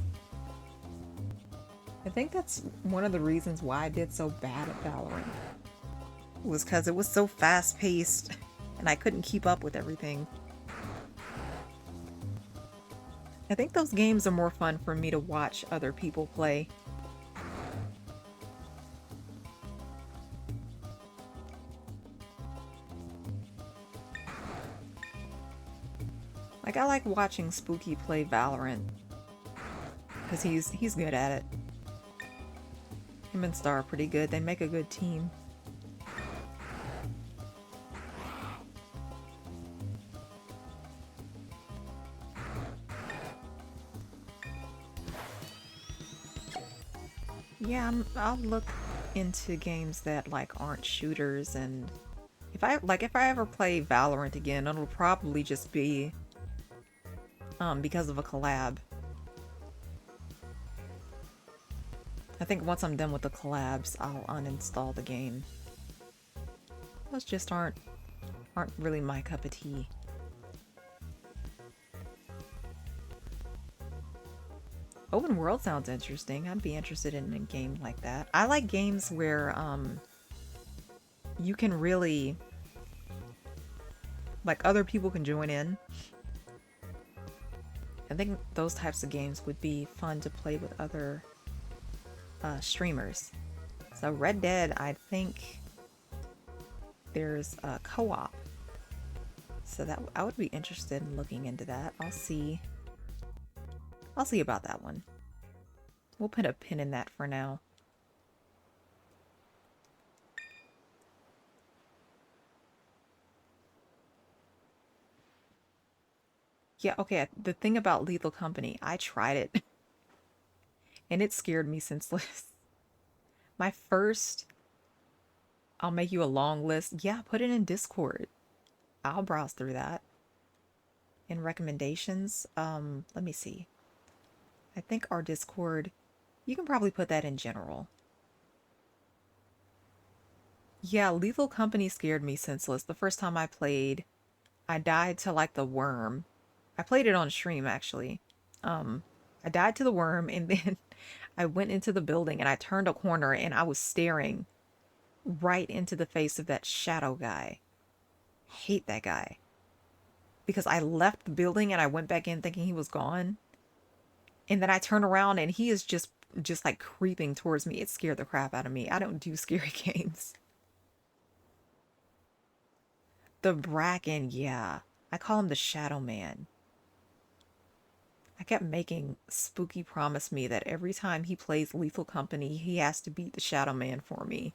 I think that's one of the reasons why I did so bad at Valorant. Was because it was so fast-paced and I couldn't keep up with everything. I think those games are more fun for me to watch other people play. Like, I like watching Spooky play Valorant because he's good at it. Him and Star are pretty good. They make a good team. Yeah, I'll look into games that like aren't shooters, and if I ever play Valorant again, it'll probably just be because of a collab. I think once I'm done with the collabs, I'll uninstall the game. Those just aren't really my cup of tea. Open world sounds interesting. I'd be interested in a game like that. I like games where you can really, like, other people can join in. I think those types of games would be fun to play with other streamers. So Red Dead, I think there's a co-op. So that I would be interested in looking into that. I'll see about that one. We'll put a pin in that for now. Yeah, okay, the thing about Lethal Company, I tried it. And it scared me senseless. My first, I'll make you a long list. Yeah, put it in Discord. I'll browse through that. In recommendations, let me see. I think our Discord, you can probably put that in general. Yeah, Lethal Company scared me senseless. The first time I played, I died to like the worm. I played it on stream actually. I died to the worm and then I went into the building and I turned a corner and I was staring right into the face of that shadow guy. Hate that guy. Because I left the building and I went back in thinking he was gone. And then I turn around and he is just like creeping towards me. It scared the crap out of me. I don't do scary games. The Bracken, yeah. I call him the Shadow Man. I kept making Spooky promise me that every time he plays Lethal Company, he has to beat the Shadow Man for me.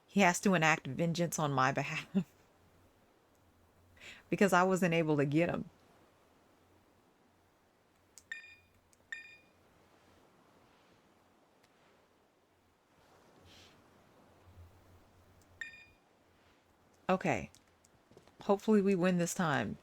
He has to enact vengeance on my behalf. Because I wasn't able to get him. Okay. Hopefully we win this time.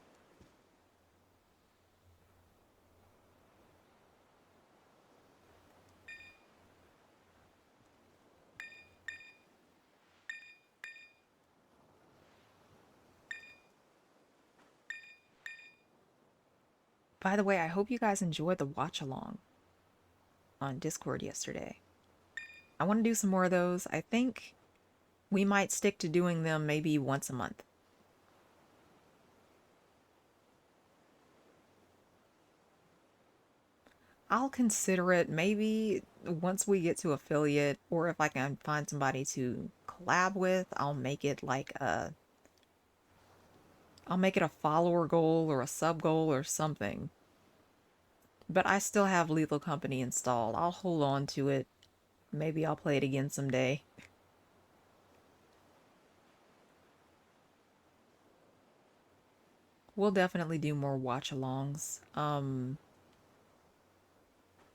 By the way, I hope you guys enjoyed the watch along on Discord yesterday. I want to do some more of those. I think we might stick to doing them maybe once a month. I'll consider it maybe once we get to affiliate, or if I can find somebody to collab with, I'll make it a follower goal or a sub goal or something. But I still have Lethal Company installed. I'll hold on to it. Maybe I'll play it again someday. We'll definitely do more watch alongs.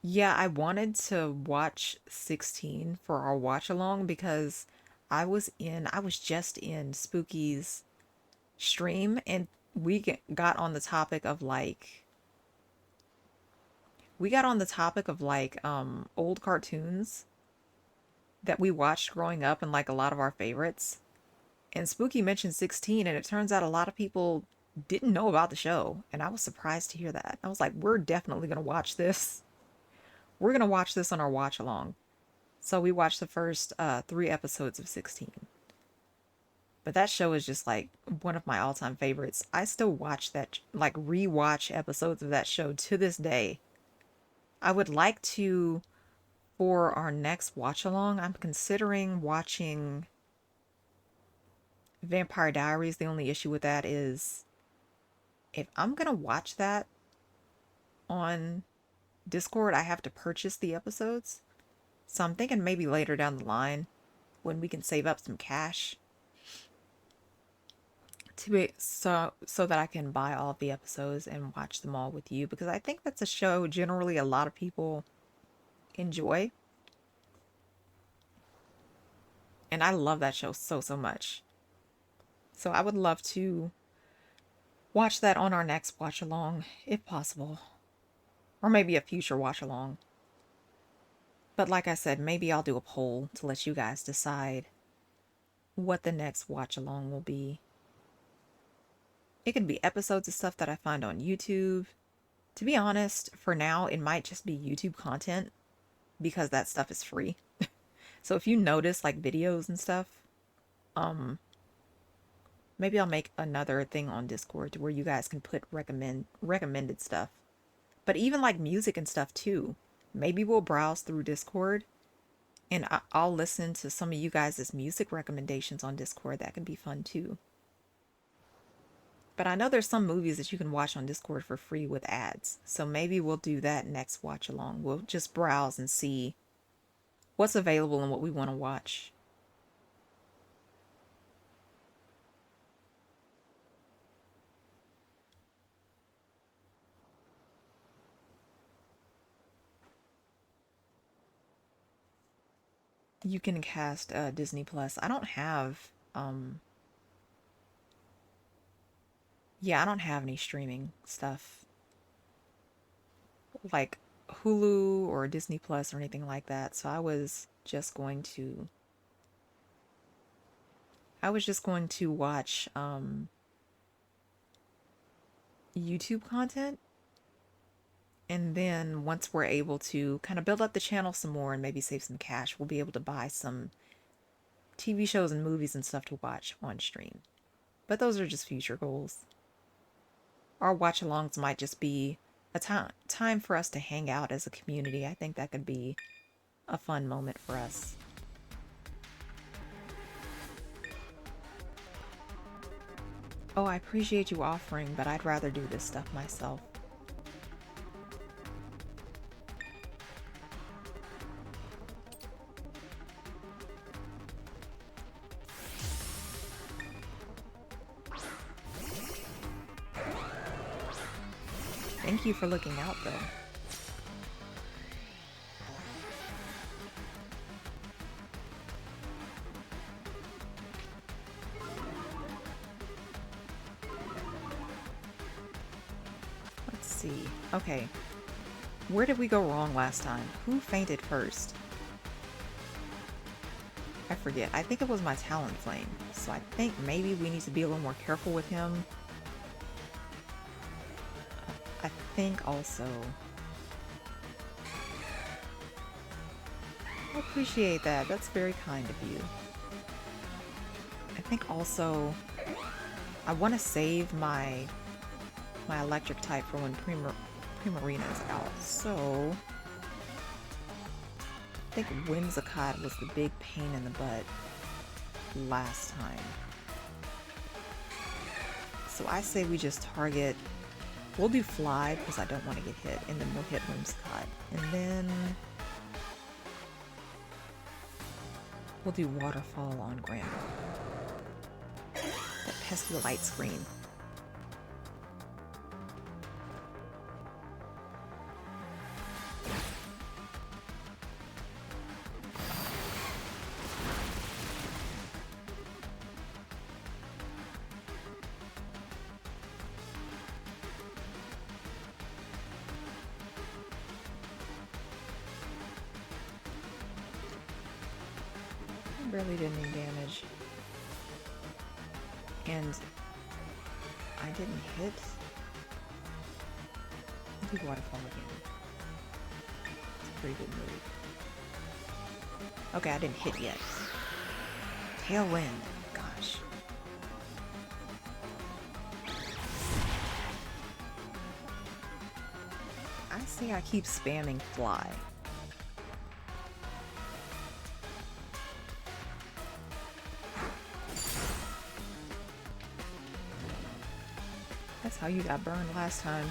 Yeah, I wanted to watch 16 for our watch along because I was just in Spooky's stream, and got on the topic of old cartoons that we watched growing up and like a lot of our favorites. And Spooky mentioned 16, and it turns out a lot of people didn't know about the show, and I was surprised to hear that. I was like, we're definitely going to watch this. We're going to watch this on our watch along. So we watched the first 3 episodes of 16. But that show is just like one of my all-time favorites. I still watch that, like rewatch episodes of that show to this day. I would like to, for our next watch along, I'm considering watching Vampire Diaries. The only issue with that is if I'm gonna watch that on Discord, I have to purchase the episodes. So I'm thinking maybe later down the line when we can save up some cash to be so that I can buy all of the episodes and watch them all with you, because I think that's a show generally a lot of people enjoy. And I love that show so much. So I would love to watch that on our next watch along if possible, or maybe a future watch along. But like I said, maybe I'll do a poll to let you guys decide what the next watch along will be. It could be episodes of stuff that I find on YouTube. To be honest, for now, it might just be YouTube content because that stuff is free. So if you notice like videos and stuff, maybe I'll make another thing on Discord to where you guys can put recommended stuff. But even like music and stuff too. Maybe we'll browse through Discord and I'll listen to some of you guys' music recommendations on Discord. That could be fun too. But I know there's some movies that you can watch on Discord for free with ads. So maybe we'll do that next watch along. We'll just browse and see what's available and what we want to watch. You can cast Disney Plus. I don't have yeah, I don't have any streaming stuff like Hulu or Disney Plus or anything like that. So I was just going to watch YouTube content, and then once we're able to kind of build up the channel some more and maybe save some cash, we'll be able to buy some TV shows and movies and stuff to watch on stream. But those are just future goals. Our watch alongs might just be a time for us to hang out as a community. I think that could be a fun moment for us. Oh, I appreciate you offering, but I'd rather do this stuff myself. Thank you for looking out, though. see. Okay. Where did we go wrong last time? Who fainted first? I forget. I think it was my Talonflame. So I think maybe we need to be a little more careful with him. I think also... I appreciate that. That's very kind of you. I think also... I want to save my electric type for when Primarina is out. So... I think Whimsicott was the big pain in the butt last time. So I say we just target... We'll do Fly because I don't want to get hit, and then we'll hit Whimsicott. And then... we'll do Waterfall on Grandma. That pesky light screen. Barely did any damage. And I didn't hit. I'll do Waterfall again. It's a pretty good move. Okay, I didn't hit yet. Tailwind. Gosh. I say I keep spamming Fly. That's how you got burned last time.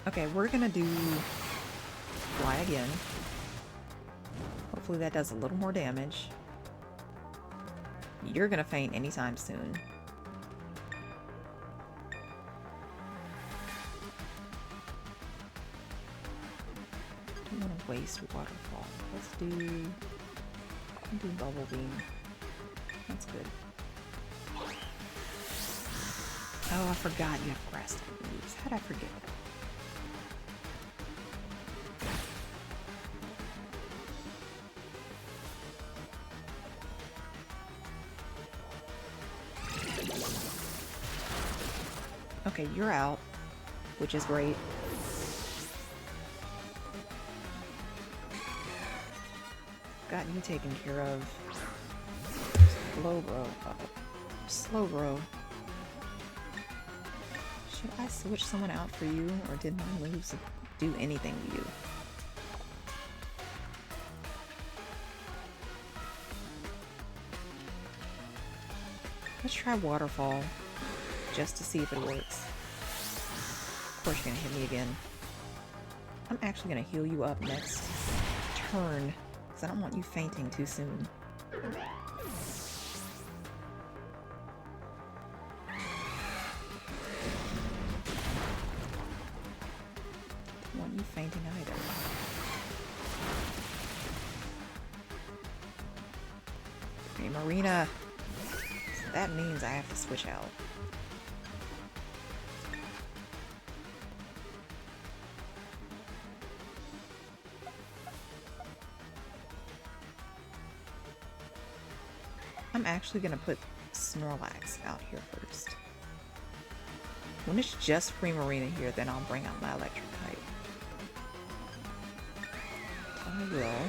Okay, we're gonna do Fly again. Hopefully that does a little more damage. You're gonna faint anytime soon. Don't want to waste Waterfall. Let's do Bubble Beam. That's good. Oh, I forgot you have grass type moves. How'd I forget that? Okay, you're out, which is great. Got you taken care of. Slowbro. Slowbro. Should I switch someone out for you, or did my moves do anything to you? Let's try Waterfall, just to see if it works. Of course you're gonna hit me again. I'm actually gonna heal you up next turn, because I don't want you fainting too soon. You fainting either. Primarina. So that means I have to switch out. I'm actually gonna put Snorlax out here first. When it's just Primarina here, then I'll bring out my electric type. I will.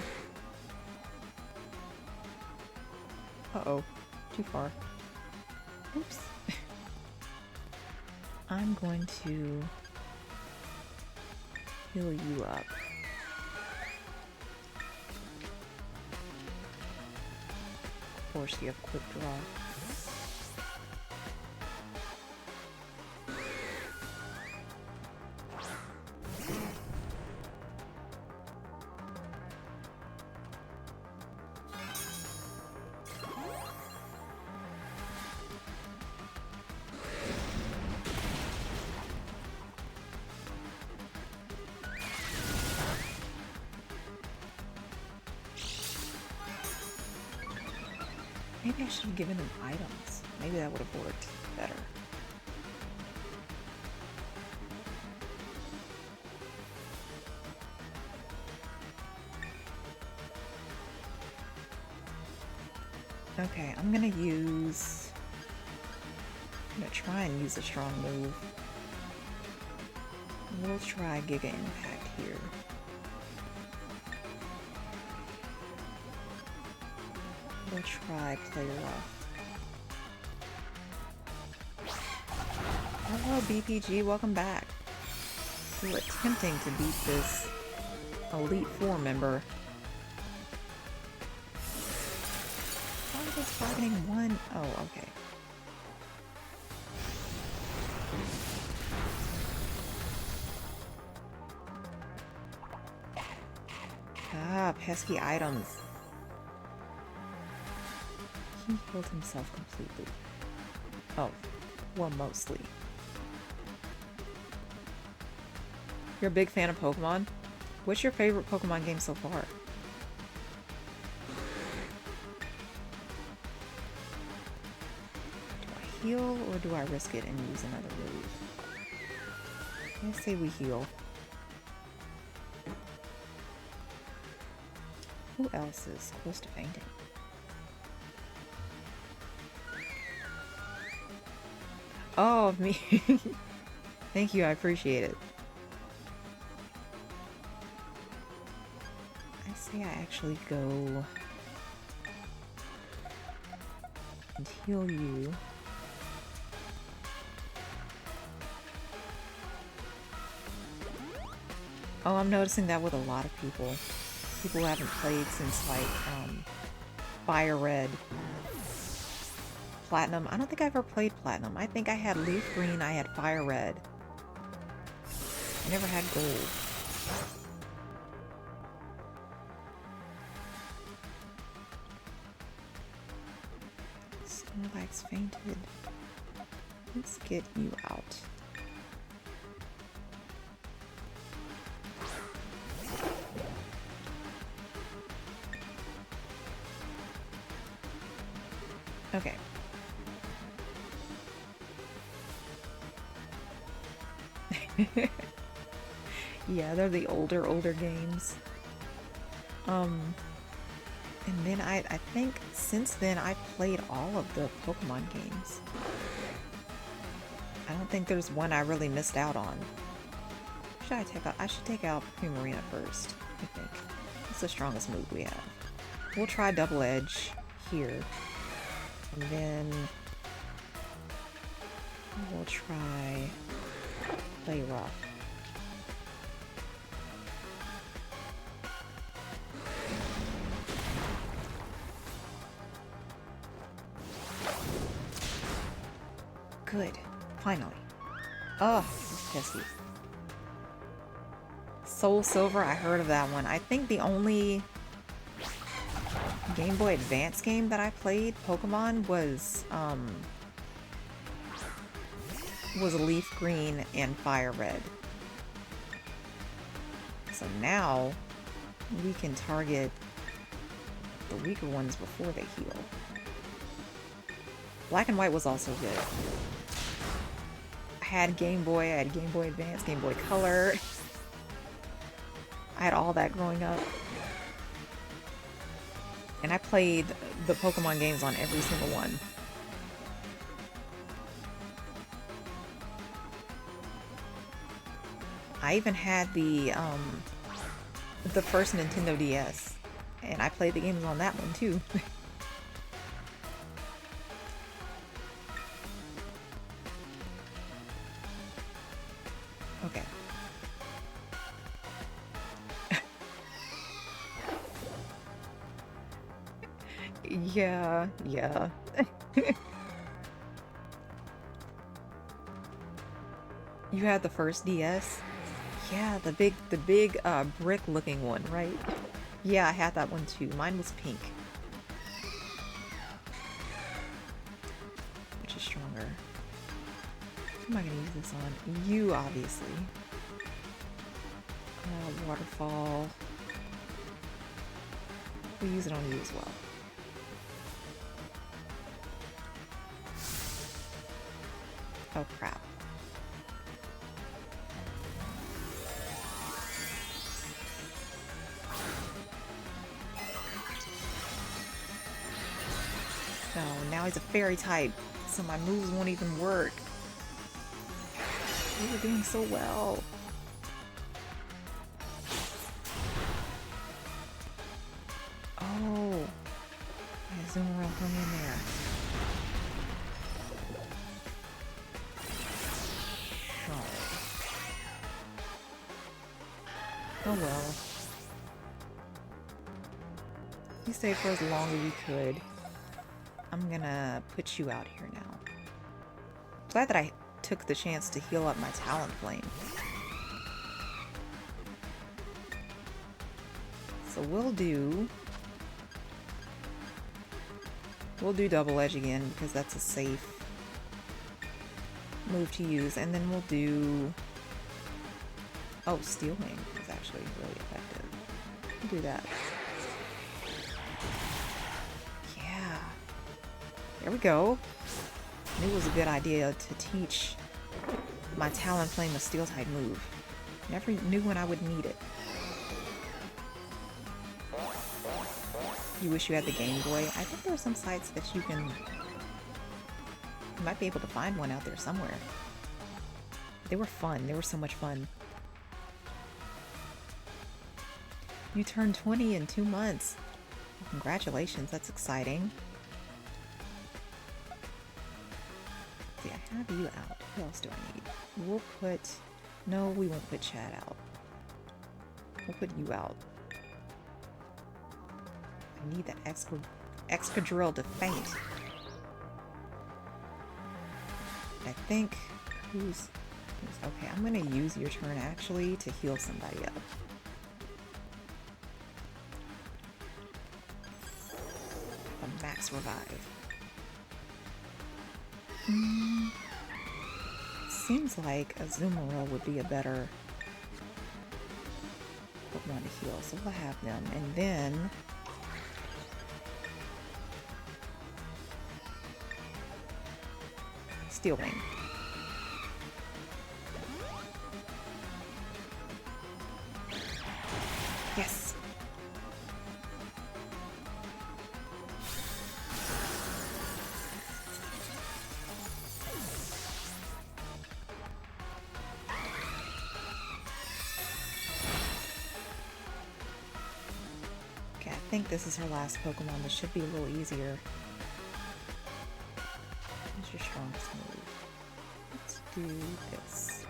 Uh-oh. Too far. Oops. I'm going to heal you up. Of course, you have quick draw. Maybe I should have given them items. Maybe that would have worked better. Okay, I'm gonna try and use a strong move. We'll try Giga Impact here. We'll try Play Rough. Hello BPG, welcome back. We're attempting to beat this Elite Four member. Why is this fighting one? Oh, okay. Ah, pesky items. He healed himself completely. Oh, well, mostly. You're a big fan of Pokemon? What's your favorite Pokemon game so far? Do I heal or do I risk it and use another move? Let's say we heal. Who else is close to fainting? Oh, me. Thank you, I appreciate it. I say I actually go and heal you. Oh, I'm noticing that with a lot of people. People who haven't played since, like, Fire Red. Platinum. I don't think I've ever played Platinum. I think I had Leaf Green, I had Fire Red. I never had Gold. Snorlax fainted. Let's get you out. Okay. Yeah, they're the older games. And then I think since then I've played all of the Pokemon games. I don't think there's one I really missed out on. Should I take out? I should take out Primarina first, I think. It's the strongest move we have. We'll try Double Edge here. And then we'll try Play Rough. Good. Finally. Oh, pesky. Soul Silver, I heard of that one. I think the only Game Boy Advance game that I played, Pokemon, was Leaf Green and Fire Red. So now we can target the weaker ones before they heal. Black and White was also good. I had Game Boy, I had Game Boy Advance, Game Boy Color. I had all that growing up. And I played the Pokemon games on every single one. I even had the first Nintendo DS. And I played the games on that one too. Okay. Yeah. You had the first DS? Yeah, the big brick looking one, right? Yeah, I had that one too. Mine was pink. Which is stronger? Who am I gonna use this on? You, obviously. Waterfall. We'll use it on you as well. Oh crap. No, now he's a fairy type, so my moves won't even work. We were doing so well. Oh, yeah, Zoomerang hung in there. Oh well. We stayed for as long as we could. I'm gonna put you out here now. Glad that I took the chance to heal up my Talon Flame. So we'll do Double Edge again because that's a safe move to use, and then we'll do... Oh, Steel Wing is actually really effective. We'll do that. Yeah. There we go. Knew it was a good idea to teach my Talon Flame a Steel type move. Never knew when I would need it. You wish you had the Game Boy? I think there are some sites that you might be able to find one out there somewhere. They were fun. They were so much fun. You turned 20 in 2 months. Well, congratulations, that's exciting. See, I have you out. Who else do I need? We'll put... No, we won't put Chad out. We'll put you out. I need that Excadrill to faint. I think... Okay, I'm gonna use your turn actually to heal somebody up. A max revive. Seems like a Azumarill would be a better Pokemon to heal, so we'll have them. And then... Steel Wing. Yes! Okay, I think this is her last Pokemon. This should be a little easier. What's your strongest move? Let's do this.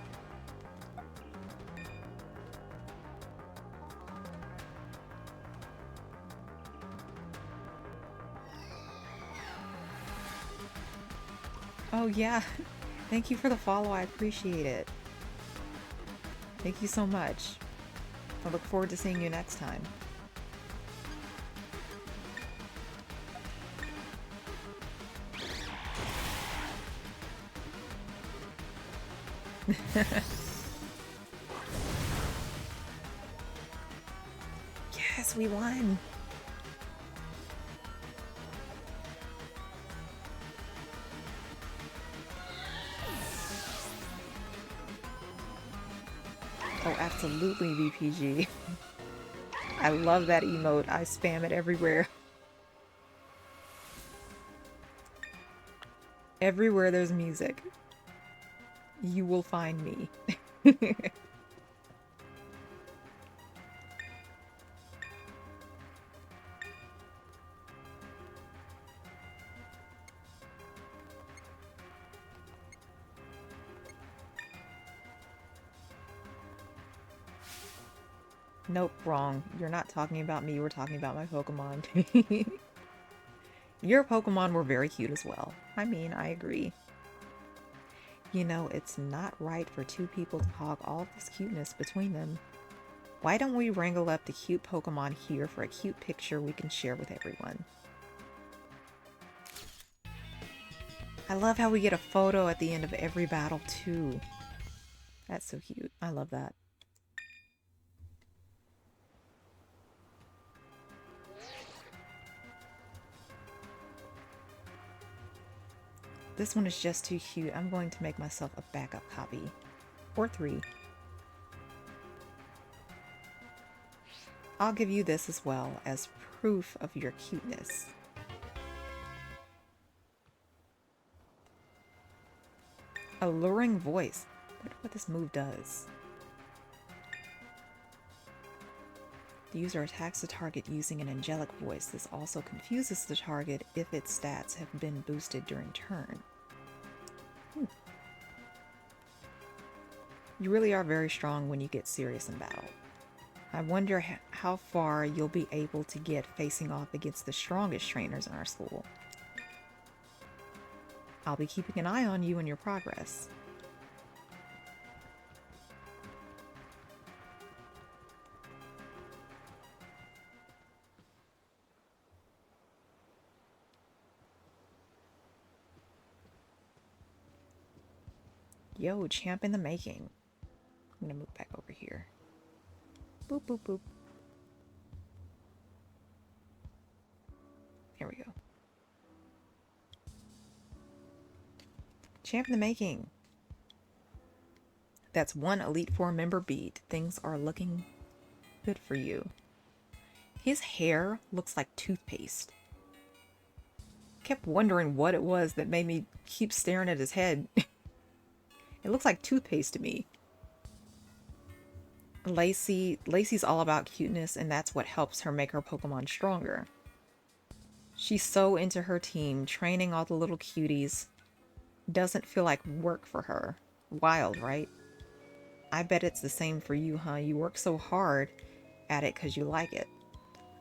Oh yeah, thank you for the follow, I appreciate it. Thank you so much. I look forward to seeing you next time. Yes, we won! Oh, absolutely VPG. I love that emote. I spam it everywhere. Everywhere there's music, you will find me. Nope, wrong. You're not talking about me, we're talking about my Pokemon. Your Pokemon were very cute as well. I mean, I agree. You know, it's not right for two people to hog all of this cuteness between them. Why don't we wrangle up the cute Pokemon here for a cute picture we can share with everyone? I love how we get a photo at the end of every battle, too. That's so cute. I love that. This one is just too cute. I'm going to make myself a backup copy. Or 3. I'll give you this as well as proof of your cuteness. Alluring voice. What this move does. The user attacks the target using an angelic voice. This also confuses the target if its stats have been boosted during turn. You really are very strong when you get serious in battle. I wonder how far you'll be able to get facing off against the strongest trainers in our school. I'll be keeping an eye on you and your progress. Yo, champ in the making. I'm gonna move back over here. Boop, boop, boop. There we go. Champ in the making. That's one Elite Four member beat. Things are looking good for you. His hair looks like toothpaste. Kept wondering what it was that made me keep staring at his head. It looks like toothpaste to me. Lacey's all about cuteness, and that's what helps her make her Pokemon stronger. She's so into her team, training all the little cuties. Doesn't feel like work for her. Wild, right? I bet it's the same for you, huh? You work so hard at it because you like it.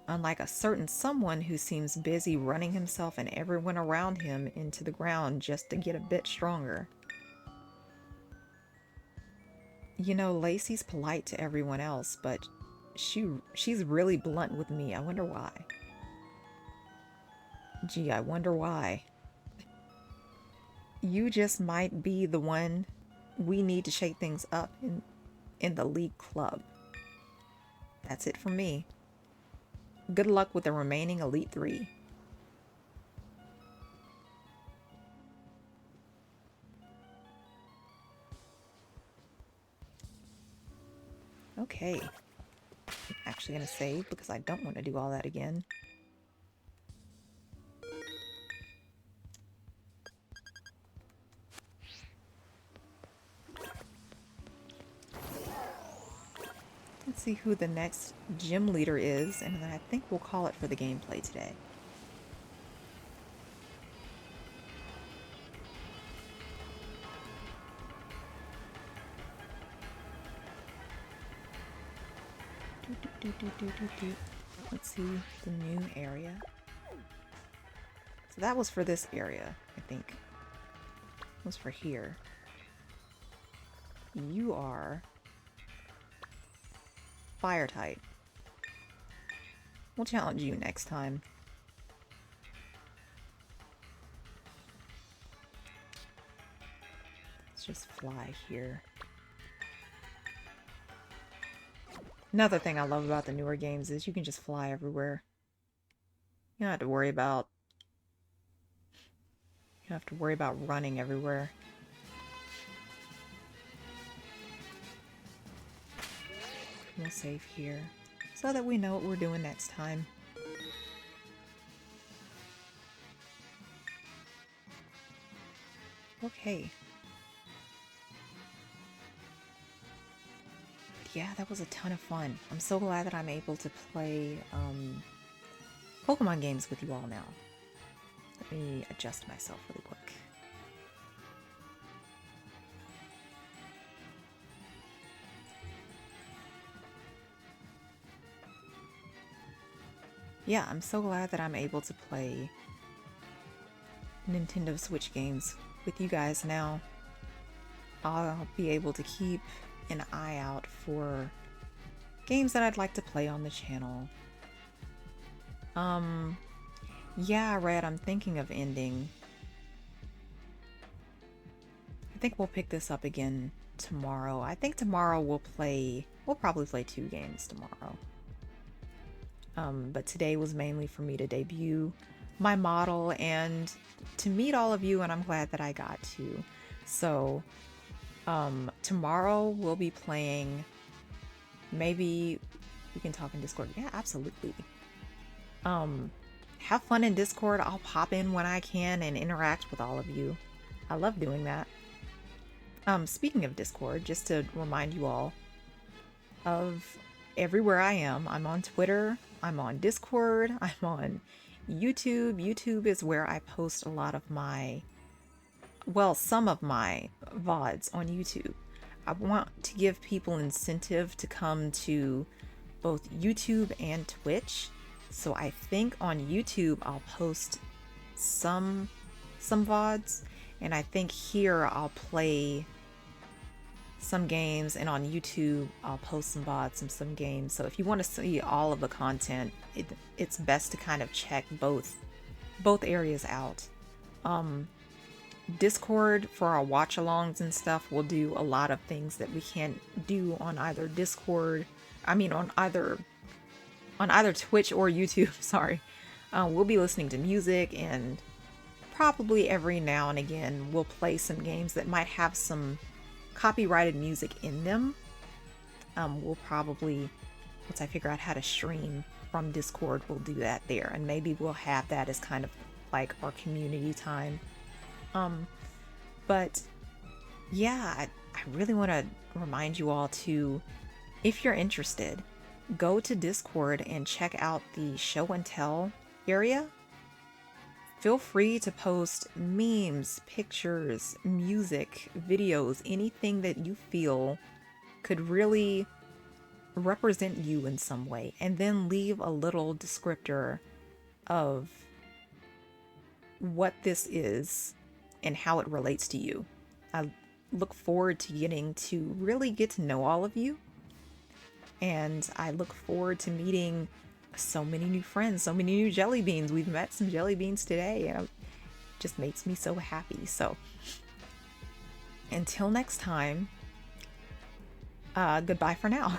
Unlike a certain someone who seems busy running himself and everyone around him into the ground just to get a bit stronger. You know, Lacey's polite to everyone else, but she's really blunt with me. I wonder why. Gee, I wonder why. You just might be the one we need to shake things up in the league club. That's it from me. Good luck with the remaining Elite Three. Okay. I'm actually going to save because I don't want to do all that again. Let's see who the next gym leader is, and then I think we'll call it for the gameplay today. Let's see the new area. So that was for this area, I think. It was for here. You are fire type. We'll challenge you next time. Let's just fly here. Another thing I love about the newer games is you can just fly everywhere. You don't have to worry about running everywhere. We'll save here so that we know what we're doing next time. Okay. Yeah, that was a ton of fun. I'm so glad that I'm able to play Pokemon games with you all now. Let me adjust myself really quick. Yeah, I'm so glad that I'm able to play Nintendo Switch games with you guys now. I'll be able to keep an eye out for games that I'd like to play on the channel. Yeah, Red, I'm thinking of ending. I think we'll pick this up again tomorrow. I think tomorrow we'll probably play 2 games tomorrow. But today was mainly for me to debut my model and to meet all of you, and I'm glad that I got to. So, tomorrow we'll be playing, maybe we can talk in Discord. Yeah, absolutely. Have fun in Discord. I'll pop in when I can and interact with all of you. I love doing that. Speaking of Discord, just to remind you all of everywhere I am, I'm on Twitter, I'm on Discord, I'm on YouTube. YouTube is where I post a lot of my, well, some of my VODs on YouTube. I want to give people incentive to come to both YouTube and Twitch. So I think on YouTube I'll post some VODs, and I think here I'll play some games, and on YouTube I'll post some VODs and some games. So if you want to see all of the content, it's best to kind of check both areas out. Discord for our watch alongs and stuff, we'll do a lot of things that we can't do on either Discord. I mean on either Twitch or YouTube, sorry. We'll be listening to music, and probably every now and again we'll play some games that might have some copyrighted music in them. We'll probably, once I figure out how to stream from Discord, we'll do that there, and maybe we'll have that as kind of like our community time. But yeah, I really want to remind you all to, if you're interested, go to Discord and check out the show and tell area. Feel free to post memes, pictures, music, videos, anything that you feel could really represent you in some way, and then leave a little descriptor of what this is and how it relates to you. I look forward to getting to really get to know all of you, and I look forward to meeting so many new friends, so many new jelly beans. We've met some jelly beans today, and it just makes me so happy. So until next time, goodbye for now.